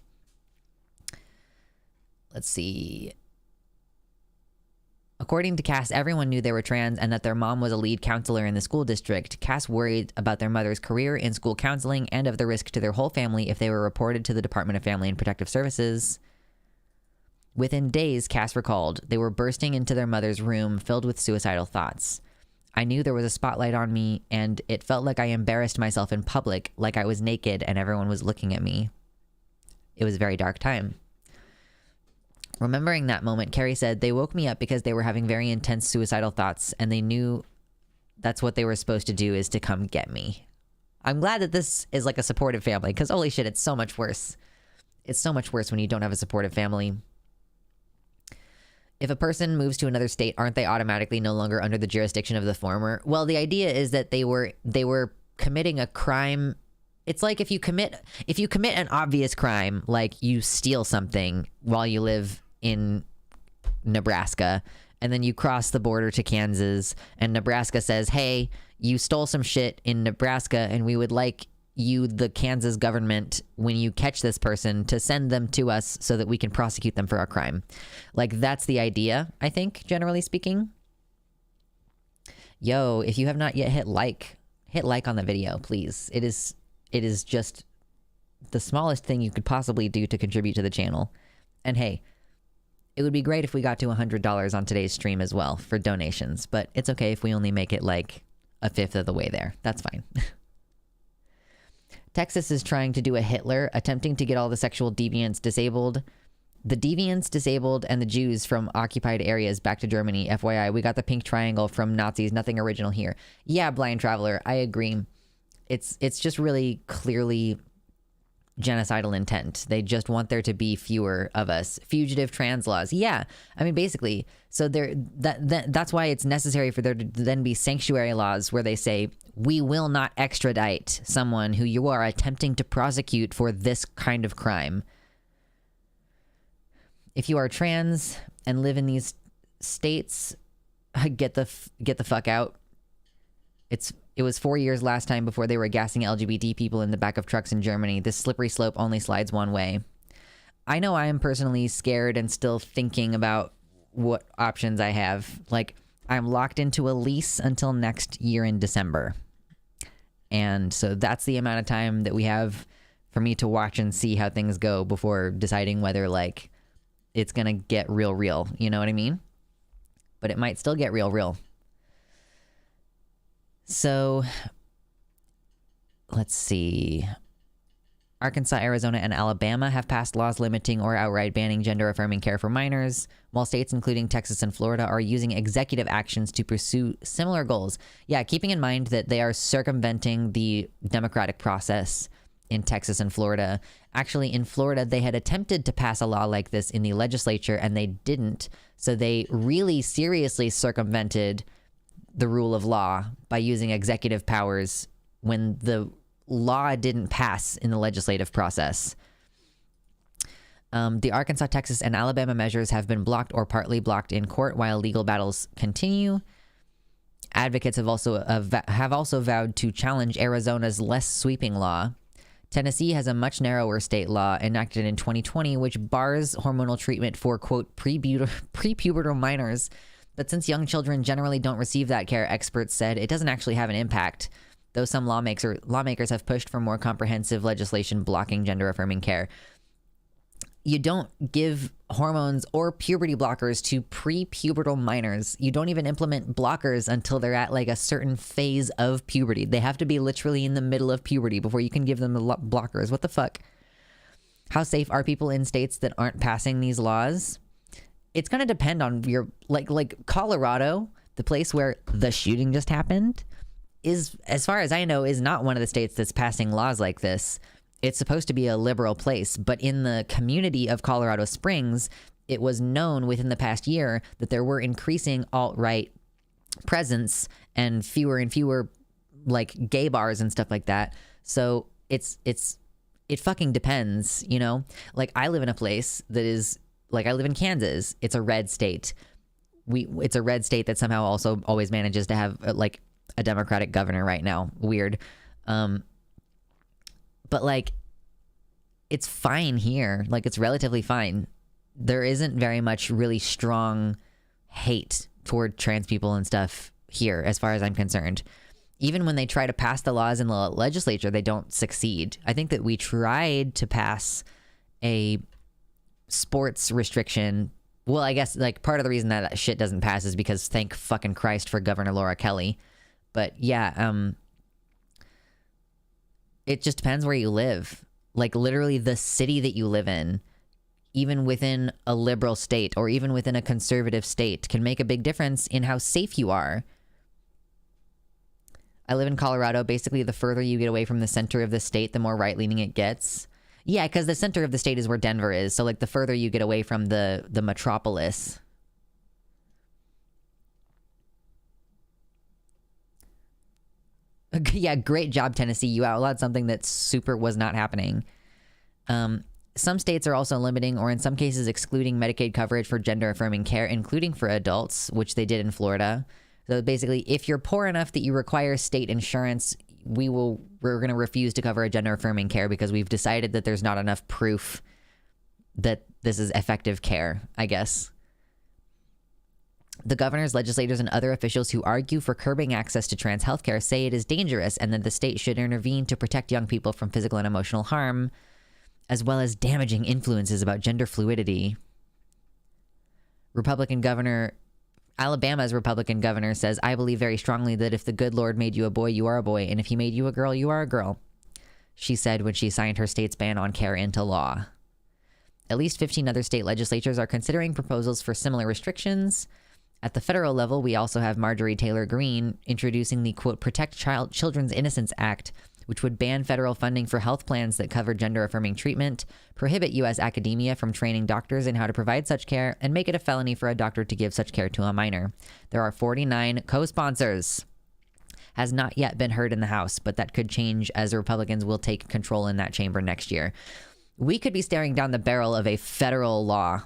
Let's see. According to Cass, everyone knew they were trans and that their mom was a lead counselor in the school district. Cass worried about their mother's career in school counseling and of the risk to their whole family if they were reported to the Department of Family and Protective Services. Within days, Cass recalled, they were bursting into their mother's room filled with suicidal thoughts. I knew there was a spotlight on me, and it felt like I embarrassed myself in public, like I was naked and everyone was looking at me. It was a very dark time. Remembering that moment, Carrie said, they woke me up because they were having very intense suicidal thoughts, and they knew that's what they were supposed to do, is to come get me. I'm glad that this is like a supportive family, because holy shit, it's so much worse. It's so much worse when you don't have a supportive family. If a person moves to another state, aren't they automatically no longer under the jurisdiction of the former? Well, the idea is that they were committing a crime. It's like if you commit an obvious crime, like you steal something while you live in Nebraska, and then you cross the border to Kansas, and Nebraska says, hey, you stole some shit in Nebraska, and we would like you, the Kansas government, when you catch this person, to send them to us so that we can prosecute them for our crime. Like, that's the idea, I think, generally speaking. Yo, if you have not yet hit like on the video, please. It is just the smallest thing you could possibly do to contribute to the channel. And hey, it would be great if we got to $100 on today's stream as well for donations, but it's okay if we only make it like a fifth of the way there. That's fine. Texas is trying to do a Hitler, attempting to get all the sexual deviants disabled. The deviants, disabled, and the Jews from occupied areas back to Germany. FYI, we got the pink triangle from Nazis. Nothing original here. Yeah, Blind Traveler, I agree. It's just really clearly genocidal intent. They just want there to be fewer of us. Fugitive trans laws. Yeah, I mean, basically. So that's why it's necessary for there to then be sanctuary laws where they say, we will not extradite someone who you are attempting to prosecute for this kind of crime. If you are trans and live in these states, get the fuck out. It was 4 years last time before they were gassing LGBT people in the back of trucks in Germany. This slippery slope only slides one way. I know I am personally scared and still thinking about what options I have. Like, I'm locked into a lease until next year in December. And so that's the amount of time that we have for me to watch and see how things go before deciding whether, like, it's gonna get real. You know what I mean? But it might still get real. So, let's see. Arkansas, Arizona, and Alabama have passed laws limiting or outright banning gender-affirming care for minors, while states including Texas and Florida are using executive actions to pursue similar goals. Yeah, keeping in mind that they are circumventing the democratic process in Texas and Florida. Actually, in Florida, they had attempted to pass a law like this in the legislature, and they didn't. So they really seriously circumvented the rule of law by using executive powers when the law didn't pass in the legislative process. The Arkansas, Texas, and Alabama measures have been blocked or partly blocked in court while legal battles continue. Advocates have also vowed to challenge Arizona's less sweeping law. Tennessee has a much narrower state law enacted in 2020, which bars hormonal treatment for, quote, prepubertal minors. But since young children generally don't receive that care, experts said it doesn't actually have an impact, though some lawmakers have pushed for more comprehensive legislation blocking gender-affirming care. You don't give hormones or puberty blockers to prepubertal minors. You don't even implement blockers until they're at like a certain phase of puberty. They have to be literally in the middle of puberty before you can give them the blockers. What the fuck? How safe are people in states that aren't passing these laws? It's going to depend on your, like Colorado, the place where the shooting just happened, is, as far as I know, is not one of the states that's passing laws like this. It's supposed to be a liberal place, but in the community of Colorado Springs, it was known within the past year that there were increasing alt-right presence and fewer like gay bars and stuff like that. So it fucking depends, you know? Like, I live in a place that is, like, I live in Kansas. It's a red state. It's a red state that somehow also always manages to have like a Democratic governor right now. Weird. But like, it's fine here. Like, it's relatively fine. There isn't very much really strong hate toward trans people and stuff here, as far as I'm concerned. Even when they try to pass the laws in the legislature, they don't succeed. I think that we tried to pass a sports restriction. Well, I guess like part of the reason that shit doesn't pass is because thank fucking Christ for Governor Laura Kelly. But yeah, it just depends where you live. Like, literally the city that you live in, even within a liberal state or even within a conservative state, can make a big difference in how safe you are. I live in Colorado. Basically, the further you get away from the center of the state, the more right-leaning it gets. Yeah, because the center of the state is where Denver is. So, like, the further you get away from the metropolis. Yeah, great job, Tennessee. You outlawed something that super was not happening. Some states are also limiting or in some cases excluding Medicaid coverage for gender-affirming care, including for adults, which they did in Florida. So basically, if you're poor enough that you require state insurance, we're going to refuse to cover a gender-affirming care because we've decided that there's not enough proof that this is effective care, I guess. The governors, legislators, and other officials who argue for curbing access to trans healthcare say it is dangerous and that the state should intervene to protect young people from physical and emotional harm, as well as damaging influences about gender fluidity. Alabama's Republican governor says, I believe very strongly that if the good Lord made you a boy, you are a boy, and if he made you a girl, you are a girl, she said when she signed her state's ban on care into law. At least 15 other state legislatures are considering proposals for similar restrictions. At the federal level, we also have Marjorie Taylor Greene introducing the, quote, Protect Children's Innocence Act, which would ban federal funding for health plans that cover gender-affirming treatment, prohibit U.S. academia from training doctors in how to provide such care, and make it a felony for a doctor to give such care to a minor. There are 49 co-sponsors. Has not yet been heard in the House, but that could change as the Republicans will take control in that chamber next year. We could be staring down the barrel of a federal law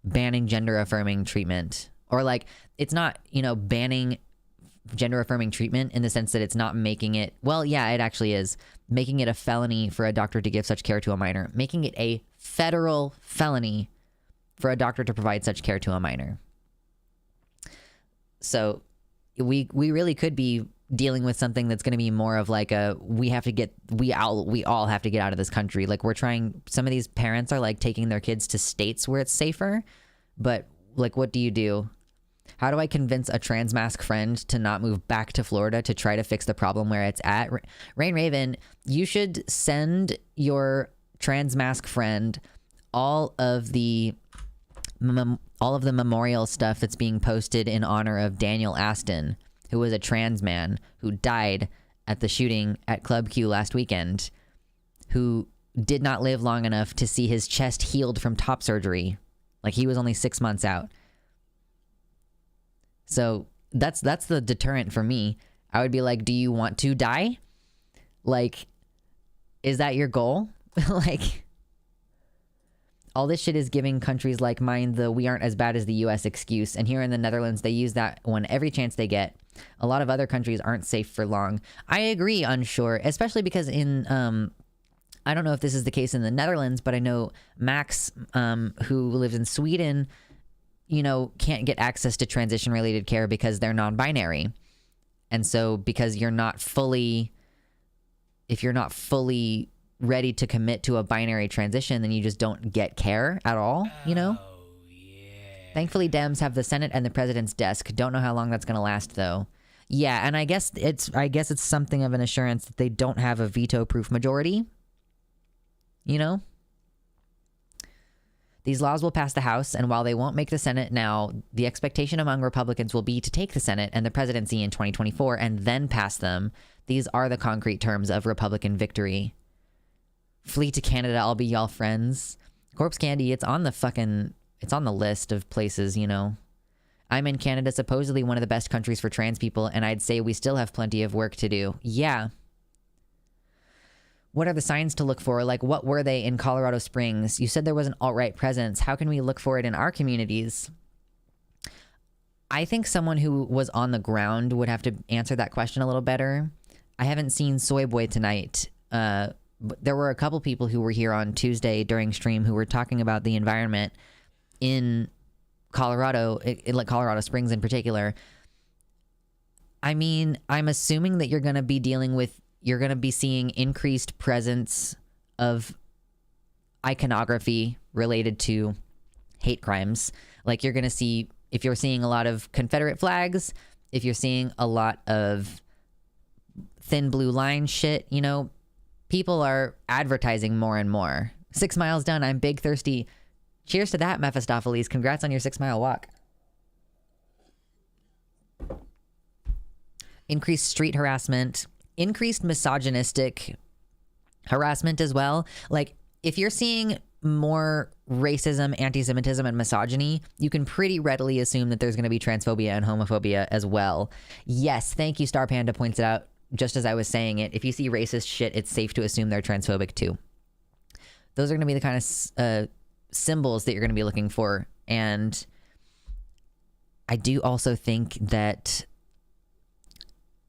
banning gender-affirming treatment. Or like, it's not, banning gender-affirming treatment in the sense that it's not making it, well, yeah, it actually is, making it a felony for a doctor to give such care to a minor, making it a federal felony for a doctor to provide such care to a minor. So we really could be dealing with something that's going to be more of like we all have to get out of this country. Like some of these parents are like taking their kids to states where it's safer, but like, what do you do? How do I convince a trans mask friend to not move back to Florida to try to fix the problem where it's at? Rain Raven, you should send your trans mask friend all of the memorial stuff that's being posted in honor of Daniel Aston, who was a trans man who died at the shooting at Club Q last weekend, who did not live long enough to see his chest healed from top surgery. Like, he was only 6 months out. So that's the deterrent for me. I would be like, do you want to die? Like, is that your goal? Like, all this shit is giving countries like mine the we aren't as bad as the US excuse. And here in the Netherlands, they use that one every chance they get. A lot of other countries aren't safe for long. I agree, unsure, especially because in, I don't know if this is the case in the Netherlands, but I know Max, who lives in Sweden, can't get access to transition-related care because they're non-binary. And so because if you're not fully ready to commit to a binary transition, then you just don't get care at all, Oh, yeah. Thankfully, Dems have the Senate and the president's desk. Don't know how long that's going to last, though. Yeah, and I guess it's something of an assurance that they don't have a veto-proof majority. These laws will pass the House, and while they won't make the Senate now, the expectation among Republicans will be to take the Senate and the presidency in 2024 and then pass them. These are the concrete terms of Republican victory. Flee to Canada, I'll be y'all friends. Corpse Candy, it's on the list of places, I'm in Canada, supposedly one of the best countries for trans people, and I'd say we still have plenty of work to do. Yeah. What are the signs to look for? Like, what were they in Colorado Springs? You said there was an alt-right presence. How can we look for it in our communities? I think someone who was on the ground would have to answer that question a little better. I haven't seen Soy Boy tonight. But there were a couple people who were here on Tuesday during stream who were talking about the environment in Colorado, like Colorado Springs in particular. I mean, I'm assuming that you're going to be seeing increased presence of iconography related to hate crimes. Like, you're going to see, if you're seeing a lot of Confederate flags, if you're seeing a lot of thin blue line shit, people are advertising more and more. 6 miles done. I'm big thirsty. Cheers to that, Mephistopheles. Congrats on your 6 mile walk. Increased street harassment. Increased misogynistic harassment as well. Like, if you're seeing more racism, anti-Semitism, and misogyny, you can pretty readily assume that there's going to be transphobia and homophobia as well. Yes, thank you, Star Panda points it out just as I was saying it. If you see racist shit, it's safe to assume they're transphobic too. Those are going to be the kind of symbols that you're going to be looking for. And I do also think that,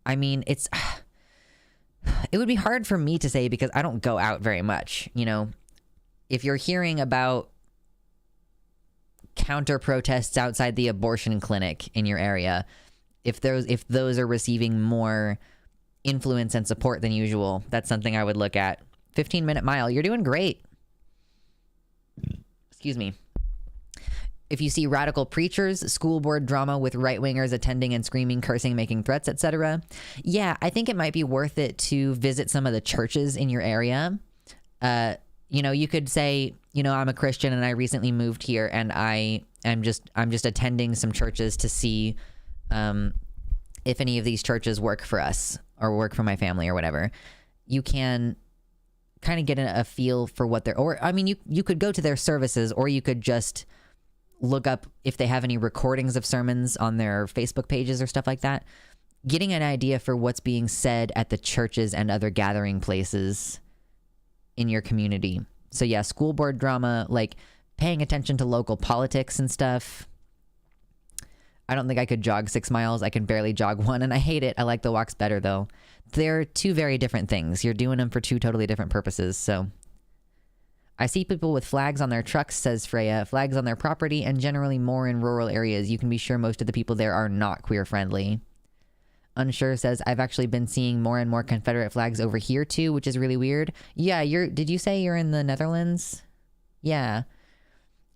I mean, it would be hard for me to say because I don't go out very much, If you're hearing about counter protests outside the abortion clinic in your area, if those are receiving more influence and support than usual, that's something I would look at. 15-minute mile, you're doing great. Excuse me. If you see radical preachers, school board drama with right-wingers attending and screaming, cursing, making threats, etc. Yeah, I think it might be worth it to visit some of the churches in your area. You could say, you know, I'm a Christian and I recently moved here, and I'm just attending some churches to see if any of these churches work for us or work for my family or whatever. You can kind of get a feel for what they're, or I mean, you could go to their services, or you could just look up if they have any recordings of sermons on their Facebook pages or stuff like that. Getting an idea for what's being said at the churches and other gathering places in your community. So yeah, school board drama, like paying attention to local politics and stuff. I don't think I could jog 6 miles. I can barely jog 1, and I hate it. I like the walks better, though. They're two very different things. You're doing them for two totally different purposes, so. I see people with flags on their trucks, says Freya, flags on their property, and generally more in rural areas. You can be sure most of the people there are not queer-friendly. Unsure says, I've actually been seeing more and more Confederate flags over here, too, which is really weird. Yeah, did you say you're in the Netherlands? Yeah.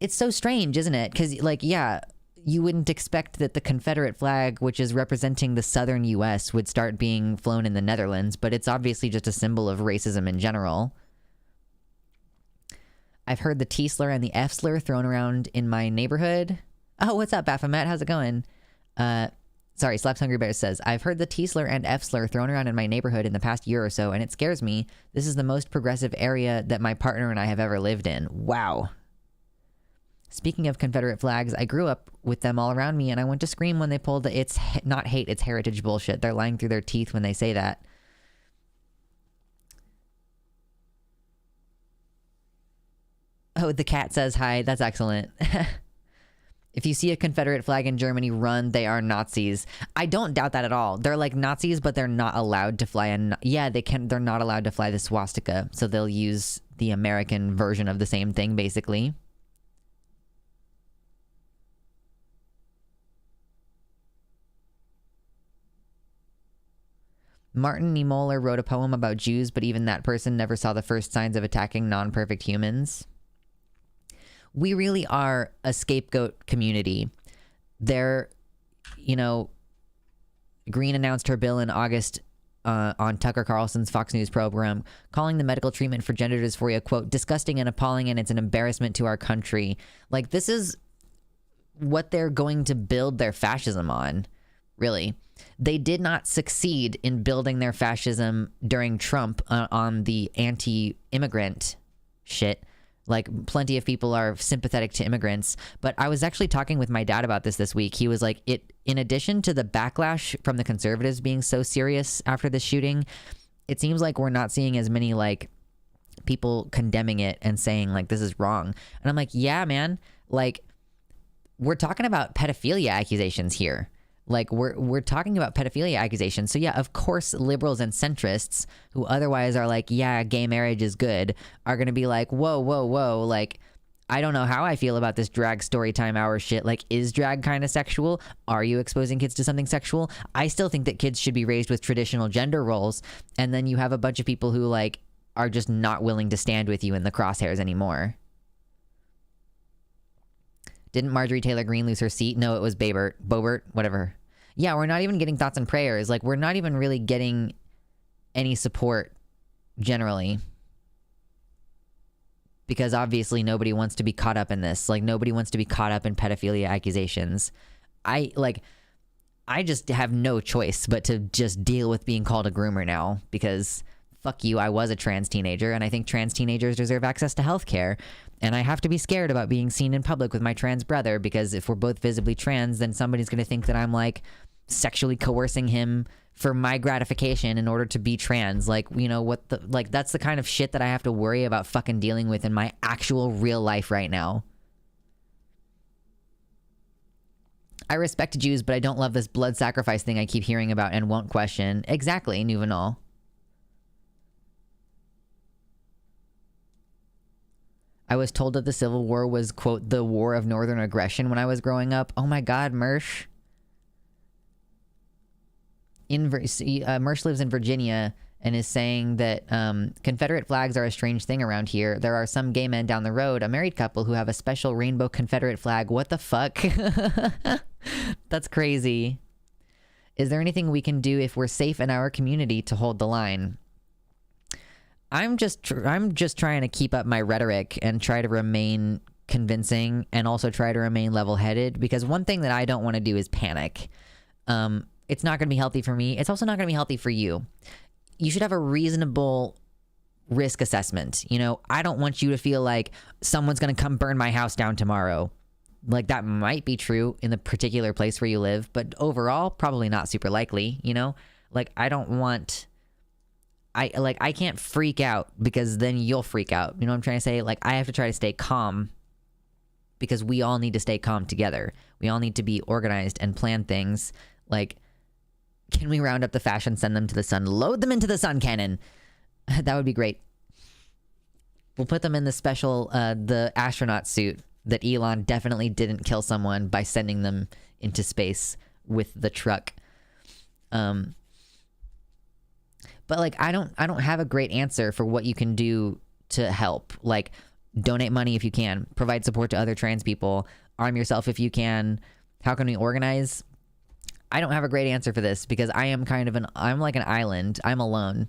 It's so strange, isn't it? Because, like, yeah, you wouldn't expect that the Confederate flag, which is representing the southern U.S., would start being flown in the Netherlands, but it's obviously just a symbol of racism in general. I've heard the T slur and the F slur thrown around in my neighborhood. Oh, what's up, Baphomet? How's it going? Sorry, Slaps Hungry Bear says, I've heard the T slur and F slur thrown around in my neighborhood in the past year or so, and it scares me. This is the most progressive area that my partner and I have ever lived in. Wow. Speaking of Confederate flags, I grew up with them all around me, and I want to scream when they pulled the it's not hate, it's heritage bullshit. They're lying through their teeth when they say that. Oh, the cat says hi. That's excellent. If you see a Confederate flag in Germany, run. They are Nazis. I don't doubt that at all. They're like Nazis, but they're not allowed to fly. Yeah, they're not allowed to fly the swastika, so they'll use the American version of the same thing, basically. Martin Niemöller wrote a poem about Jews, but even that person never saw the first signs of attacking non-perfect humans. We really are a scapegoat community. You know, Green announced her bill in August on Tucker Carlson's Fox News program, calling the medical treatment for gender dysphoria, quote, disgusting and appalling, and it's an embarrassment to our country. Like, this is what they're going to build their fascism on, really. They did not succeed in building their fascism during Trump on the anti-immigrant shit. Like, plenty of people are sympathetic to immigrants. But I was actually talking with my dad about this week. He was like, in addition to the backlash from the conservatives being so serious after the shooting, it seems like we're not seeing as many, like, people condemning it and saying, like, this is wrong. And I'm like, yeah, man. Like, we're talking about pedophilia accusations here. Like, we're talking about pedophilia accusations. So yeah, of course, liberals and centrists who otherwise are like, yeah, gay marriage is good, are going to be like, whoa, whoa, whoa. Like, I don't know how I feel about this drag story time hour shit. Like, is drag kind of sexual? Are you exposing kids to something sexual? I still think that kids should be raised with traditional gender roles. And then you have a bunch of people who, like, are just not willing to stand with you in the crosshairs anymore. Didn't Marjorie Taylor Greene lose her seat? No, it was Boebert, whatever. Yeah, we're not even getting thoughts and prayers. Like, we're not even really getting any support generally. Because obviously nobody wants to be caught up in this. Like, nobody wants to be caught up in pedophilia accusations. I just have no choice but to just deal with being called a groomer now. Because, fuck you, I was a trans teenager, and I think trans teenagers deserve access to healthcare. And I have to be scared about being seen in public with my trans brother, because if we're both visibly trans, then somebody's going to think that I'm, like, sexually coercing him for my gratification in order to be trans. Like, you know, that's the kind of shit that I have to worry about fucking dealing with in my actual real life right now. I respect Jews, but I don't love this blood sacrifice thing I keep hearing about and won't question. Exactly, Nouvenal. I was told that the Civil War was, quote, the war of northern aggression when I was growing up. Oh my god, Mersh. Mersh lives in Virginia and is saying that Confederate flags are a strange thing around here. There are some gay men down the road, a married couple, who have a special rainbow Confederate flag. What the fuck? That's crazy. Is there anything we can do if we're safe in our community to hold the line? I'm just trying to keep up my rhetoric and try to remain convincing and also try to remain level-headed, because one thing that I don't want to do is panic. It's not going to be healthy for me. It's also not going to be healthy for you. You should have a reasonable risk assessment. You know, I don't want you to feel like someone's going to come burn my house down tomorrow. Like, that might be true in the particular place where you live, but overall, probably not super likely, you know? Like, I can't freak out because then you'll freak out. You know what I'm trying to say? Like, I have to try to stay calm because we all need to stay calm together. We all need to be organized and plan things. Like, can we round up the fashion, send them to the sun, load them into the sun cannon? That would be great. We'll put them in the special, the astronaut suit that Elon definitely didn't kill someone by sending them into space with the truck. But like, I don't have a great answer for what you can do to help. Like, donate money if you can, provide support to other trans people, arm yourself if you can. How can we organize? I don't have a great answer for this because I'm like an island. I'm alone.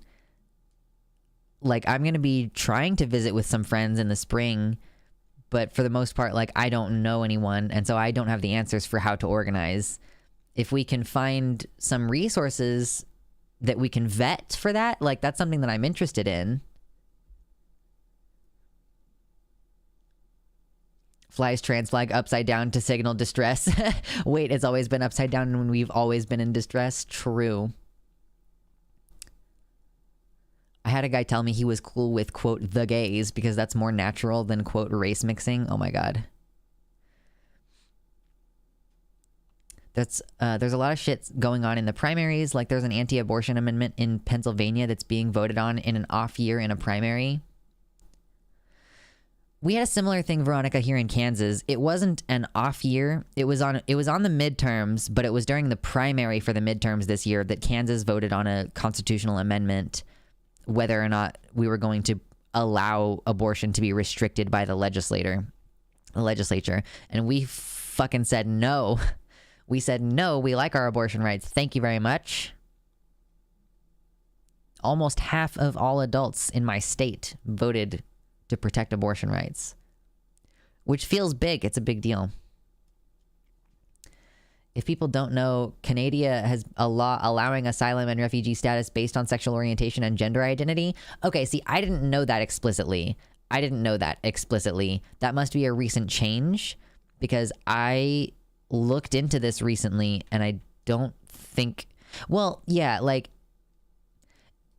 Like, I'm going to be trying to visit with some friends in the spring, but for the most part, like, I don't know anyone, and so I don't have the answers for how to organize. If we can find some resources that we can vet for that, like, that's something that I'm interested in. Flies trans flag upside down to signal distress. Wait, it's always been upside down when we've always been in distress? True. I had a guy tell me he was cool with, quote, the gays because that's more natural than, quote, race mixing. Oh my god. There's a lot of shit going on in the primaries. Like, there's an anti-abortion amendment in Pennsylvania that's being voted on in an off year in a primary. We had a similar thing, Veronica, here in Kansas. It wasn't an off year. It was on the midterms, but it was during the primary for the midterms this year that Kansas voted on a constitutional amendment whether or not we were going to allow abortion to be restricted by the legislature. And we fucking said no. We said no, we like our abortion rights. Thank you very much. Almost half of all adults in my state voted to protect abortion rights, which feels big. It's a big deal. If people don't know, Canada has a law allowing asylum and refugee status based on sexual orientation and gender identity. Okay, see, I didn't know that explicitly. That must be a recent change because I looked into this recently and I don't think... Well, yeah, like...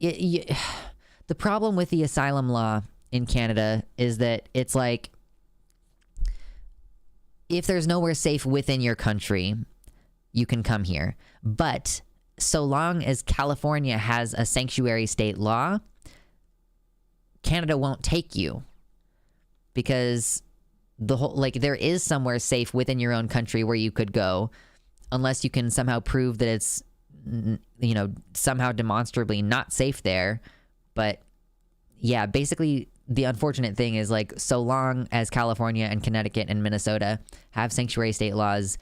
the problem with the asylum law in Canada is that it's like... If there's nowhere safe within your country, you can come here. But so long as California has a sanctuary state law, Canada won't take you. Because the whole, like, there is somewhere safe within your own country where you could go, unless you can somehow prove that it's, you know, somehow demonstrably not safe there. But yeah, basically the unfortunate thing is, like, so long as California and Connecticut and Minnesota have sanctuary state laws,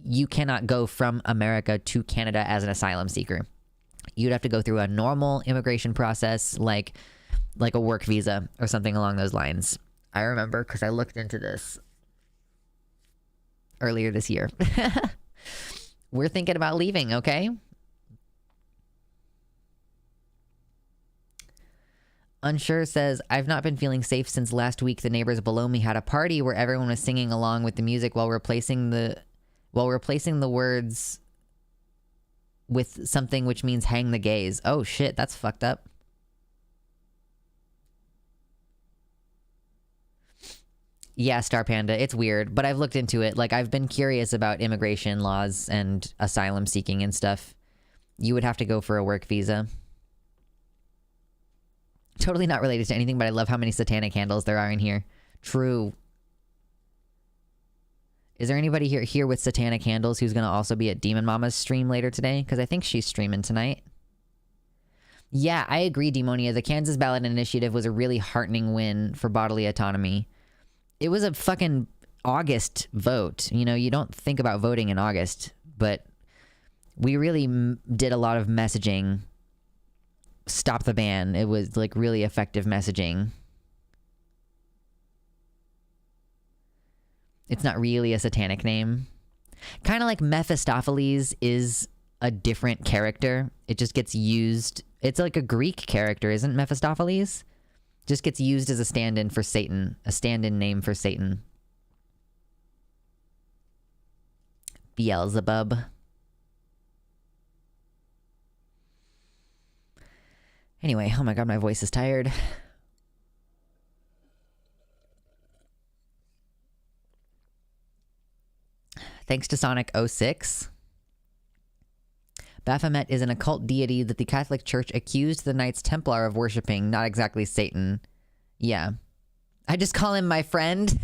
you cannot go from America to Canada as an asylum seeker. You'd have to go through a normal immigration process, like a work visa or something along those lines. I remember because I looked into this earlier this year. We're thinking about leaving, okay? Unsure says, I've not been feeling safe since last week. The neighbors below me had a party where everyone was singing along with the music while replacing the words with something which means hang the gays. Oh shit, that's fucked up. Yeah, Star Panda, it's weird, but I've looked into it. Like, I've been curious about immigration laws and asylum seeking and stuff. You would have to go for a work visa. Totally not related to anything, but I love how many satanic handles there are in here. True. Is there anybody here with satanic handles who's going to also be at Demon Mama's stream later today? Because I think she's streaming tonight. Yeah, I agree, Demonia. The Kansas Ballot Initiative was a really heartening win for bodily autonomy. It was a fucking August vote. You know, you don't think about voting in August, but we really did a lot of messaging stop the ban. It was like really effective messaging. It's not really a satanic name. Kind of like Mephistopheles is a different character. It just gets used. It's like a Greek character, isn't Mephistopheles? Just gets used as a stand-in for Satan, a stand-in name for Satan. Beelzebub. Anyway, oh my god, my voice is tired. Thanks to Sonic06. Baphomet is an occult deity that the Catholic Church accused the Knights Templar of worshipping, not exactly Satan. Yeah. I just call him my friend.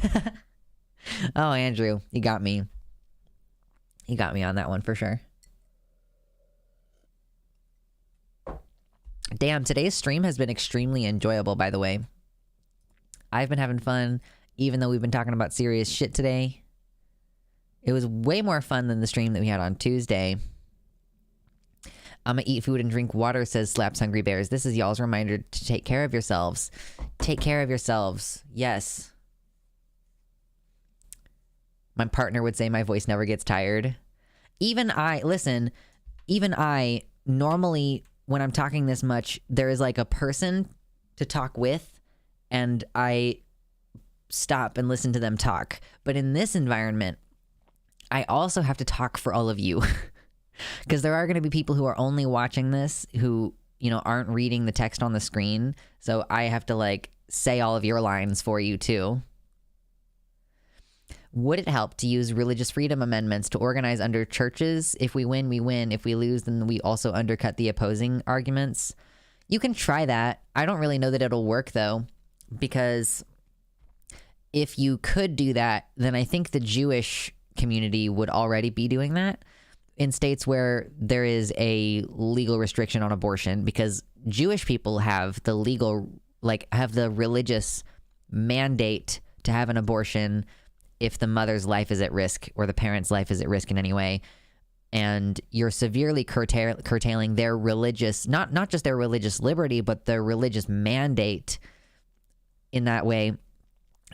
Oh, Andrew, you got me. You got me on that one for sure. Damn, today's stream has been extremely enjoyable, by the way. I've been having fun, even though we've been talking about serious shit today. It was way more fun than the stream that we had on Tuesday. I'ma eat food and drink water, says Slaps Hungry Bears. This is y'all's reminder to take care of yourselves. Take care of yourselves. Yes. My partner would say my voice never gets tired. Even I, normally, when I'm talking this much, there is like a person to talk with, and I stop and listen to them talk. But in this environment, I also have to talk for all of you. Because there are going to be people who are only watching this who, aren't reading the text on the screen. So I have to, say all of your lines for you, too. Would it help to use religious freedom amendments to organize under churches? If we win, we win. If we lose, then we also undercut the opposing arguments. You can try that. I don't really know that it'll work, though, because if you could do that, then I think the Jewish community would already be doing that in states where there is a legal restriction on abortion, because Jewish people have the religious mandate to have an abortion if the mother's life is at risk or the parent's life is at risk in any way. And you're severely curtailing their religious, not just their religious liberty, but their religious mandate in that way.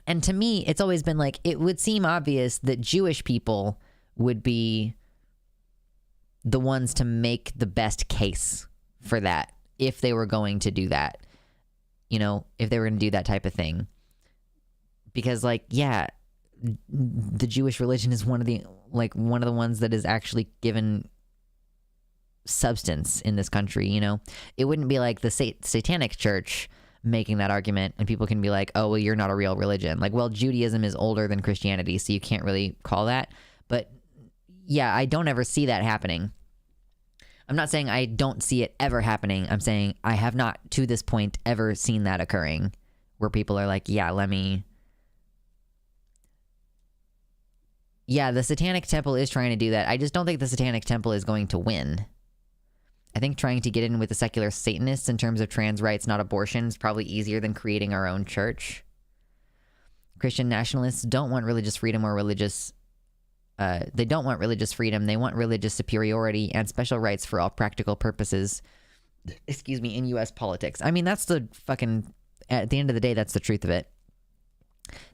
And to me, it's always been it would seem obvious that Jewish people would be the ones to make the best case for that if they were going to do that, if they were going to do that type of thing. Because the Jewish religion is one of the ones that is actually given substance in this country. It wouldn't be like the Satanic Church making that argument and people can be like, oh, well, you're not a real religion. Judaism is older than Christianity, so you can't really call that. But yeah, I don't ever see that happening. I'm not saying I don't see it ever happening. I'm saying I have not, to this point, ever seen that occurring, where people are like, yeah, the Satanic Temple is trying to do that. I just don't think the Satanic Temple is going to win. I think trying to get in with the secular Satanists in terms of trans rights, not abortion, is probably easier than creating our own church. Christian nationalists don't want religious freedom or religious... they don't want religious freedom. They want religious superiority and special rights for all practical purposes. In U.S. politics. I mean, that's the fucking... At the end of the day, that's the truth of it.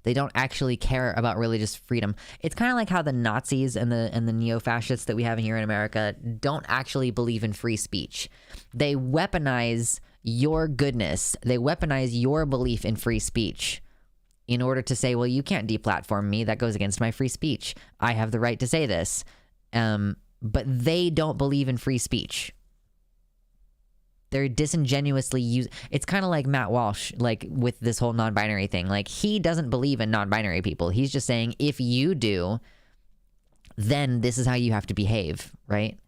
They don't actually care about religious freedom. It's kind of like how the Nazis and the neo-fascists that we have here in America don't actually believe in free speech. They weaponize your goodness. They weaponize your belief in free speech in order to say, well, you can't deplatform me. That goes against my free speech. I have the right to say this. But they don't believe in free speech. They're disingenuously it's kind of like Matt Walsh, with this whole non-binary thing. He doesn't believe in non-binary people. He's just saying, if you do, then this is how you have to behave, right?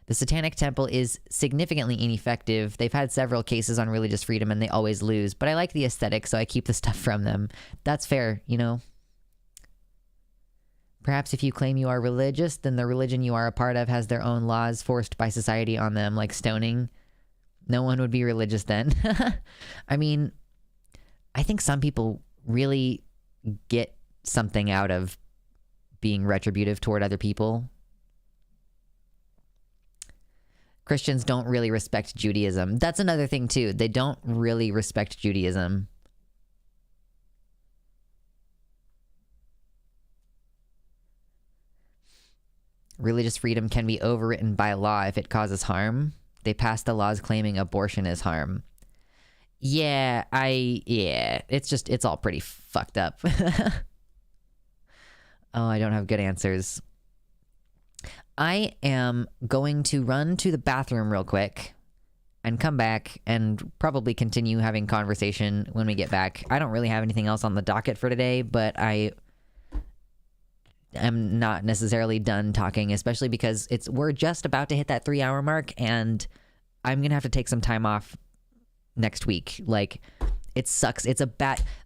The Satanic Temple is significantly ineffective. They've had several cases on religious freedom and they always lose, but I like the aesthetic, so I keep the stuff from them. That's fair, Perhaps if you claim you are religious, then the religion you are a part of has their own laws forced by society on them, like stoning. No one would be religious then. I mean, I think some people really get something out of being retributive toward other people. Christians don't really respect Judaism. That's another thing too. They don't really respect Judaism. Religious freedom can be overwritten by law if it causes harm. They passed the laws claiming abortion is harm. Yeah, it's all pretty fucked up. Oh, I don't have good answers. I am going to run to the bathroom real quick and come back and probably continue having conversation when we get back. I don't really have anything else on the docket for today, but I am not necessarily done talking, especially because we're just about to hit that 3-hour mark, and I'm gonna have to take some time off next week. Like, it sucks.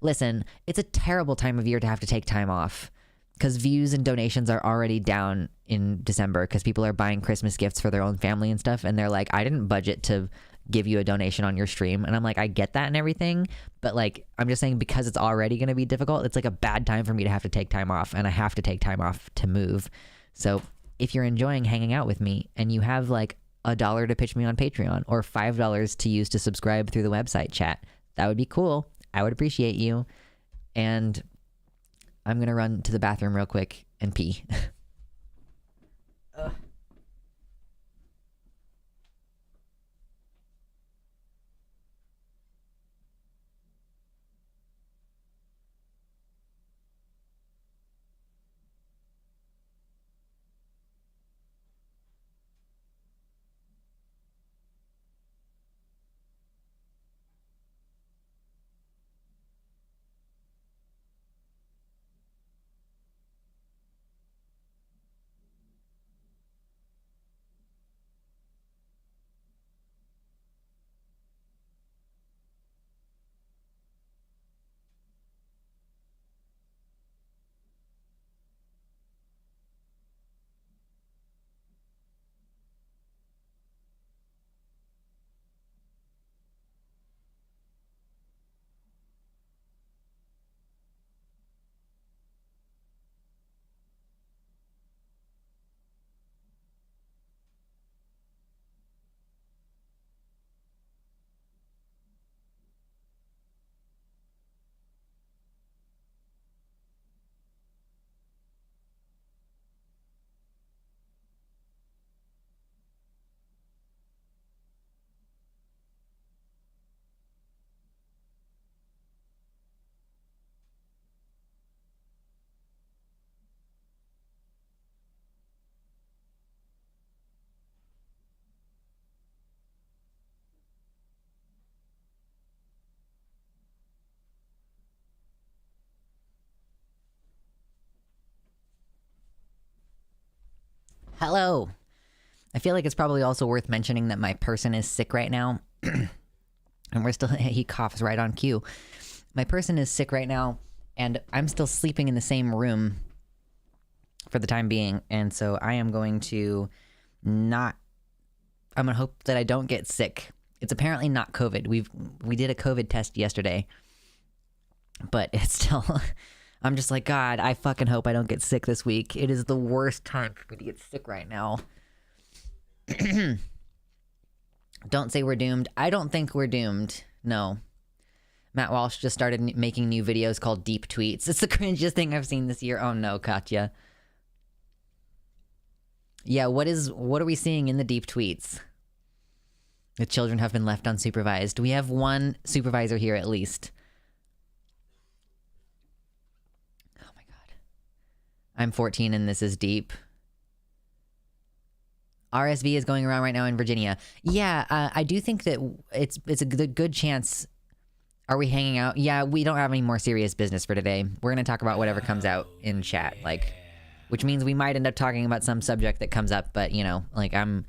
Listen, it's a terrible time of year to have to take time off, because views and donations are already down in December because people are buying Christmas gifts for their own family and stuff, and they're like, I didn't budget to give you a donation on your stream. And I'm like, I get that and everything, but like, I'm just saying, because it's already going to be difficult, it's like a bad time for me to have to take time off, and I have to take time off to move. So if you're enjoying hanging out with me and you have like $1 to pitch me on Patreon, or $5 to use to subscribe through the website chat, that would be cool. I would appreciate you. And I'm gonna run to the bathroom real quick and pee. Hello. I feel like it's probably also worth mentioning that my person is sick right now. And he coughs right on cue. My person is sick right now, and I'm still sleeping in the same room for the time being. And so I am going to I'm going to hope that I don't get sick. It's apparently not COVID. We did a COVID test yesterday, but it's still, I'm just like, God, I fucking hope I don't get sick this week. It is the worst time for me to get sick right now. Don't say we're doomed. I don't think we're doomed. No. Matt Walsh just started making new videos called Deep Tweets. It's the cringiest thing I've seen this year. Oh no, Katya. Yeah, what are we seeing in the deep tweets? The children have been left unsupervised. We have one supervisor here at least. Oh my God. I'm 14 and this is deep. RSV is going around right now in Virginia. Yeah, I do think that it's a good chance. Are we hanging out? Yeah, we don't have any more serious business for today. We're going to talk about whatever comes out in chat, like, which means we might end up talking about some subject that comes up, but, you know, like, I'm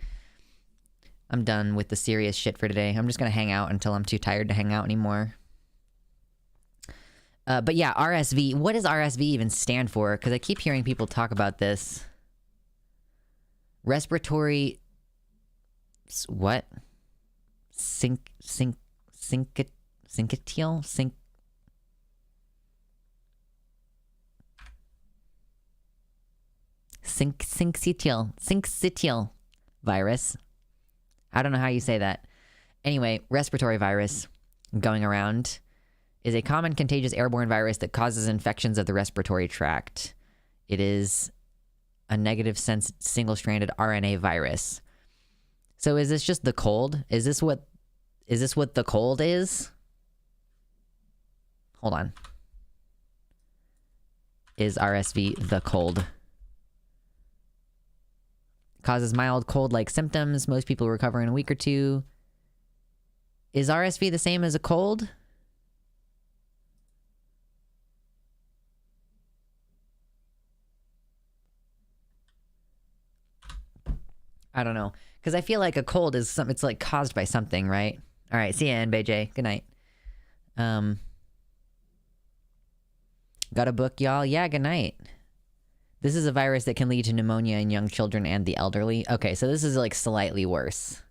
done with the serious shit for today. I'm just going to hang out until I'm too tired to hang out anymore. But yeah, RSV. What does RSV even stand for? Because I keep hearing people talk about this. Respiratory... What? Syncytial? Syncytial virus. I don't know how you say that. Anyway, respiratory virus going around is a common contagious airborne virus that causes infections of the respiratory tract. It is a negative sense single-stranded RNA virus. So is this just the cold? Is this what the cold is? Hold on. Is RSV the cold? Causes mild cold-like symptoms. Most people recover in a week or two. Is RSV the same as a cold? I don't know. Because I feel like a cold is something, it's like caused by something, right? All right, see ya, NBJ. Good night. Got a book, y'all? Yeah, good night. This is a virus that can lead to pneumonia in young children and the elderly. Okay, so this is like slightly worse.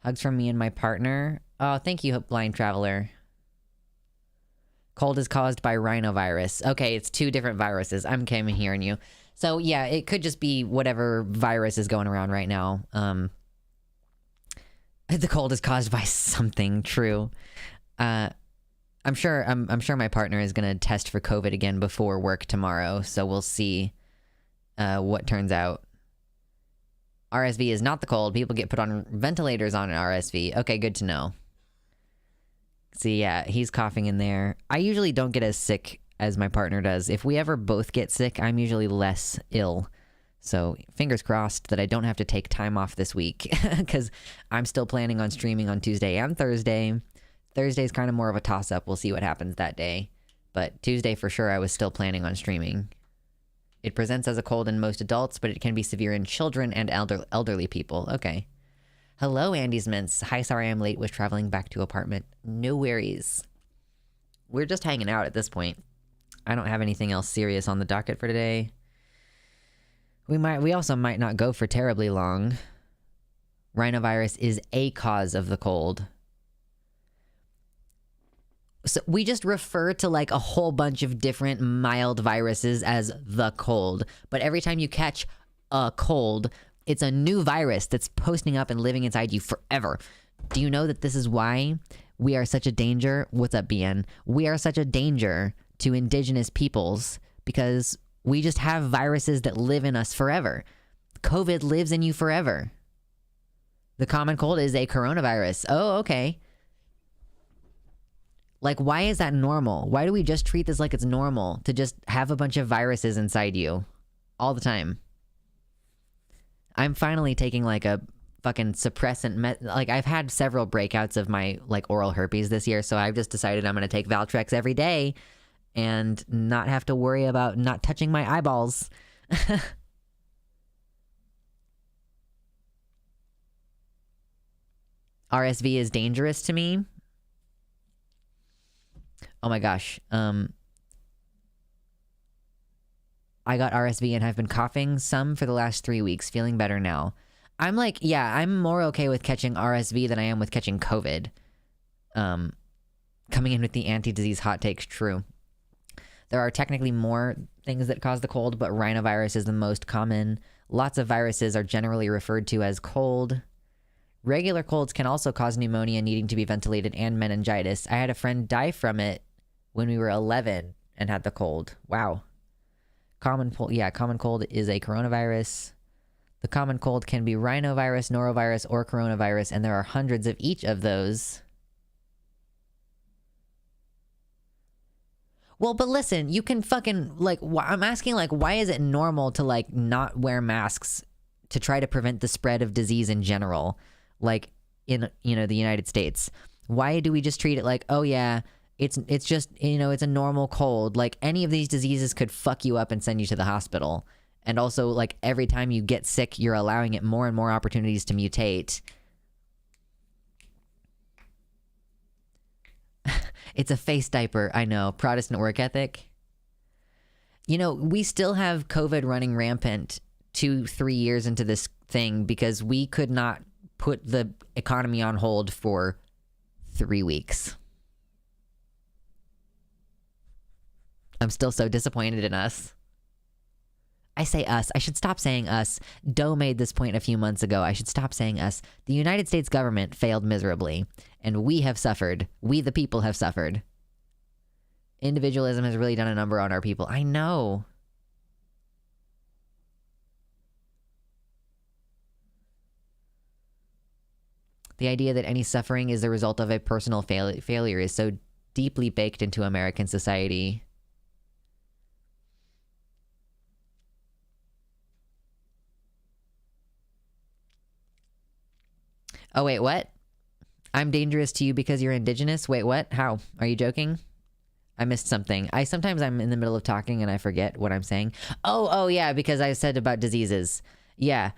Hugs from me and my partner. Oh, thank you, Blind Traveler. Cold is caused by rhinovirus. Okay, it's two different viruses. I'm hearing you. So yeah, it could just be whatever virus is going around right now. The cold is caused by something. True. I'm sure my partner is gonna test for COVID again before work tomorrow. So we'll see what turns out. RSV is not the cold. People get put on ventilators on an RSV. Okay, good to know. See, yeah, he's coughing in there. I usually don't get as sick as my partner does. If we ever both get sick, I'm usually less ill. So fingers crossed that I don't have to take time off this week because I'm still planning on streaming on Tuesday and Thursday. Thursday's kind of more of a toss-up. We'll see what happens that day. But Tuesday for sure I was still planning on streaming. It presents as a cold in most adults, but it can be severe in children and elderly people. Okay. Hello, Andy's Mints. Hi, sorry I'm late. Was traveling back to apartment. No worries. We're just hanging out at this point. I don't have anything else serious on the docket for today. We also might not go for terribly long. Rhinovirus is a cause of the cold. So we just refer to like a whole bunch of different mild viruses as the cold. But every time you catch a cold, it's a new virus that's posting up and living inside you forever. Do you know that this is why we are such a danger? What's up, BN? We are such a danger to indigenous peoples because we just have viruses that live in us forever. COVID lives in you forever. The common cold is a coronavirus. Oh, okay. Like, why is that normal? Why do we just treat this like it's normal to just have a bunch of viruses inside you all the time? I'm finally taking like a fucking suppressant like I've had several breakouts of my like oral herpes this year, so I've just decided I'm going to take Valtrex every day and not have to worry about not touching my eyeballs. RSV is dangerous to me. Oh my gosh. I got RSV and have been coughing some for the last 3 weeks, feeling better now. I'm like, yeah, I'm more okay with catching RSV than I am with catching COVID. Coming in with the anti-disease hot takes, true. There are technically more things that cause the cold, but rhinovirus is the most common. Lots of viruses are generally referred to as cold. Regular colds can also cause pneumonia needing to be ventilated and meningitis. I had a friend die from it when we were 11 and had the cold. Wow. Common cold is a coronavirus. The common cold can be rhinovirus, norovirus, or coronavirus, and there are hundreds of each of those. Well, but listen, you can fucking, like, I'm asking, like, why is it normal to, like, not wear masks to try to prevent the spread of disease in general? Like, in, you know, the United States. Why do we just treat it like, oh yeah, it's just, you know, it's a normal cold. Like, any of these diseases could fuck you up and send you to the hospital. And also, like, every time you get sick, you're allowing it more and more opportunities to mutate. It's a face diaper, I know. Protestant work ethic. You know, we still have COVID running rampant 2-3 years into this thing because we could not put the economy on hold for 3 weeks. I'm still so disappointed in us. I say us. I should stop saying us. Doe made this point a few months ago. I should stop saying us. The United States government failed miserably, and we have suffered. We, the people, have suffered. Individualism has really done a number on our people. I know. The idea that any suffering is the result of a personal failure is so deeply baked into American society. Oh, wait, what? I'm dangerous to you because you're indigenous? Wait, what? How? Are you joking? I missed something. Sometimes I'm in the middle of talking and I forget what I'm saying. Oh, yeah, because I said about diseases. Yeah.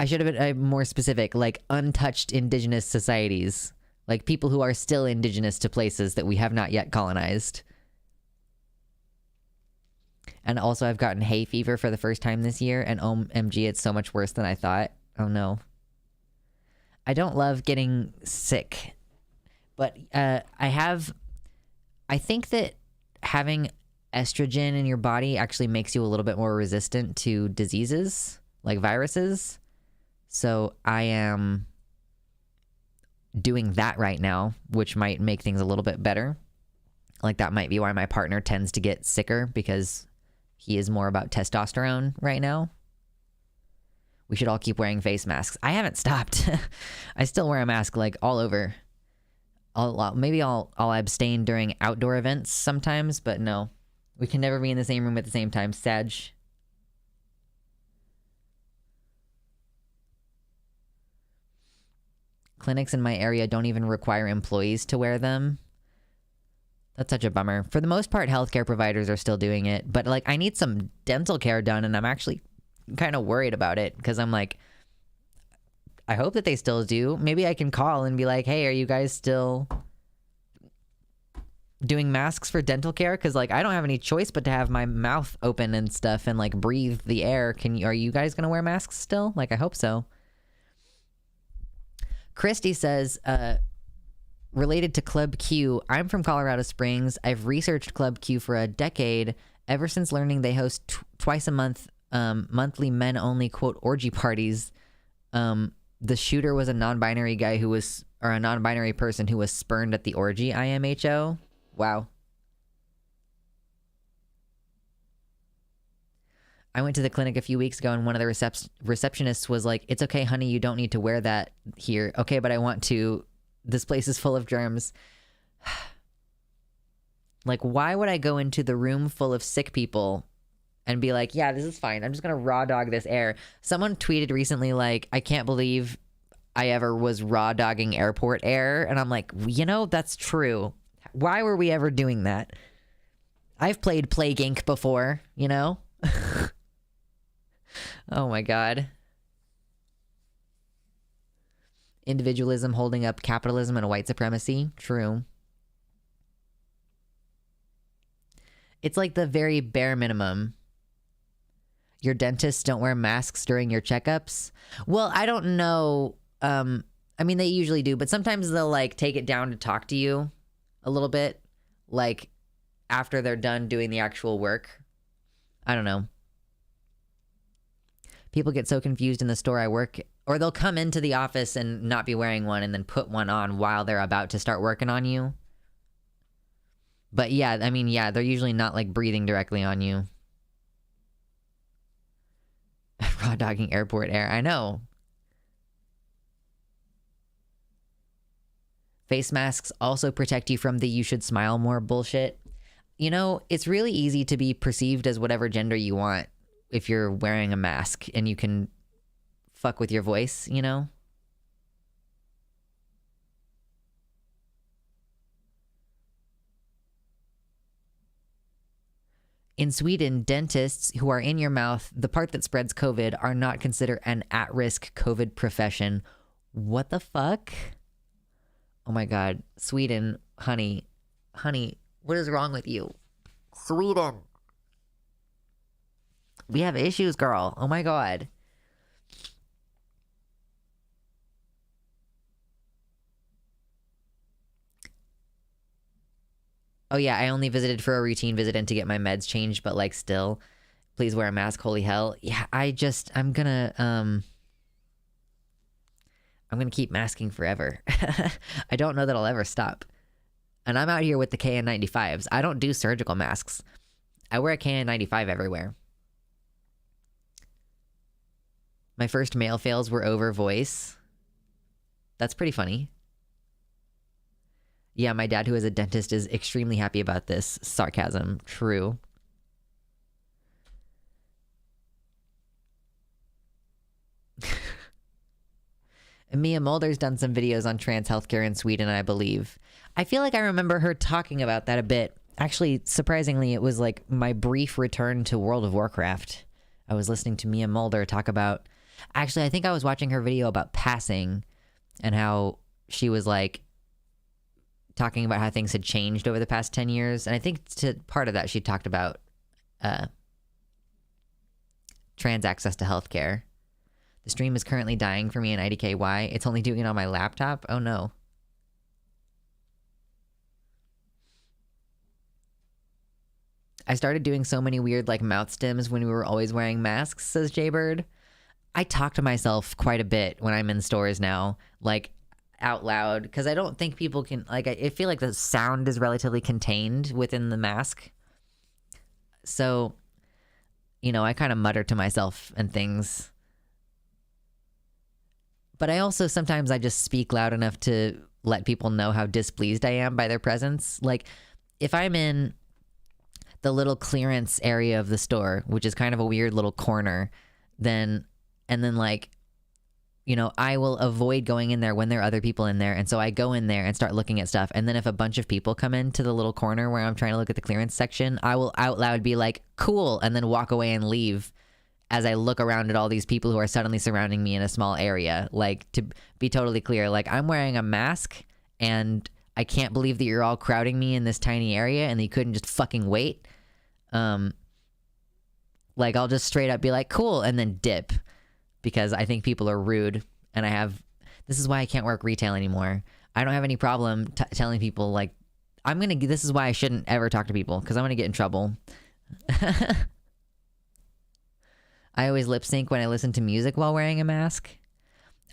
I should have been more specific, like untouched indigenous societies. Like people who are still indigenous to places that we have not yet colonized. And also I've gotten hay fever for the first time this year, and OMG, it's so much worse than I thought. Oh no. I don't love getting sick, but I think that having estrogen in your body actually makes you a little bit more resistant to diseases, like viruses. So I am doing that right now, which might make things a little bit better. Like that might be why my partner tends to get sicker, because he is more about testosterone right now. We should all keep wearing face masks. I haven't stopped. I still wear a mask like all over. Maybe I'll abstain during outdoor events sometimes, but no. We can never be in the same room at the same time. Sag. Clinics in my area don't even require employees to wear them. That's such a bummer. For the most part, healthcare providers are still doing it. But, like, I need some dental care done, and I'm actually kind of worried about it. Because I'm like, I hope that they still do. Maybe I can call and be like, hey, are you guys still doing masks for dental care? Because, like, I don't have any choice but to have my mouth open and stuff and, like, breathe the air. Are you guys going to wear masks still? Like, I hope so. Christy says, related to Club Q, I'm from Colorado Springs. I've researched Club Q for a decade, ever since learning they host twice a month, monthly men-only, quote, orgy parties. The shooter was a non-binary guy a non-binary person who was spurned at the orgy, IMHO. Wow. I went to the clinic a few weeks ago, and one of the receptionists was like, it's okay, honey, you don't need to wear that here. Okay, but I want to. This place is full of germs. Like, why would I go into the room full of sick people and be like, yeah, this is fine. I'm just going to raw dog this air. Someone tweeted recently, like, I can't believe I ever was raw dogging airport air. And I'm like, you know, that's true. Why were we ever doing that? I've played Plague Inc. before, you know? Oh my God. Individualism holding up capitalism and white supremacy. True. It's like the very bare minimum. Your dentists don't wear masks during your checkups. Well, I don't know. I mean, they usually do, but sometimes they'll like take it down to talk to you a little bit, like after they're done doing the actual work. I don't know. People get so confused in the store I work, or they'll come into the office and not be wearing one and then put one on while they're about to start working on you. But yeah, I mean, yeah, they're usually not like breathing directly on you. Raw dogging airport air. I know. Face masks also protect you from the you should smile more bullshit. You know, it's really easy to be perceived as whatever gender you want if you're wearing a mask and you can fuck with your voice, you know? In Sweden, dentists who are in your mouth, the part that spreads COVID, are not considered an at-risk COVID profession. What the fuck? Oh my God. Sweden, honey, what is wrong with you? Sweden. We have issues, girl. Oh my God. Oh yeah, I only visited for a routine visit and to get my meds changed, but like still, please wear a mask, holy hell. Yeah, I'm gonna keep masking forever. I don't know that I'll ever stop. And I'm out here with the KN95s. I don't do surgical masks. I wear a KN95 everywhere. My first mail fails were over voice. That's pretty funny. Yeah, my dad, who is a dentist, is extremely happy about this. Sarcasm. True. Mia Mulder's done some videos on trans healthcare in Sweden, I believe. I feel like I remember her talking about that a bit. Actually, surprisingly, it was like my brief return to World of Warcraft. I was listening to Mia Mulder talk about... Actually, I think I was watching her video about passing and how she was like talking about how things had changed over the past 10 years. And I think to part of that, she talked about trans access to healthcare. The stream is currently dying for me in IDKY. It's only doing it on my laptop? Oh no. I started doing so many weird like mouth stims when we were always wearing masks, says Jaybird. I talk to myself quite a bit when I'm in stores now, like out loud, because I don't think people can, like, I feel like the sound is relatively contained within the mask. So, you know, I kind of mutter to myself and things. But I also sometimes I just speak loud enough to let people know how displeased I am by their presence. Like, if I'm in the little clearance area of the store, which is kind of a weird little corner, then like, you know, I will avoid going in there when there are other people in there. And so I go in there and start looking at stuff. And then if a bunch of people come into the little corner where I'm trying to look at the clearance section, I will out loud be like, cool, and then walk away and leave as I look around at all these people who are suddenly surrounding me in a small area. Like, to be totally clear, like, I'm wearing a mask and I can't believe that you're all crowding me in this tiny area and you couldn't just fucking wait. Like, I'll just straight up be like, cool, and then dip. Because I think people are rude, and this is why I can't work retail anymore. I don't have any problem telling people, like, this is why I shouldn't ever talk to people, because I'm gonna get in trouble. I always lip sync when I listen to music while wearing a mask.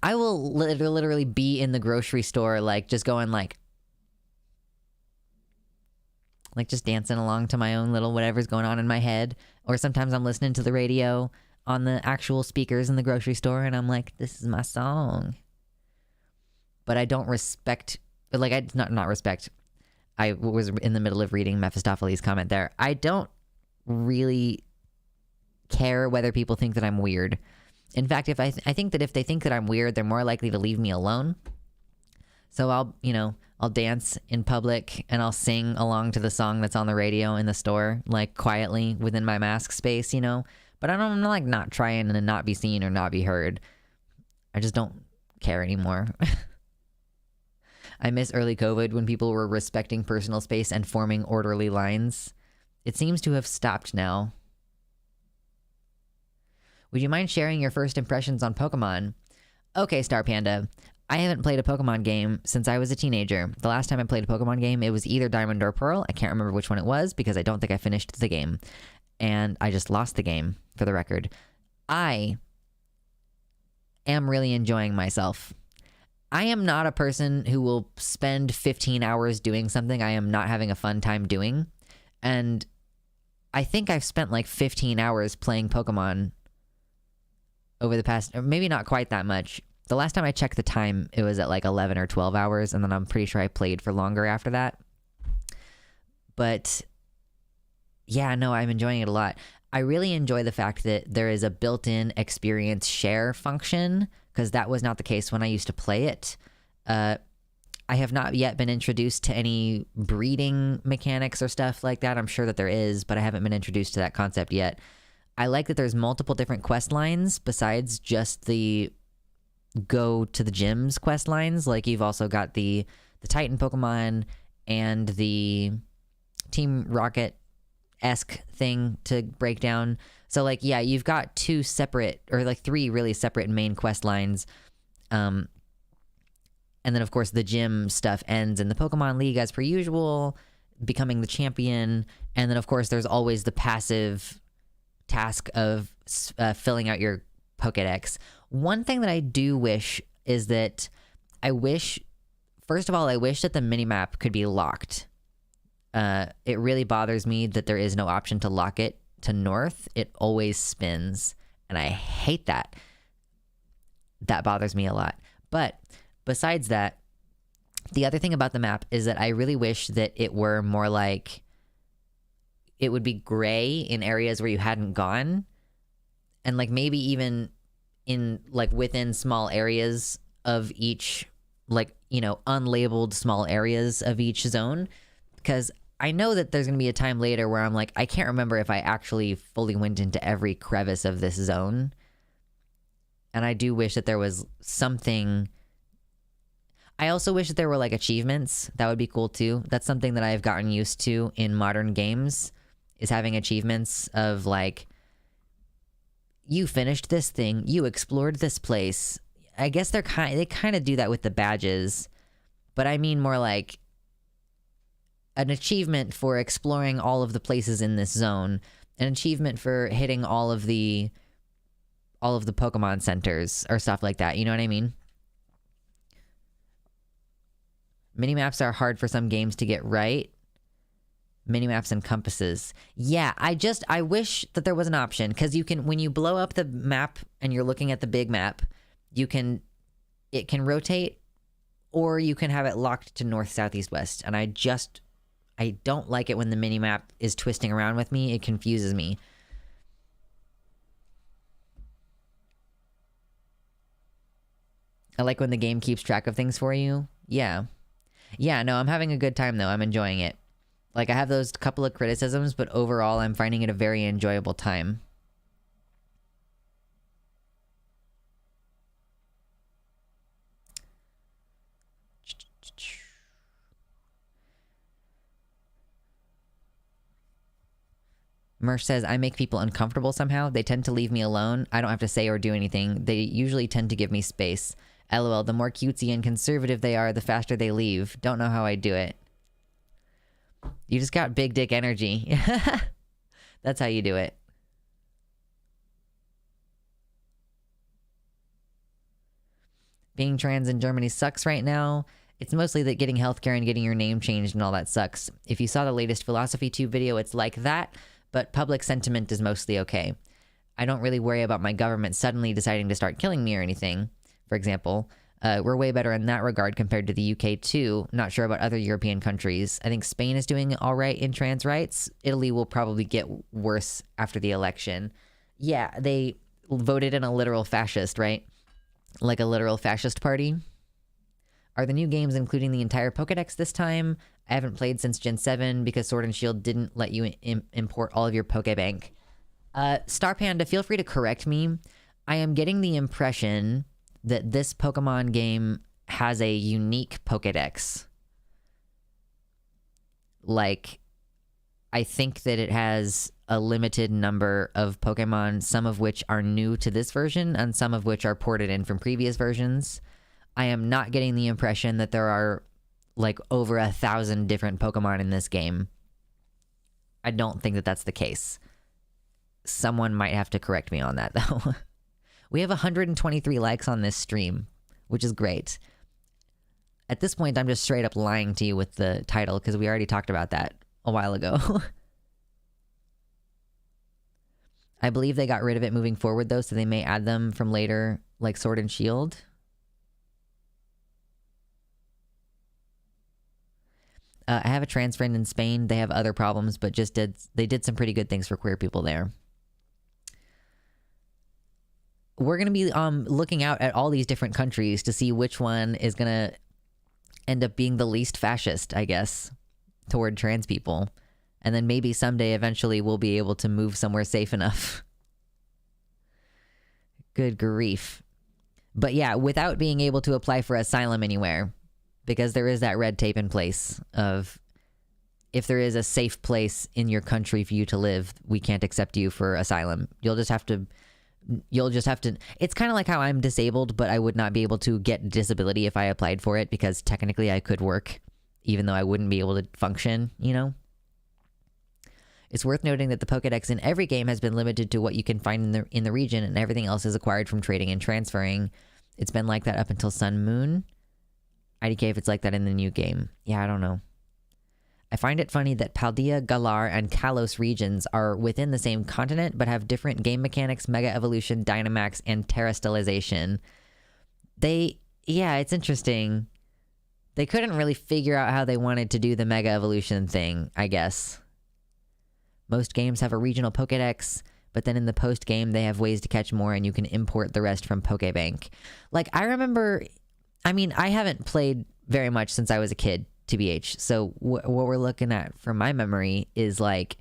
I will literally be in the grocery store, like, just going, like, just dancing along to my own little whatever's going on in my head. Or sometimes I'm listening to the radio on the actual speakers in the grocery store, and I'm like, this is my song. But I don't respect, like, I not respect. I was in the middle of reading Mephistopheles' comment there. I don't really care whether people think that I'm weird. In fact, if I think that if they think that I'm weird, they're more likely to leave me alone. So I'll dance in public and I'll sing along to the song that's on the radio in the store, like quietly within my mask space, you know. But I'm like not trying to not be seen or not be heard. I just don't care anymore. I miss early COVID when people were respecting personal space and forming orderly lines. It seems to have stopped now. Would you mind sharing your first impressions on Pokemon? Okay, Star Panda. I haven't played a Pokemon game since I was a teenager. The last time I played a Pokemon game, it was either Diamond or Pearl. I can't remember which one it was because I don't think I finished the game. And I just lost the game, for the record. I am really enjoying myself. I am not a person who will spend 15 hours doing something I am not having a fun time doing. And I think I've spent like 15 hours playing Pokemon over the past, or maybe not quite that much. The last time I checked the time, it was at like 11 or 12 hours, and then I'm pretty sure I played for longer after that. But yeah, no, I'm enjoying it a lot. I really enjoy the fact that there is a built-in experience share function, because that was not the case when I used to play it. I have not yet been introduced to any breeding mechanics or stuff like that. I'm sure that there is, but I haven't been introduced to that concept yet. I like that there's multiple different quest lines besides just the go to the gyms quest lines. Like, you've also got the Titan Pokemon and the Team Rocket-esque thing to break down. So, like, yeah, you've got two separate, or like three really separate main quest lines. And then, of course, the gym stuff ends in the Pokemon League as per usual. becoming the champion. And then, of course, there's always the passive task of filling out your Pokedex. One thing that I do wish is that first of all, I wish that the minimap could be locked. It really bothers me that there is no option to lock it to north. It always spins, and I hate that. That bothers me a lot. But besides that, the other thing about the map is that I really wish that it were more like, it would be gray in areas where you hadn't gone, and like maybe even in like within small areas of each, like, you know, unlabeled small areas of each zone, because I know that there's going to be a time later where I'm like, I can't remember if I actually fully went into every crevice of this zone. And I do wish that there was something. I also wish that there were like achievements. That would be cool too. That's something that I've gotten used to in modern games, is having achievements of like, you finished this thing, you explored this place. I guess they kind of do that with the badges, but I mean more like an achievement for exploring all of the places in this zone, an achievement for hitting all of the Pokemon centers or stuff like that. You know what I mean? Minimaps are hard for some games to get right. Minimaps and compasses. Yeah, I wish that there was an option, because you can, when you blow up the map and you're looking at the big map, it can rotate, or you can have it locked to north, south, east, west. And I don't like it when the minimap is twisting around with me. It confuses me. I like when the game keeps track of things for you. Yeah. Yeah, no, I'm having a good time though. I'm enjoying it. Like, I have those couple of criticisms, but overall I'm finding it a very enjoyable time. Mersh says, I make people uncomfortable somehow. They tend to leave me alone. I don't have to say or do anything. They usually tend to give me space. LOL, the more cutesy and conservative they are, the faster they leave. Don't know how I do it. You just got big dick energy. That's how you do it. Being trans in Germany sucks right now. It's mostly that getting healthcare and getting your name changed and all that sucks. If you saw the latest Philosophy Tube video, it's like that, but public sentiment is mostly okay. I don't really worry about my government suddenly deciding to start killing me or anything, for example. We're way better in that regard compared to the UK too. Not sure about other European countries. I think Spain is doing all right in trans rights. Italy will probably get worse after the election. Yeah, they voted in a literal fascist, right? Like a literal fascist party. Are the new games including the entire Pokedex this time? I haven't played since Gen 7 because Sword and Shield didn't let you import all of your Pokebank. Star Panda, feel free to correct me. I am getting the impression that this Pokemon game has a unique Pokedex. Like, I think that it has a limited number of Pokemon, some of which are new to this version and some of which are ported in from previous versions. I am not getting the impression that there are like over 1,000 different Pokemon in this game. I don't think that that's the case. Someone might have to correct me on that though. We have 123 likes on this stream, which is great. At this point, I'm just straight up lying to you with the title because we already talked about that a while ago. I believe they got rid of it moving forward though, so they may add them from later, like Sword and Shield. I have a trans friend in Spain. They have other problems, but they did some pretty good things for queer people there. We're going to be looking out at all these different countries to see which one is going to end up being the least fascist, I guess, toward trans people. And then maybe someday, eventually, we'll be able to move somewhere safe enough. Good grief. But yeah, without being able to apply for asylum anywhere. Because there is that red tape in place of, if there is a safe place in your country for you to live, we can't accept you for asylum. You'll just have to, it's kind of like how I'm disabled, but I would not be able to get disability if I applied for it because technically I could work. even though I wouldn't be able to function, you know? It's worth noting that the Pokedex in every game has been limited to what you can find in the region, and everything else is acquired from trading and transferring. It's been like that up until Sun Moon. IDK if it's like that in the new game. Yeah, I don't know. I find it funny that Paldea, Galar, and Kalos regions are within the same continent, but have different game mechanics, Mega Evolution, Dynamax, and Terastallization. Yeah, it's interesting. They couldn't really figure out how they wanted to do the Mega Evolution thing, I guess. Most games have a regional Pokedex, but then in the post-game, they have ways to catch more, and you can import the rest from Pokebank. Like, I remember... I mean, I haven't played very much since I was a kid, TBH. So what we're looking at from my memory is like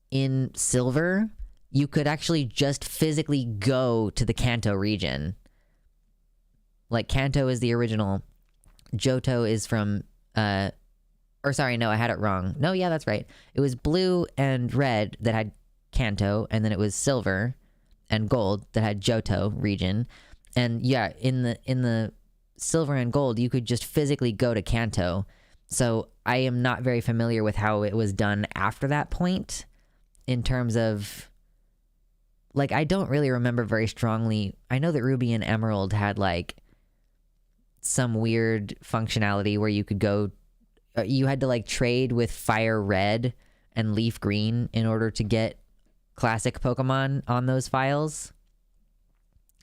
in Silver, you could actually just physically go to the Kanto region. Like Kanto is the original. Johto is from, or sorry, no, I had it wrong. No, yeah, that's right. It was blue and red that had Kanto, and then it was silver and gold that had Johto region. And yeah, in the silver and gold, you could just physically go to Kanto. So I am not very familiar with how it was done after that point in terms of, like, I don't really remember very strongly. I know that Ruby and Emerald had like some weird functionality where you could go, you had to like trade with Fire Red and Leaf Green in order to get classic Pokemon on those files.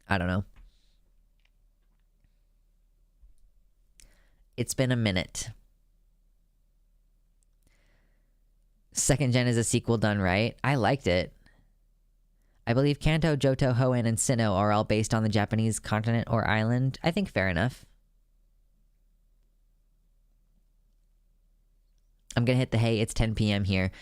I don't know. It's been a minute. Second gen is a sequel done right. I liked it. I believe Kanto, Johto, Hoenn, and Sinnoh are all based on the Japanese continent or island. I think fair enough. I'm gonna hit the hey, it's 10 p.m. here.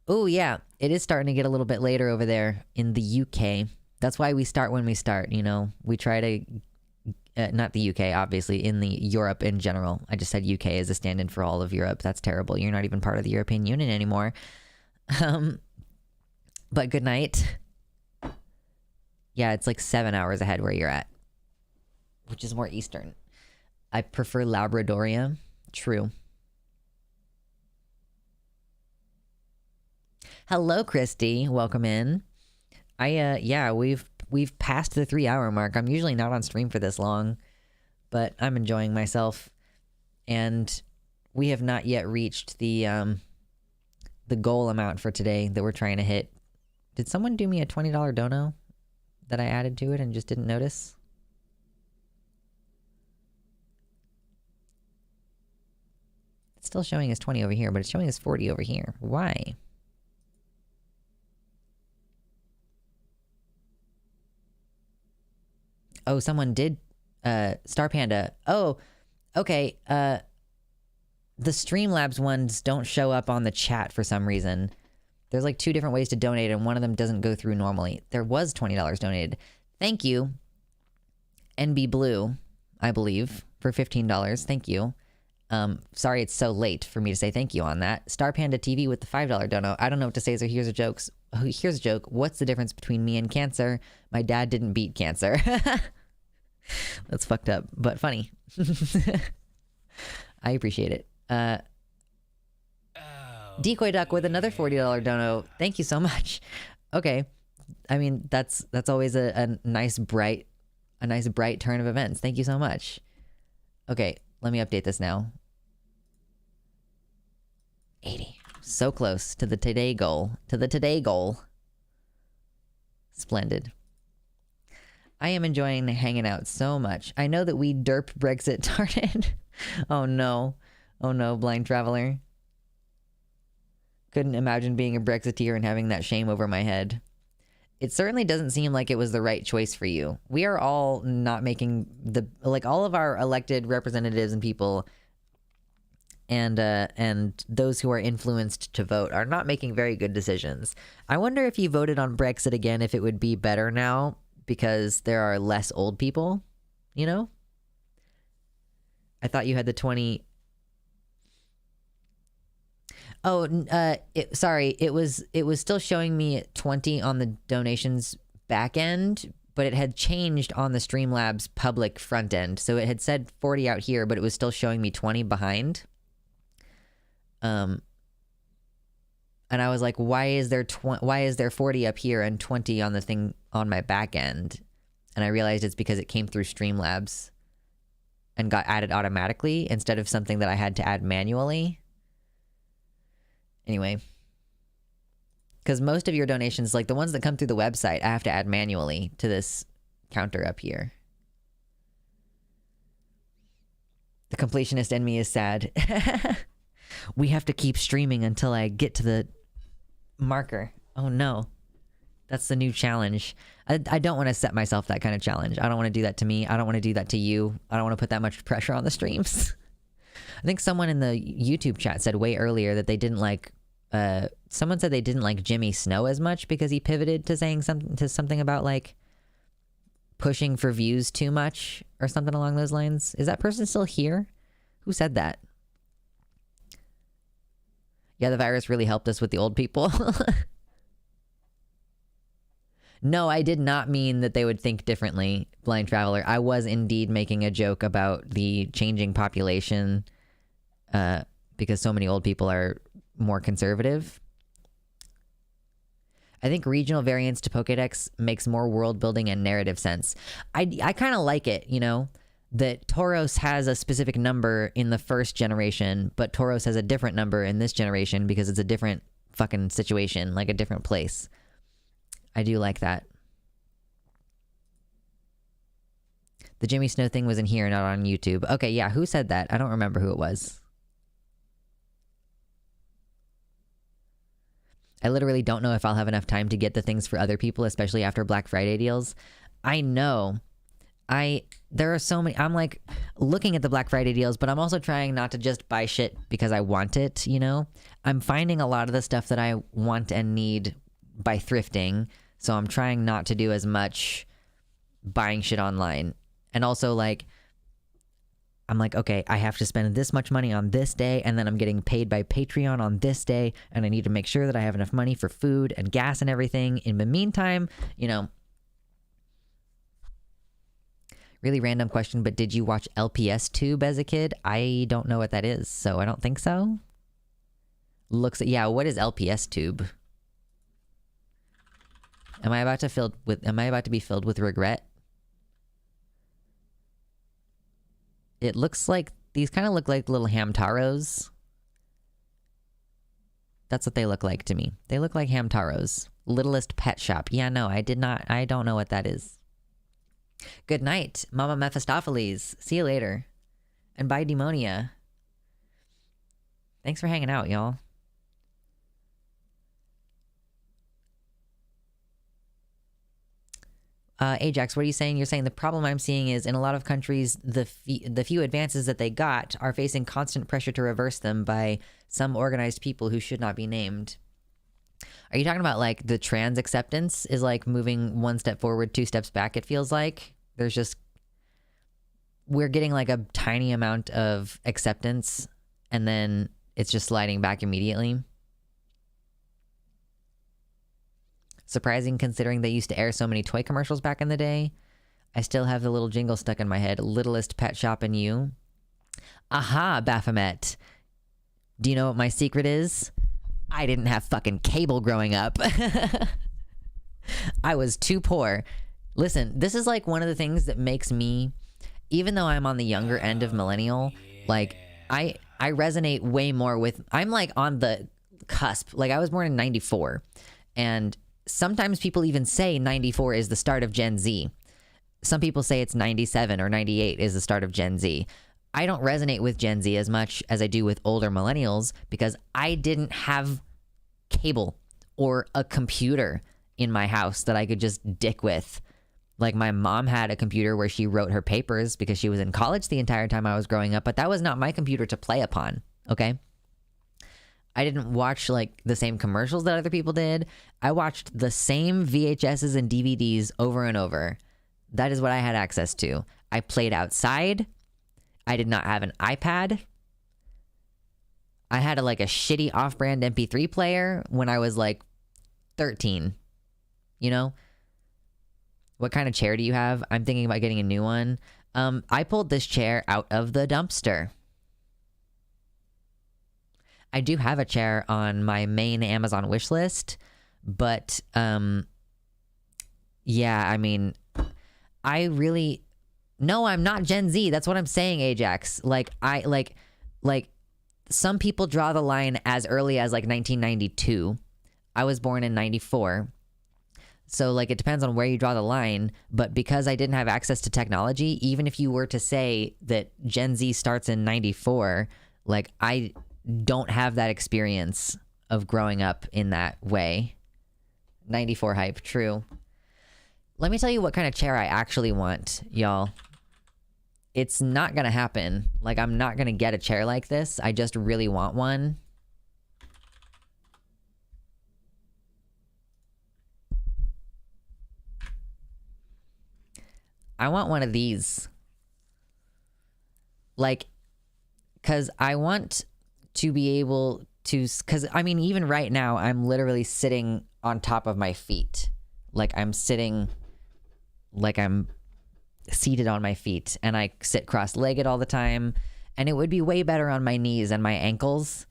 Oh yeah, it is starting to get a little bit later over there in the UK. That's why we start when we start, you know. We try to... not the UK, obviously, in the Europe in general. I just said UK as a stand-in for all of Europe. That's terrible. You're not even part of the European Union anymore. But good night. Yeah, it's like 7 hours ahead where you're at, which is more Eastern. I prefer Labradoria. True. Hello, Christy. Welcome in. Yeah, we've passed the 3-hour mark. I'm usually not on stream for this long, but I'm enjoying myself. And we have not yet reached the goal amount for today that we're trying to hit. Did someone do me a $20 dono that I added to it and just didn't notice? It's still showing as 20 over here, but it's showing as 40 over here. Why? Oh, someone did, Star Panda. Oh, okay, the Streamlabs ones don't show up on the chat for some reason. There's like 2 different ways to donate, and one of them doesn't go through normally. There was $20 donated. Thank you, NB Blue, I believe, for $15. Thank you. Sorry it's so late for me to say thank you on that. Star Panda TV with the $5 dono. I don't know what to say, so here's a joke. What's the difference between me and cancer? My dad didn't beat cancer. That's fucked up, but funny. I appreciate it. Decoy Duck with another $40 dono. Thank you so much. Okay. I mean, that's always a nice bright turn of events. Thank you so much. Okay, let me update this now. 80. So close to the today goal. Splendid. I am enjoying hanging out so much. I know that we derp Brexit tarted. Oh no, blind traveler. Couldn't imagine being a Brexiteer and having that shame over my head. It certainly doesn't seem like it was the right choice for you. We are all not making all of our elected representatives and people and those who are influenced to vote are not making very good decisions. I wonder if you voted on Brexit again, if it would be better now because there are less old people, you know? I thought you had the 20... Oh, sorry. It was still showing me 20 on the donations back end, but it had changed on the Streamlabs public front end. So it had said 40 out here, but it was still showing me 20 behind. And I was like, why is there 40 up here and 20 on the thing on my back end? And I realized it's because it came through Streamlabs and got added automatically instead of something that I had to add manually. Anyway, because most of your donations, like the ones that come through the website, I have to add manually to this counter up here. The completionist in me is sad. We have to keep streaming until I get to the marker. Oh no. That's the new challenge. I don't want to set myself that kind of challenge. I don't want to do that to me. I don't want to do that to you. I don't want to put that much pressure on the streams. I think someone in the YouTube chat said way earlier that they didn't like, someone said they didn't like Jimmy Snow as much because he pivoted to saying something about like pushing for views too much or something along those lines. Is that person still here? Who said that? Yeah, the virus really helped us with the old people. No, I did not mean that they would think differently, Blind Traveler. I was indeed making a joke about the changing population because so many old people are more conservative. I think regional variants to Pokédex makes more world building and narrative sense. I kind of like it, you know, that Tauros has a specific number in the first generation, but Tauros has a different number in this generation because it's a different fucking situation, like a different place. I do like that. The Jimmy Snow thing was in here, not on YouTube. Okay, yeah, who said that? I don't remember who it was. I literally don't know if I'll have enough time to get the things for other people, especially after Black Friday deals. I know. There are so many. I'm like looking at the Black Friday deals, but I'm also trying not to just buy shit because I want it, you know? I'm finding a lot of the stuff that I want and need by thrifting, so I'm trying not to do as much buying shit online. And also, like, I'm like, okay, I have to spend this much money on this day, and then I'm getting paid by Patreon on this day, and I need to make sure that I have enough money for food and gas and everything. In the meantime, you know, really random question, but did you watch LPS Tube as a kid? I don't know what that is, so I don't think so. Yeah, what is LPS Tube? Am I about to be filled with regret? It looks like these kind of look like little Hamtaros. That's what they look like to me. They look like Hamtaros. Littlest Pet Shop. Yeah, no, I don't know what that is. Good night, Mama Mephistopheles. See you later. And bye, Demonia. Thanks for hanging out, y'all. Ajax, what are you saying? You're saying the problem I'm seeing is in a lot of countries, the few advances that they got are facing constant pressure to reverse them by some organized people who should not be named. Are you talking about like the trans acceptance is like moving one step forward, two steps back? It feels like we're getting like a tiny amount of acceptance and then it's just sliding back immediately. Surprising considering they used to air so many toy commercials back in the day. I still have the little jingle stuck in my head. Littlest Pet Shop and you. Aha, Baphomet. Do you know what my secret is? I didn't have fucking cable growing up. I was too poor. Listen, this is like one of the things that makes me, even though I'm on the younger end of millennial, like I resonate way more with, I'm like on the cusp. Like I was born in 94 and sometimes people even say 94 is the start of Gen Z. Some people say it's 97 or 98 is the start of Gen Z. I don't resonate with Gen Z as much as I do with older millennials because I didn't have cable or a computer in my house that I could just dick with. Like my mom had a computer where she wrote her papers because she was in college the entire time I was growing up, but that was not my computer to play upon, okay? I didn't watch like the same commercials that other people did. I watched the same VHSs and DVDs over and over. That is what I had access to. I played outside. I did not have an iPad. I had like a shitty off-brand MP3 player when I was like 13. You know? What kind of chair do you have? I'm thinking about getting a new one. I pulled this chair out of the dumpster. I do have a chair on my main Amazon wish list, but yeah, I mean, I really no, I'm not Gen Z. That's what I'm saying, Ajax. Like some people draw the line as early as like 1992. I was born in 94. So like it depends on where you draw the line, but because I didn't have access to technology, even if you were to say that Gen Z starts in 94, like I don't have that experience of growing up in that way. 94 hype, true. Let me tell you what kind of chair I actually want, y'all. It's not gonna happen. Like, I'm not gonna get a chair like this. I just really want one. I want one of these. Like, because I want to be able to, because I mean, even right now, I'm literally sitting on top of my feet. Like I'm sitting, like I'm seated on my feet, and I sit cross-legged all the time. And it would be way better on my knees and my ankles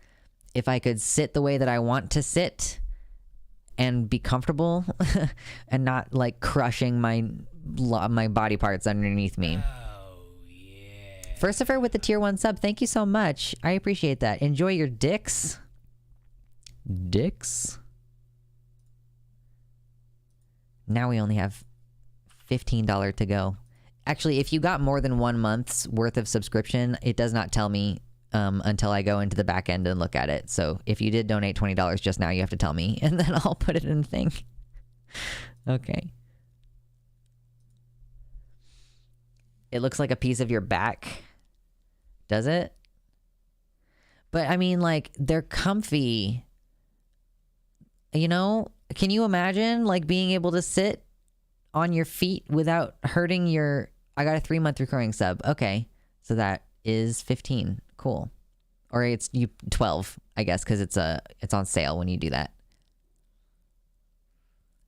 if I could sit the way that I want to sit and be comfortable and not like crushing my body parts underneath me. Firstifer with the tier 1 sub. Thank you so much. I appreciate that. Enjoy your dicks. Dicks? Now we only have $15 to go. Actually, if you got more than 1 month's worth of subscription, it does not tell me until I go into the back end and look at it. So if you did donate $20 just now, you have to tell me, and then I'll put it in the thing. Okay. It looks like a piece of your back. Does it? But I mean, like, they're comfy. You know? Can you imagine, like, being able to sit on your feet without hurting your... I got a 3-month recurring sub. Okay. So that is 15. Cool. Or it's 12, I guess, because it's on sale when you do that.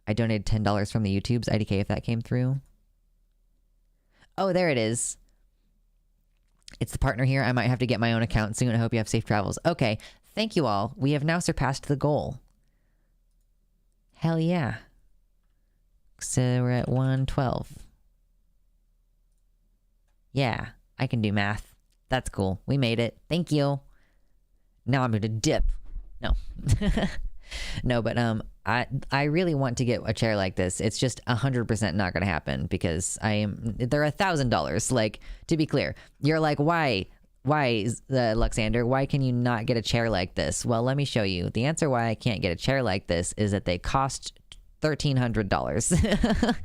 I donated $10 from the YouTubes. IDK if that came through. Oh, there it is. It's the partner here. I might have to get my own account soon. I hope you have safe travels. Okay. Thank you all. We have now surpassed the goal. Hell yeah. So we're at 112. Yeah, I can do math. That's cool. We made it. Thank you. Now I'm going to dip. No. No, but I really want to get a chair like this. It's just 100% not going to happen because they're $1,000. Like, to be clear, you're like, why Luxander, why can you not get a chair like this? Well, let me show you. The answer why I can't get a chair like this is that they cost $1,300.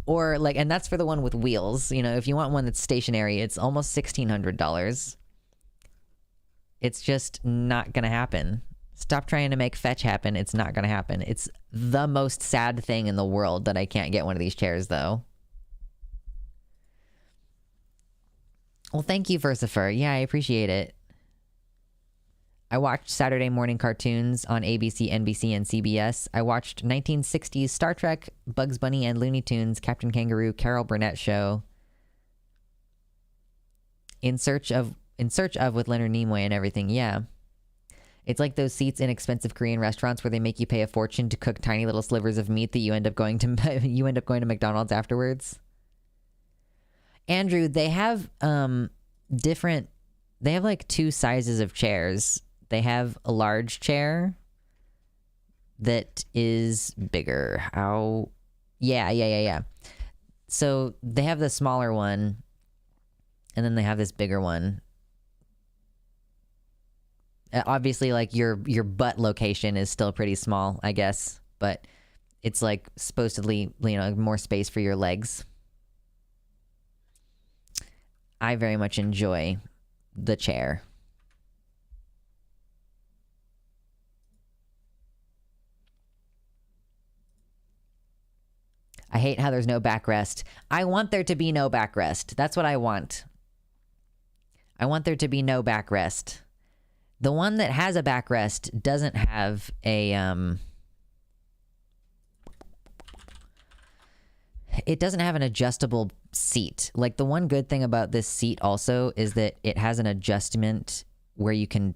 Or like, and that's for the one with wheels. You know, if you want one that's stationary, it's almost $1,600. It's just not going to happen. Stop trying to make fetch happen. It's not going to happen. It's the most sad thing in the world that I can't get one of these chairs, though. Well, thank you, Versifer. Yeah, I appreciate it. I watched Saturday morning cartoons on ABC, NBC, and CBS. I watched 1960s Star Trek, Bugs Bunny and Looney Tunes, Captain Kangaroo, Carol Burnett Show. In Search of with Leonard Nimoy and everything. Yeah. It's like those seats in expensive Korean restaurants where they make you pay a fortune to cook tiny little slivers of meat that you end up going to McDonald's afterwards. Andrew, they have they have like 2 sizes of chairs. They have a large chair that is bigger. How? Yeah. So they have the smaller one, and then they have this bigger one. Obviously, like your butt location is still pretty small, I guess, but it's like supposedly, you know, more space for your legs. I very much enjoy the chair. I hate how there's no backrest. I want there to be no backrest. That's what I want. I want there to be no backrest. The one that has a backrest doesn't have a, it doesn't have an adjustable seat. Like, the one good thing about this seat also is that it has an adjustment where you can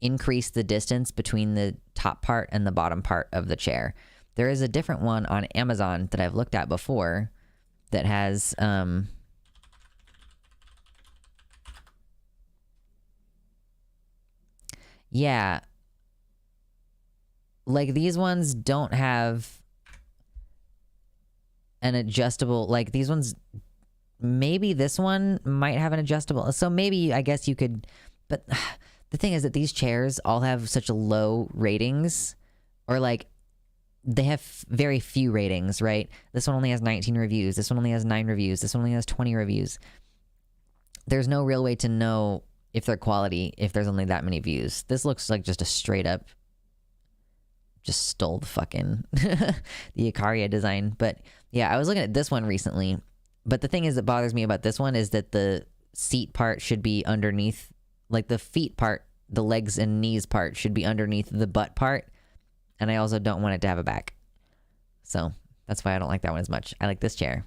increase the distance between the top part and the bottom part of the chair. There is a different one on Amazon that I've looked at before that has yeah, like these ones don't have an adjustable, like these ones, maybe this one might have an adjustable, so maybe I guess you could, but the thing is that these chairs all have such low ratings, or like they have very few ratings, right? This one only has 19 reviews, this one only has 9 reviews, this one only has 20 reviews. There's no real way to know if they're quality if there's only that many views. This looks like just a straight up just stole the fucking the Icaria design. But yeah, I was looking at this one recently, but the thing is that bothers me about this one is that the seat part should be underneath, like the feet part, the legs and knees part should be underneath the butt part, and I also don't want it to have a back. So that's why I don't like that one as much. I like this chair,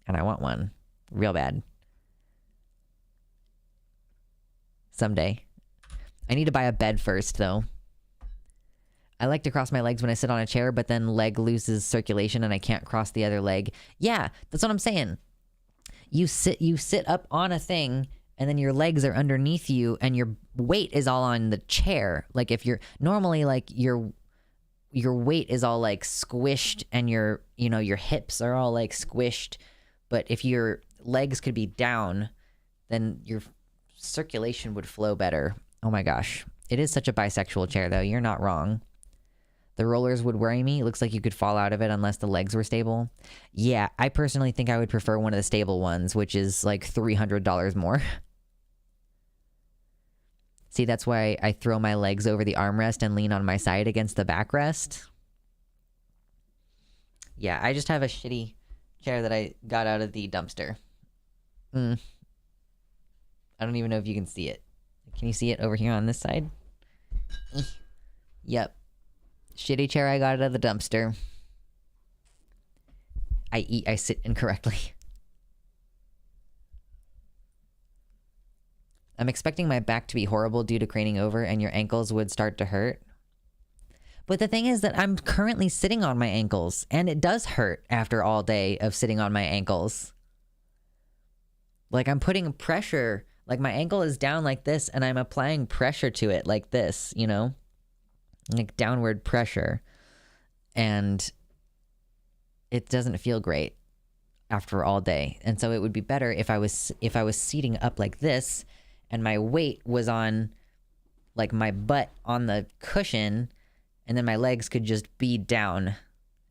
and I want one real bad. Someday. I need to buy a bed first, though. I like to cross my legs when I sit on a chair, but then leg loses circulation and I can't cross the other leg. Yeah, that's what I'm saying. You sit up on a thing, and then your legs are underneath you, and your weight is all on the chair. Like if you're normally like your weight is all like squished, and your hips are all like squished. But if your legs could be down, then your circulation would flow better. Oh my gosh. It is such a bisexual chair, though. You're not wrong. The rollers would worry me. It looks like you could fall out of it unless the legs were stable. Yeah, I personally think I would prefer one of the stable ones, which is like $300 more. See, that's why I throw my legs over the armrest and lean on my side against the backrest. Yeah, I just have a shitty chair that I got out of the dumpster. I don't even know if you can see it. Can you see it over here on this side? Yep. Shitty chair I got out of the dumpster. I sit incorrectly. I'm expecting my back to be horrible due to craning over, and your ankles would start to hurt. But the thing is that I'm currently sitting on my ankles, and it does hurt after all day of sitting on my ankles. Like I'm putting pressure, like my ankle is down like this, and I'm applying pressure to it like this, like downward pressure, and it doesn't feel great after all day. And so it would be better if I was seating up like this, and my weight was on like my butt on the cushion, and then my legs could just be down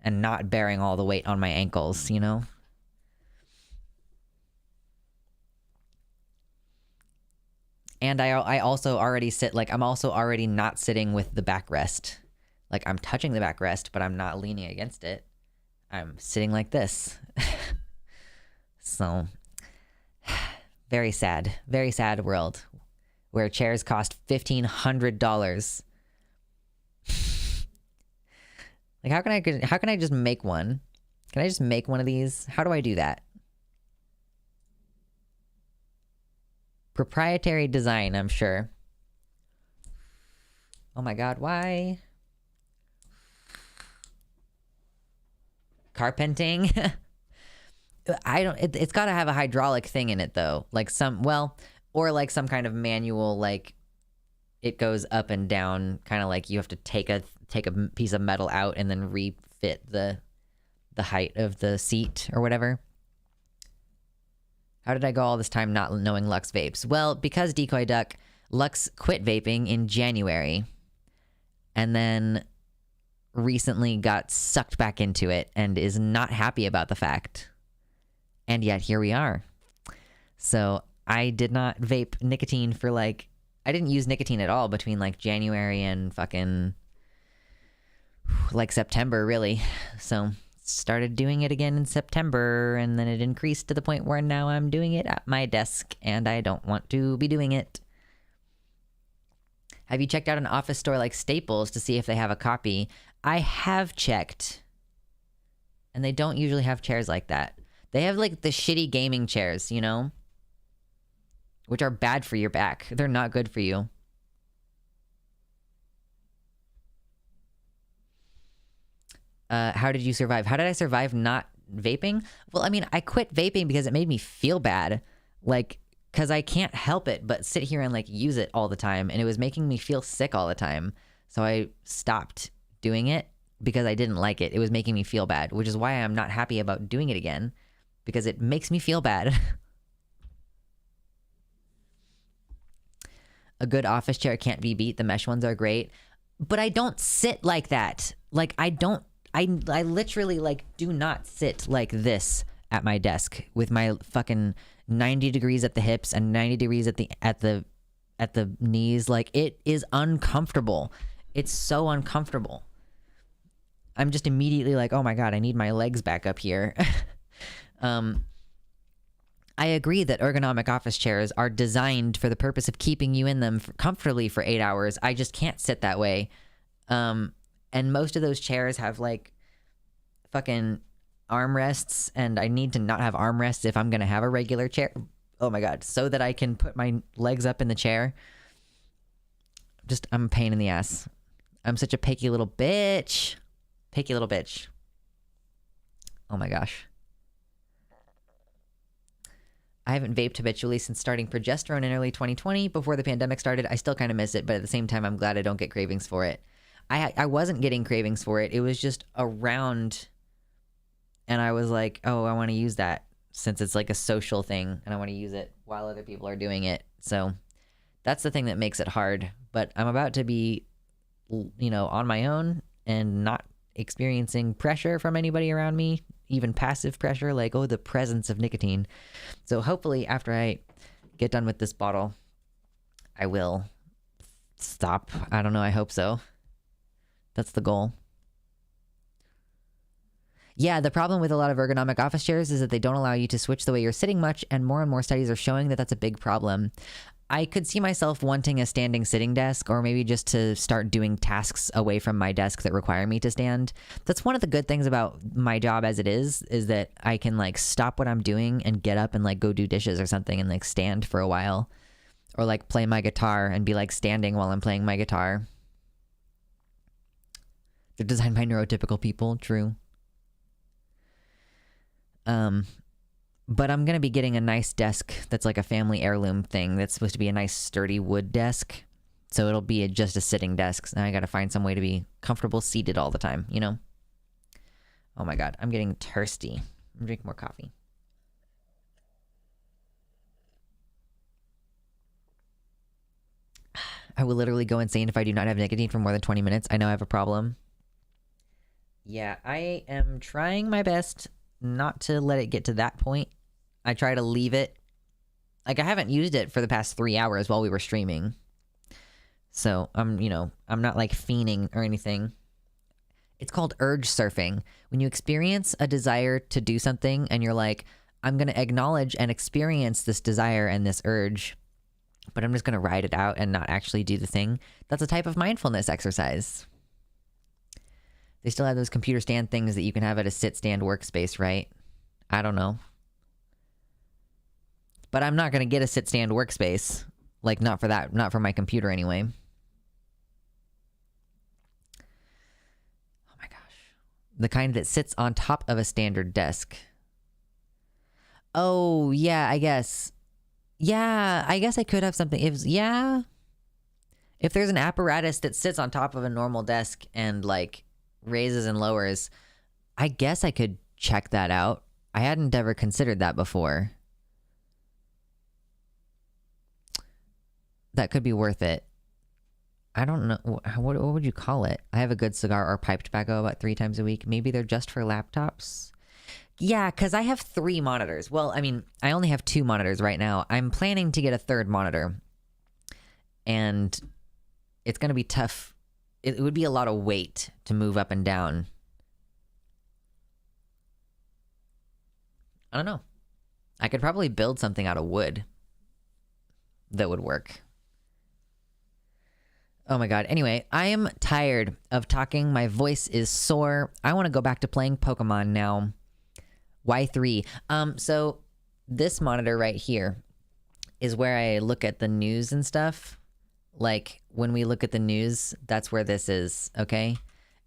and not bearing all the weight on my ankles, And I also already sit, like I'm also already not sitting with the backrest. Like I'm touching the backrest, but I'm not leaning against it. I'm sitting like this. So, very sad world where chairs cost $1,500. Like how can I just make one? Can I just make one of these? How do I do that? Proprietary design, I'm sure. Oh my god, why? Carpenting? It's gotta have a hydraulic thing in it though. Like or like some kind of manual, like it goes up and down, kind of like you have to take a piece of metal out and then refit the height of the seat or whatever. How did I go all this time not knowing Lux vapes? Well, because Decoy Duck, Lux quit vaping in January and then recently got sucked back into it and is not happy about the fact. And yet here we are. So I did not vape nicotine for I didn't use nicotine at all between January and fucking September, really. So started doing it again in September, and then it increased to the point where now I'm doing it at my desk, and I don't want to be doing it. Have you checked out an office store like Staples to see if they have a copy? I have checked, and they don't usually have chairs like that. They have the shitty gaming chairs, which are bad for your back. They're not good for you. How did you survive? How did I survive not vaping? Well, I mean, I quit vaping because it made me feel bad. Like, because I can't help it but sit here and like use it all the time. And it was making me feel sick all the time. So I stopped doing it because I didn't like it. It was making me feel bad, which is why I'm not happy about doing it again, because it makes me feel bad. A good office chair can't be beat. The mesh ones are great. But I don't sit like that. Like, I literally like do not sit like this at my desk with my fucking 90 degrees at the hips and 90 degrees at the knees. Like, it is uncomfortable. It's so uncomfortable. I'm just immediately like, oh my God, I need my legs back up here. I agree that ergonomic office chairs are designed for the purpose of keeping you in them comfortably for 8 hours. I just can't sit that way. And most of those chairs have like fucking armrests, and I need to not have armrests if I'm going to have a regular chair. Oh my God. So that I can put my legs up in the chair. I'm a pain in the ass. I'm such a picky little bitch. Picky little bitch. Oh my gosh. I haven't vaped habitually since starting progesterone in early 2020. Before the pandemic started, I still kind of miss it, but at the same time, I'm glad I don't get cravings for it. I wasn't getting cravings for it. It was just around, and I was like, oh, I want to use that since it's like a social thing, and I want to use it while other people are doing it. So that's the thing that makes it hard. But I'm about to be, on my own and not experiencing pressure from anybody around me, even passive pressure, like, oh, the presence of nicotine. So hopefully after I get done with this bottle, I will stop. I don't know. I hope so. That's the goal. Yeah, the problem with a lot of ergonomic office chairs is that they don't allow you to switch the way you're sitting much, and more studies are showing that that's a big problem. I could see myself wanting a standing sitting desk, or maybe just to start doing tasks away from my desk that require me to stand. That's one of the good things about my job as it is that I can like stop what I'm doing and get up and like go do dishes or something and like stand for a while, or like play my guitar and be like standing while I'm playing my guitar. They're designed by neurotypical people, true. But I'm going to be getting a nice desk that's like a family heirloom thing that's supposed to be a nice sturdy wood desk. So it'll be just a sitting desk. Now I got to find some way to be comfortable seated all the time, Oh my God, I'm getting thirsty. I'm drinking more coffee. I will literally go insane if I do not have nicotine for more than 20 minutes. I know I have a problem. Yeah, I am trying my best not to let it get to that point. I try to leave it. Like, I haven't used it for the past 3 hours while we were streaming. So, I'm not like fiending or anything. It's called urge surfing. When you experience a desire to do something and you're like, I'm going to acknowledge and experience this desire and this urge, but I'm just going to ride it out and not actually do the thing. That's a type of mindfulness exercise. They still have those computer stand things that you can have at a sit-stand workspace, right? I don't know. But I'm not going to get a sit-stand workspace. Like, not for my computer anyway. Oh my gosh. The kind that sits on top of a standard desk. Oh, yeah, I guess. Yeah, I guess I could have something. If there's an apparatus that sits on top of a normal desk and, like, raises and lowers, I guess I could check that out. I hadn't ever considered that before. That could be worth it. I don't know. What would you call it? I have a good cigar or pipe tobacco about 3 times a week. Maybe they're just for laptops. Yeah, because I have 3 monitors. Well, I mean, I only have 2 monitors right now. I'm planning to get a 3rd monitor. And it's going to be tough. It would be a lot of weight to move up and down. I don't know. I could probably build something out of wood that would work. Oh my God. Anyway, I am tired of talking. My voice is sore. I want to go back to playing Pokemon now. Y3. So this monitor right here is where I look at the news and stuff. Like, when we look at the news, that's where this is, okay?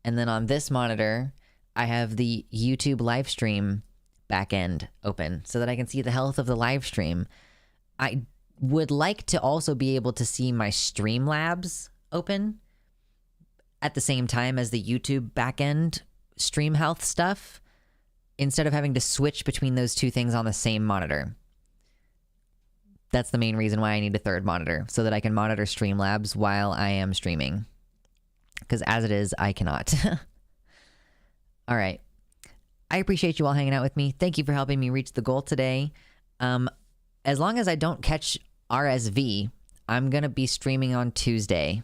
And then on this monitor, I have the YouTube live stream backend open so that I can see the health of the live stream. I would like to also be able to see my Streamlabs open at the same time as the YouTube backend stream health stuff, instead of having to switch between those two things on the same monitor. That's the main reason why I need a third monitor, so that I can monitor Streamlabs while I am streaming. Because as it is, I cannot. All right. I appreciate you all hanging out with me. Thank you for helping me reach the goal today. As long as I don't catch RSV, I'm going to be streaming on Tuesday.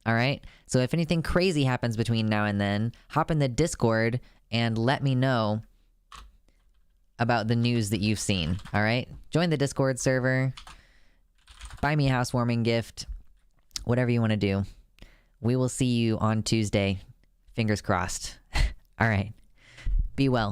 All right? So if anything crazy happens between now and then, hop in the Discord and let me know about the news that you've seen. All right? Join the Discord server. Buy me a housewarming gift. Whatever you want to do. We will see you on Tuesday. Fingers crossed. All right. Be well.